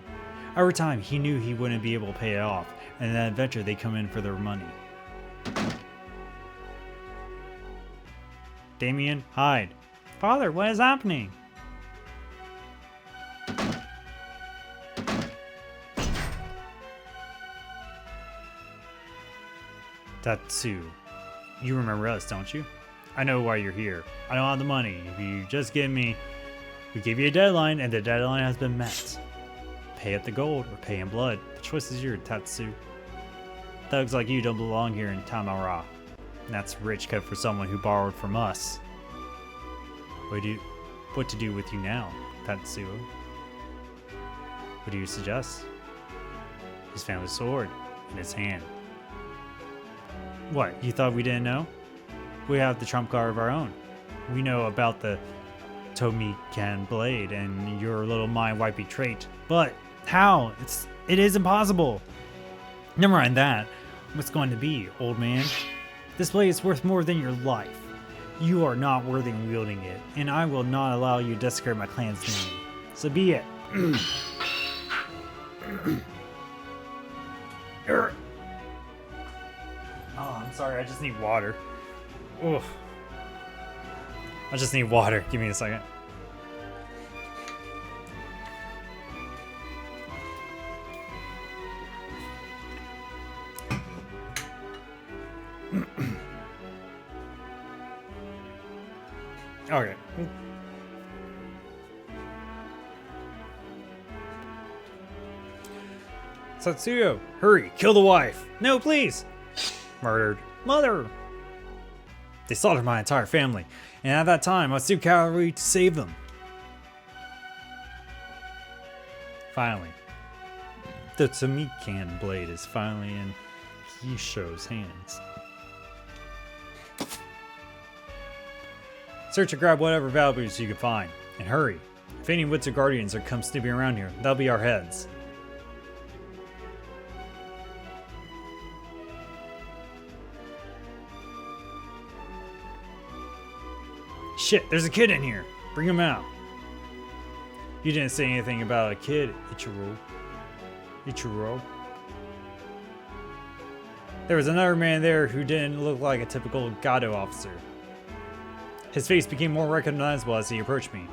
Over time, he knew he wouldn't be able to pay it off, and in that adventure, they come in for their money. Damien, hide. Father, what is happening? Tatsu, you remember us, don't you? I know why you're here. I don't have the money. If you just give me... We gave you a deadline, and the deadline has been met. Pay up the gold, or pay in blood. The choice is yours, Tatsu. Thugs like you don't belong here in Tamara. And that's rich cut for someone who borrowed from us. What to do with you now, Tatsuo? What do you suggest? His family's sword in his hand. What, you thought we didn't know? We have the trump card of our own. We know about the Tomikan blade and your little mind-wiping trait. But how? It is impossible. Never mind that. What's going to be, old man? This blade is worth more than your life. You are not worthy of wielding it, and I will not allow you to desecrate my clan's name. So be it. Oh, I'm sorry, I just need water. Oof. I just need water. Give me a second. Okay. Satsuyo, hurry, kill the wife. No, please. Murdered. Mother! They slaughtered my entire family, and at that time, I was too cowardly to save them. Finally, the Tomikan blade is finally in Kisho's hands. Search and grab whatever valuables you can find, and hurry. If any wits or guardians are come snooping around here, that'll be our heads. Shit, there's a kid in here. Bring him out. You didn't say anything about a kid, Ichiro. Ichiro. There was another man there who didn't look like a typical Gado officer. His face became more recognizable as he approached me.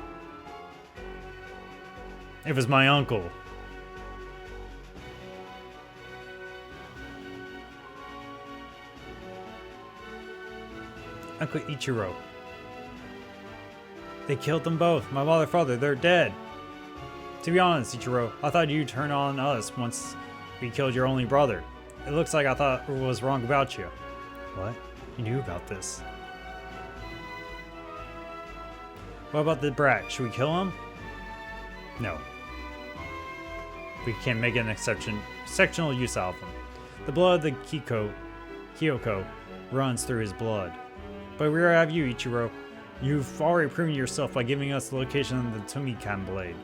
It was my uncle. Uncle Ichiro. They killed them both. My mother and father, they're dead. To be honest, Ichiro, I thought you'd turn on us once we killed your only brother. It looks like I thought was wrong about you. What? You knew about this? What about the brat? Should we kill him? No. We can make an exceptional use out of him. The blood of the Kyoko runs through his blood. But where have you, Ichiro? You've already proven yourself by giving us the location of the Tomikan blade.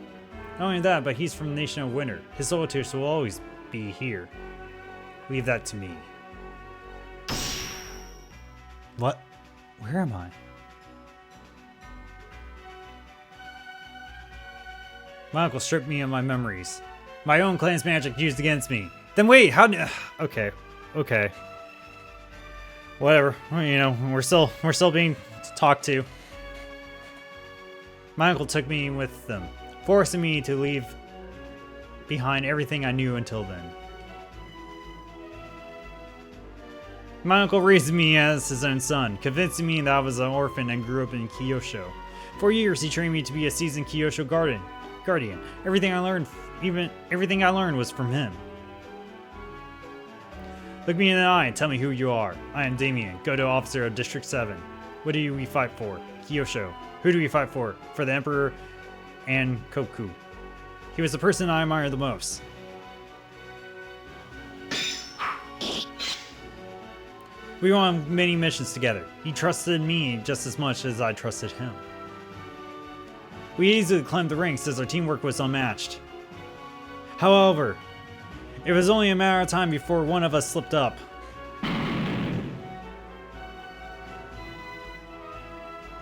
Not only that, but he's from the Nation of Winter. His soldiers will always be here. Leave that to me. What? Where am I? My uncle stripped me of my memories. My own clan's magic used against me. Then wait, how did... Okay. Whatever. You know, we're still being talked to. My uncle took me with them, forcing me to leave behind everything I knew until then. My uncle raised me as his own son, convincing me that I was an orphan and grew up in Kyosho. For years, he trained me to be a seasoned Kyosho guardian. Everything I learned was from him. Look me in the eye and tell me who you are. I am Damien, Godo Officer of District 7. What do we fight for? Kyosho. Who do we fight for? For the Emperor and Koku. He was the person I admire the most. We went on many missions together. He trusted me just as much as I trusted him. We easily climbed the ranks as our teamwork was unmatched. However, it was only a matter of time before one of us slipped up.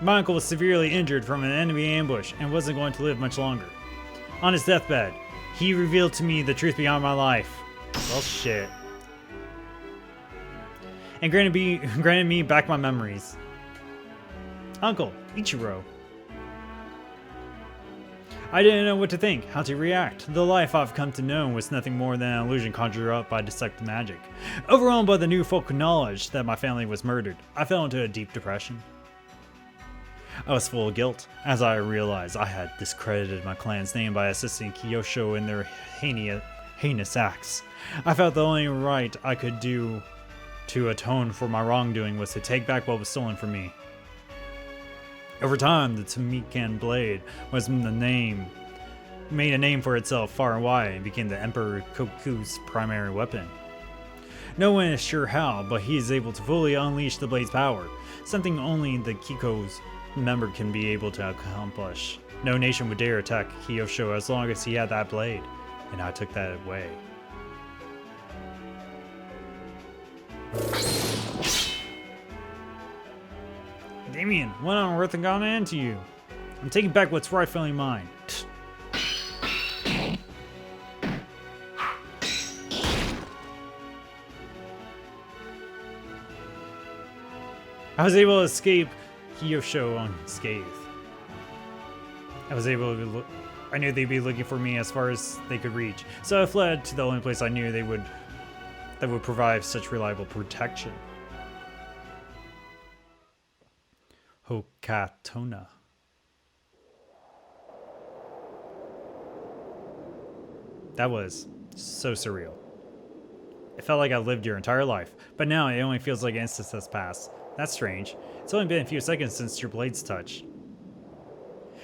My uncle was severely injured from an enemy ambush and wasn't going to live much longer. On his deathbed, he revealed to me the truth behind my life. Well, shit. And granted me back my memories. Uncle, Ichiro. I didn't know what to think, how to react. The life I've come to know was nothing more than an illusion conjured up by deceptive magic. Overwhelmed by the new folk knowledge that my family was murdered, I fell into a deep depression. I was full of guilt, as I realized I had discredited my clan's name by assisting Kyosho in their heinous acts. I felt the only right I could do to atone for my wrongdoing was to take back what was stolen from me. Over time, the Tomikan blade made a name for itself far and wide and became the Emperor Koku's primary weapon. No one is sure how, but he is able to fully unleash the blade's power, something only the Kiko's member can be able to accomplish. No nation would dare attack Kyosho as long as he had that blade, and I took that away. Damien, what on earth got into you? I'm taking back what's rightfully mine. I was able to escape Kyosho unscathed. I knew they'd be looking for me as far as they could reach, so I fled to the only place I knew that would provide such reliable protection. Hokatona. That was so surreal. It felt like I lived your entire life, but now it only feels like instance has passed. That's strange. It's only been a few seconds since your blades touched.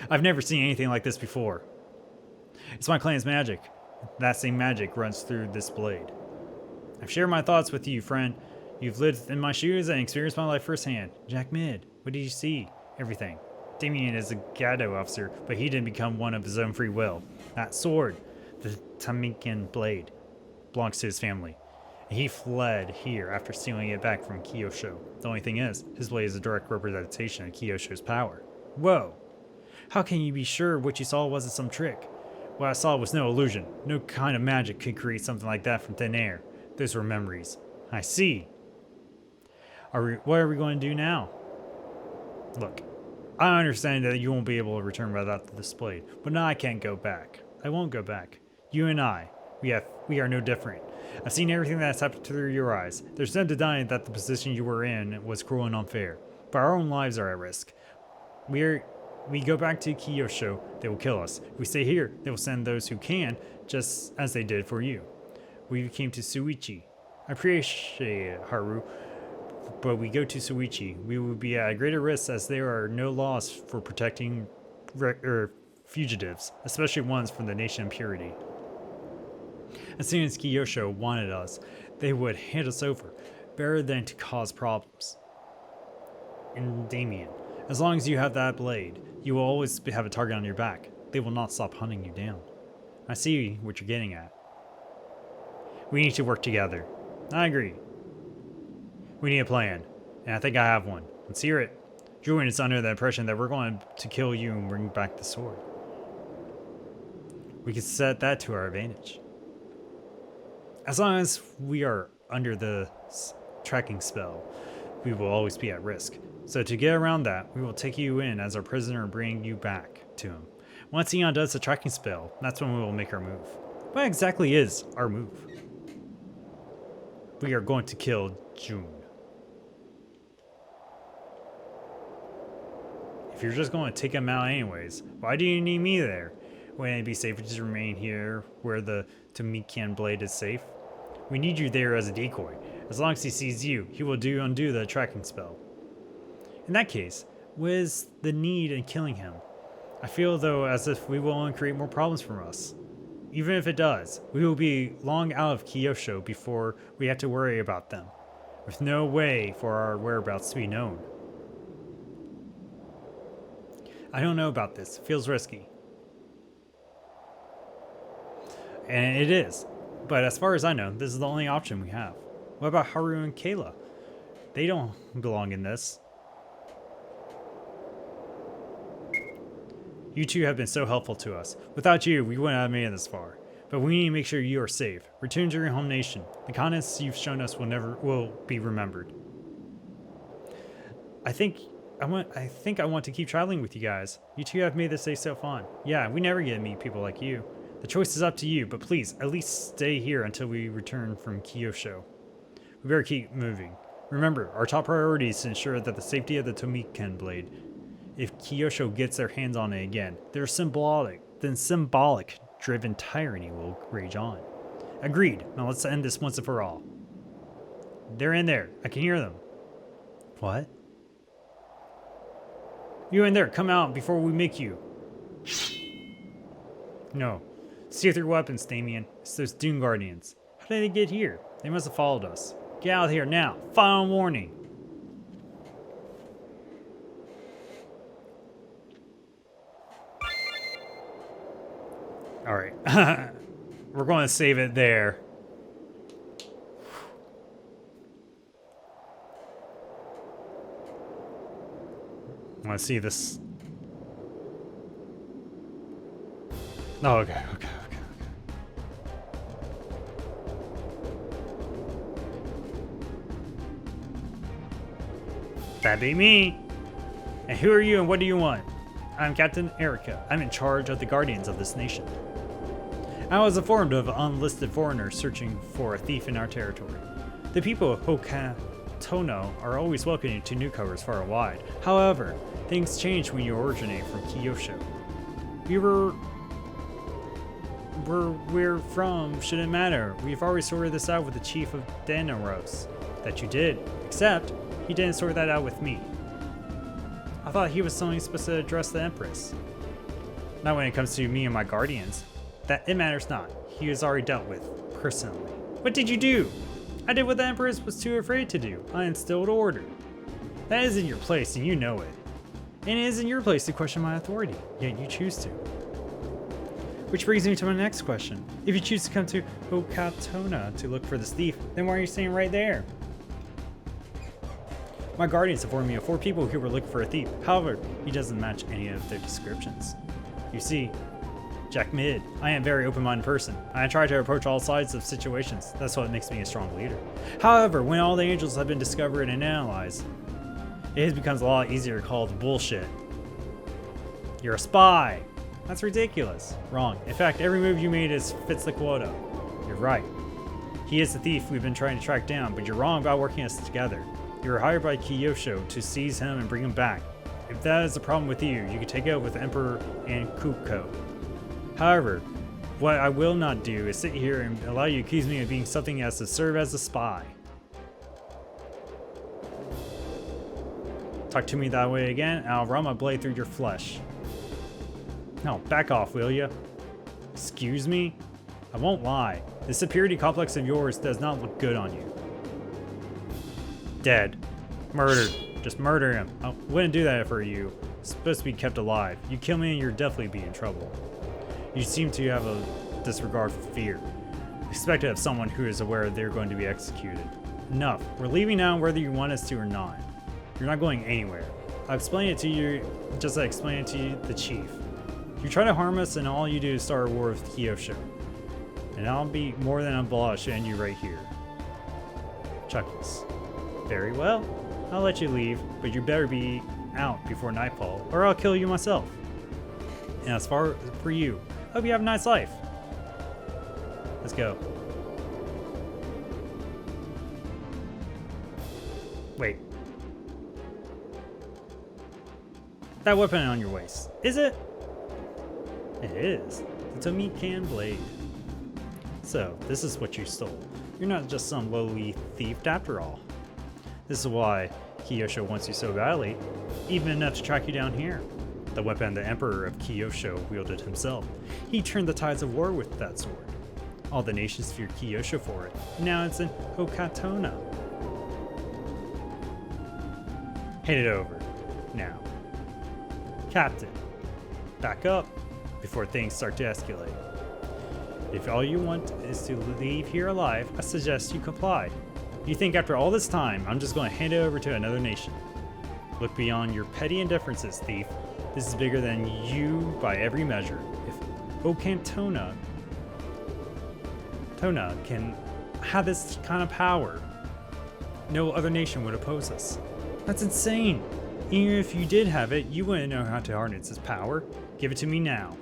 I've never seen anything like this before. It's my clan's magic. That same magic runs through this blade. I've shared my thoughts with you, friend. You've lived in my shoes and experienced my life firsthand. Jack Mid, what did you see? Everything. Damien is a Gado officer, but he didn't become one of his own free will. That sword, the Tamikan blade, belongs to his family. And he fled here after stealing it back from Kyosho. The only thing is, his blade is a direct representation of Kyosho's power. Whoa! How can you be sure what you saw wasn't some trick? What I saw was no illusion. No kind of magic could create something like that from thin air. Those were memories. I see. What are we going to do now? Look, I understand that you won't be able to return without the display, but now I can't go back. I won't go back. You and I, we are no different. I've seen everything that's happened through your eyes. There's no denying that the position you were in was cruel and unfair, but our own lives are at risk. We go back to Kyosho, they will kill us. If we stay here, they will send those who can, just as they did for you. We came to Suichi. I appreciate it, Haru, but we go to Suichi. We will be at a greater risk as there are no laws for protecting fugitives, especially ones from the nation of purity. As soon as Kyosho wanted us, they would hand us over, better than to cause problems. And Damien, as long as you have that blade, you will always have a target on your back. They will not stop hunting you down. I see what you're getting at. We need to work together. I agree. We need a plan, and I think I have one. Let's hear it. Julian is under the impression that we're going to kill you and bring back the sword. We can set that to our advantage. As long as we are under the tracking spell, we will always be at risk. So to get around that, we will take you in as our prisoner and bring you back to him. Once Eon does the tracking spell, that's when we will make our move. What exactly is our move? We are going to kill June. If you're just going to take him out anyways, why do you need me there? Wouldn't it be safer to remain here where the Tamikan blade is safe? We need you there as a decoy. As long as he sees you, he will undo the tracking spell. In that case, what is the need in killing him? I feel though as if we will only create more problems for us. Even if it does, we will be long out of Kyosho before we have to worry about them, with no way for our whereabouts to be known. I don't know about this. It feels risky. And it is. But as far as I know, this is the only option we have. What about Haru and Kayla? They don't belong in this. You two have been so helpful to us. Without you, we wouldn't have made it this far. But we need to make sure you are safe. Return to your home nation. The kindness you've shown us will be remembered. I think I want to keep traveling with you guys. You two have made this day so fun. Yeah, we never get to meet people like you. The choice is up to you, but please, at least stay here until we return from Kyosho. We better keep moving. Remember, our top priority is to ensure that the safety of the Tamikan blade. If Kyosho gets their hands on it again, then symbolic-driven tyranny will rage on. Agreed. Now let's end this once and for all. They're in there. I can hear them. What? You in there, come out before we make you. No. Steer through weapons, Damien. It's those Dune Guardians. How did they get here? They must have followed us. Get out of here now. Final warning. Alright. We're going to save it there. I want to see this. Oh, okay. That be me. And who are you and what do you want? I'm Captain Erica. I'm in charge of the guardians of this nation. I was informed of unlisted foreigners searching for a thief in our territory. The people of Hokatono are always welcoming to newcomers far and wide. However, things change when you originate from Kyosho. We where we're from shouldn't matter. We've already sorted this out with the chief of Deneros. That you did, except he didn't sort that out with me. I thought he was only supposed to address the Empress. Not when it comes to me and my guardians. That it matters not. He was already dealt with, personally. What did you do? I did what the Empress was too afraid to do. I instilled order. That isn't your place, and you know it. And it isn't your place to question my authority, yet you choose to. Which brings me to my next question. If you choose to come to Okatona to look for this thief, then why are you staying right there? My guardians informed me of 4 people who were looking for a thief. However, he doesn't match any of their descriptions. You see, Jack Mid, I am a very open-minded person. I try to approach all sides of situations. That's what makes me a strong leader. However, when all the angels have been discovered and analyzed, it becomes a lot easier to call it bullshit. You're a spy. That's ridiculous. Wrong. In fact, every move you made fits the quota. You're right. He is the thief we've been trying to track down, but you're wrong about working us together. You were hired by Kyosho to seize him and bring him back. If that is a problem with you, you can take it up with Emperor and Kuko. However, what I will not do is sit here and allow you to accuse me of being something else to serve as a spy. Talk to me that way again, and I'll run my blade through your flesh. No, back off, will ya? Excuse me? I won't lie. This superiority complex of yours does not look good on you. Dead. Murdered. Just murder him. I wouldn't do that for you. It's supposed to be kept alive. You kill me and you're definitely be in trouble. You seem to have a disregard for fear. Expect it of someone who is aware they're going to be executed. Enough. We're leaving now whether you want us to or not. You're not going anywhere. I'll explain it to you just like I explained it to you, the chief. You try to harm us and all you do is start a war with Kyosho. And I'll be more than obliged to end you right here. Chuckles. Very well. I'll let you leave, but you better be out before nightfall, or I'll kill you myself. And as far for you, hope you have a nice life. Let's go. Wait. That weapon on your waist, is it? It is. It's a meat can blade. So, this is what you stole. You're not just some lowly thief after all. This is why Kyosho wants you so badly, even enough to track you down here. The weapon the Emperor of Kyosho wielded himself. He turned the tides of war with that sword. All the nations feared Kyosho for it. Now it's in Okatona. Hand it over. Now. Captain, back up before things start to escalate. If all you want is to leave here alive, I suggest you comply. You think after all this time, I'm just going to hand it over to another nation? Look beyond your petty indifferences, thief. This is bigger than you by every measure. If Okatona can have this kind of power, no other nation would oppose us. That's insane. Even if you did have it, you wouldn't know how to harness its power. Give it to me now.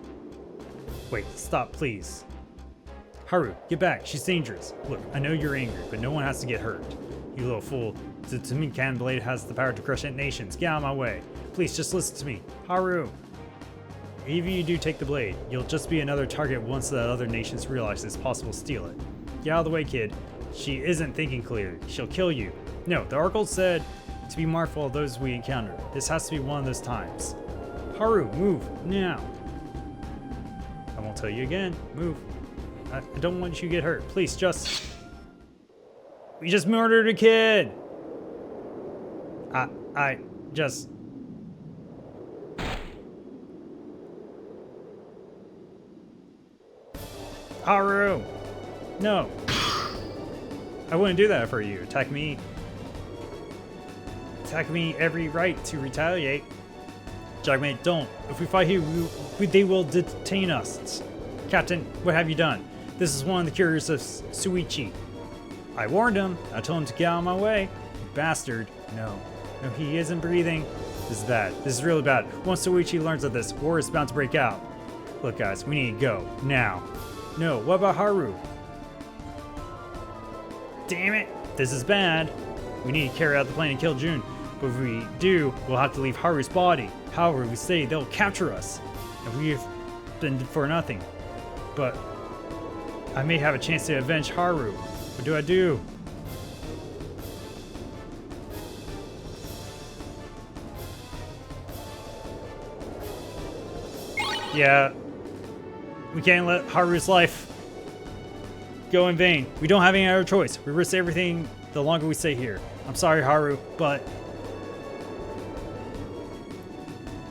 Wait, stop, please. Haru, get back. She's dangerous. Look, I know you're angry, but no one has to get hurt. You little fool. The Tsumikan blade has the power to crush nations. Get out of my way. Please, just listen to me. Haru. Even if you do take the blade, you'll just be another target once the other nations realize it's possible to steal it. Get out of the way, kid. She isn't thinking clearly. She'll kill you. No, the Oracle said to be mindful of those we encounter. This has to be one of those times. Haru, move, now. I won't tell you again. Move. I don't want you to get hurt. Please, just... We just murdered a kid! I just... Haru! No. I wouldn't do that for you. Attack me. Attack me every right to retaliate. Jagmate, don't. If we fight here, they will detain us. Captain, what have you done? This is one of the cures of Suichi. I warned him. I told him to get out of my way. You bastard. No, he isn't breathing. This is bad. This is really bad. Once Suichi learns of this, war is bound to break out. Look, guys, we need to go. Now. No, what about Haru? Damn it. This is bad. We need to carry out the plan and kill June. But if we do, we'll have to leave Haru's body. However, if we stay, they'll capture us. And we've been for nothing. But I may have a chance to avenge Haru. What do I do? Yeah. We can't let Haru's life go in vain. We don't have any other choice. We risk everything the longer we stay here. I'm sorry, Haru, but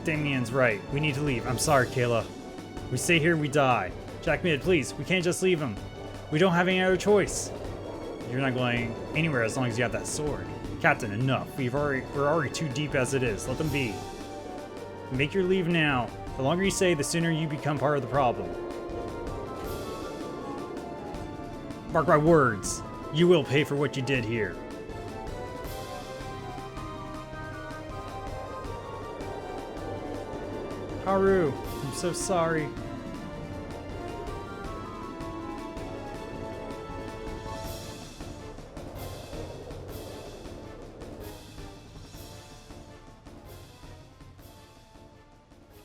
Damien's right. We need to leave. I'm sorry, Kayla. We stay here, we die. Jack Mid, please. We can't just leave him. We don't have any other choice. You're not going anywhere as long as you have that sword. Captain, enough. We're already too deep as it is. Let them be. Make your leave now. The longer you stay, the sooner you become part of the problem. Mark my words. You will pay for what you did here. Haru, I'm so sorry.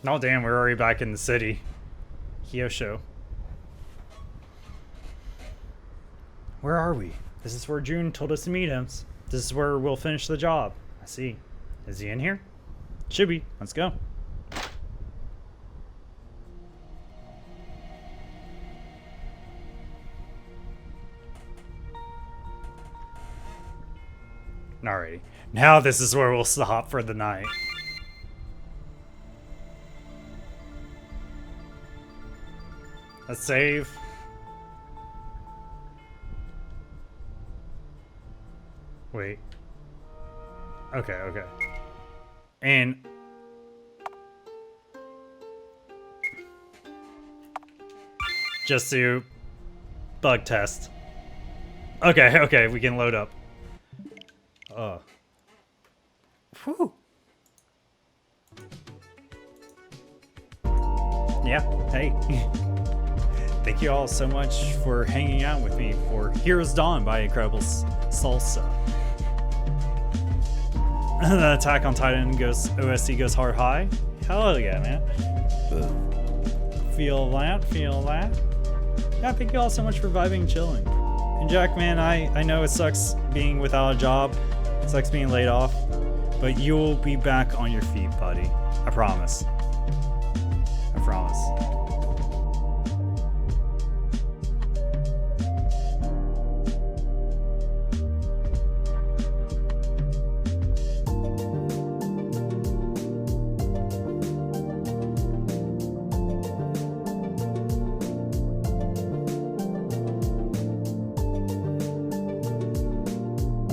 Oh damn, we're already back in the city. Kyosho. Where are we? This is where June told us to meet him. This is where we'll finish the job. I see. Is he in here? Should be. Let's go. Alrighty. Now this is where we'll stop for the night. Let's save. Wait. Okay, okay. And just to bug test. Okay, okay, we can load up. Whew. Yeah, hey. Thank you all so much for hanging out with me for Heroes Dawn by Incredible Salsa. The Attack on Titan goes OSC goes hard high. Hell yeah, man. Feel that, feel that. Yeah, thank you all so much for vibing and chilling. And Jack, man, I know it sucks being without a job. It sucks being laid off. But you'll be back on your feet, buddy. I promise. I promise.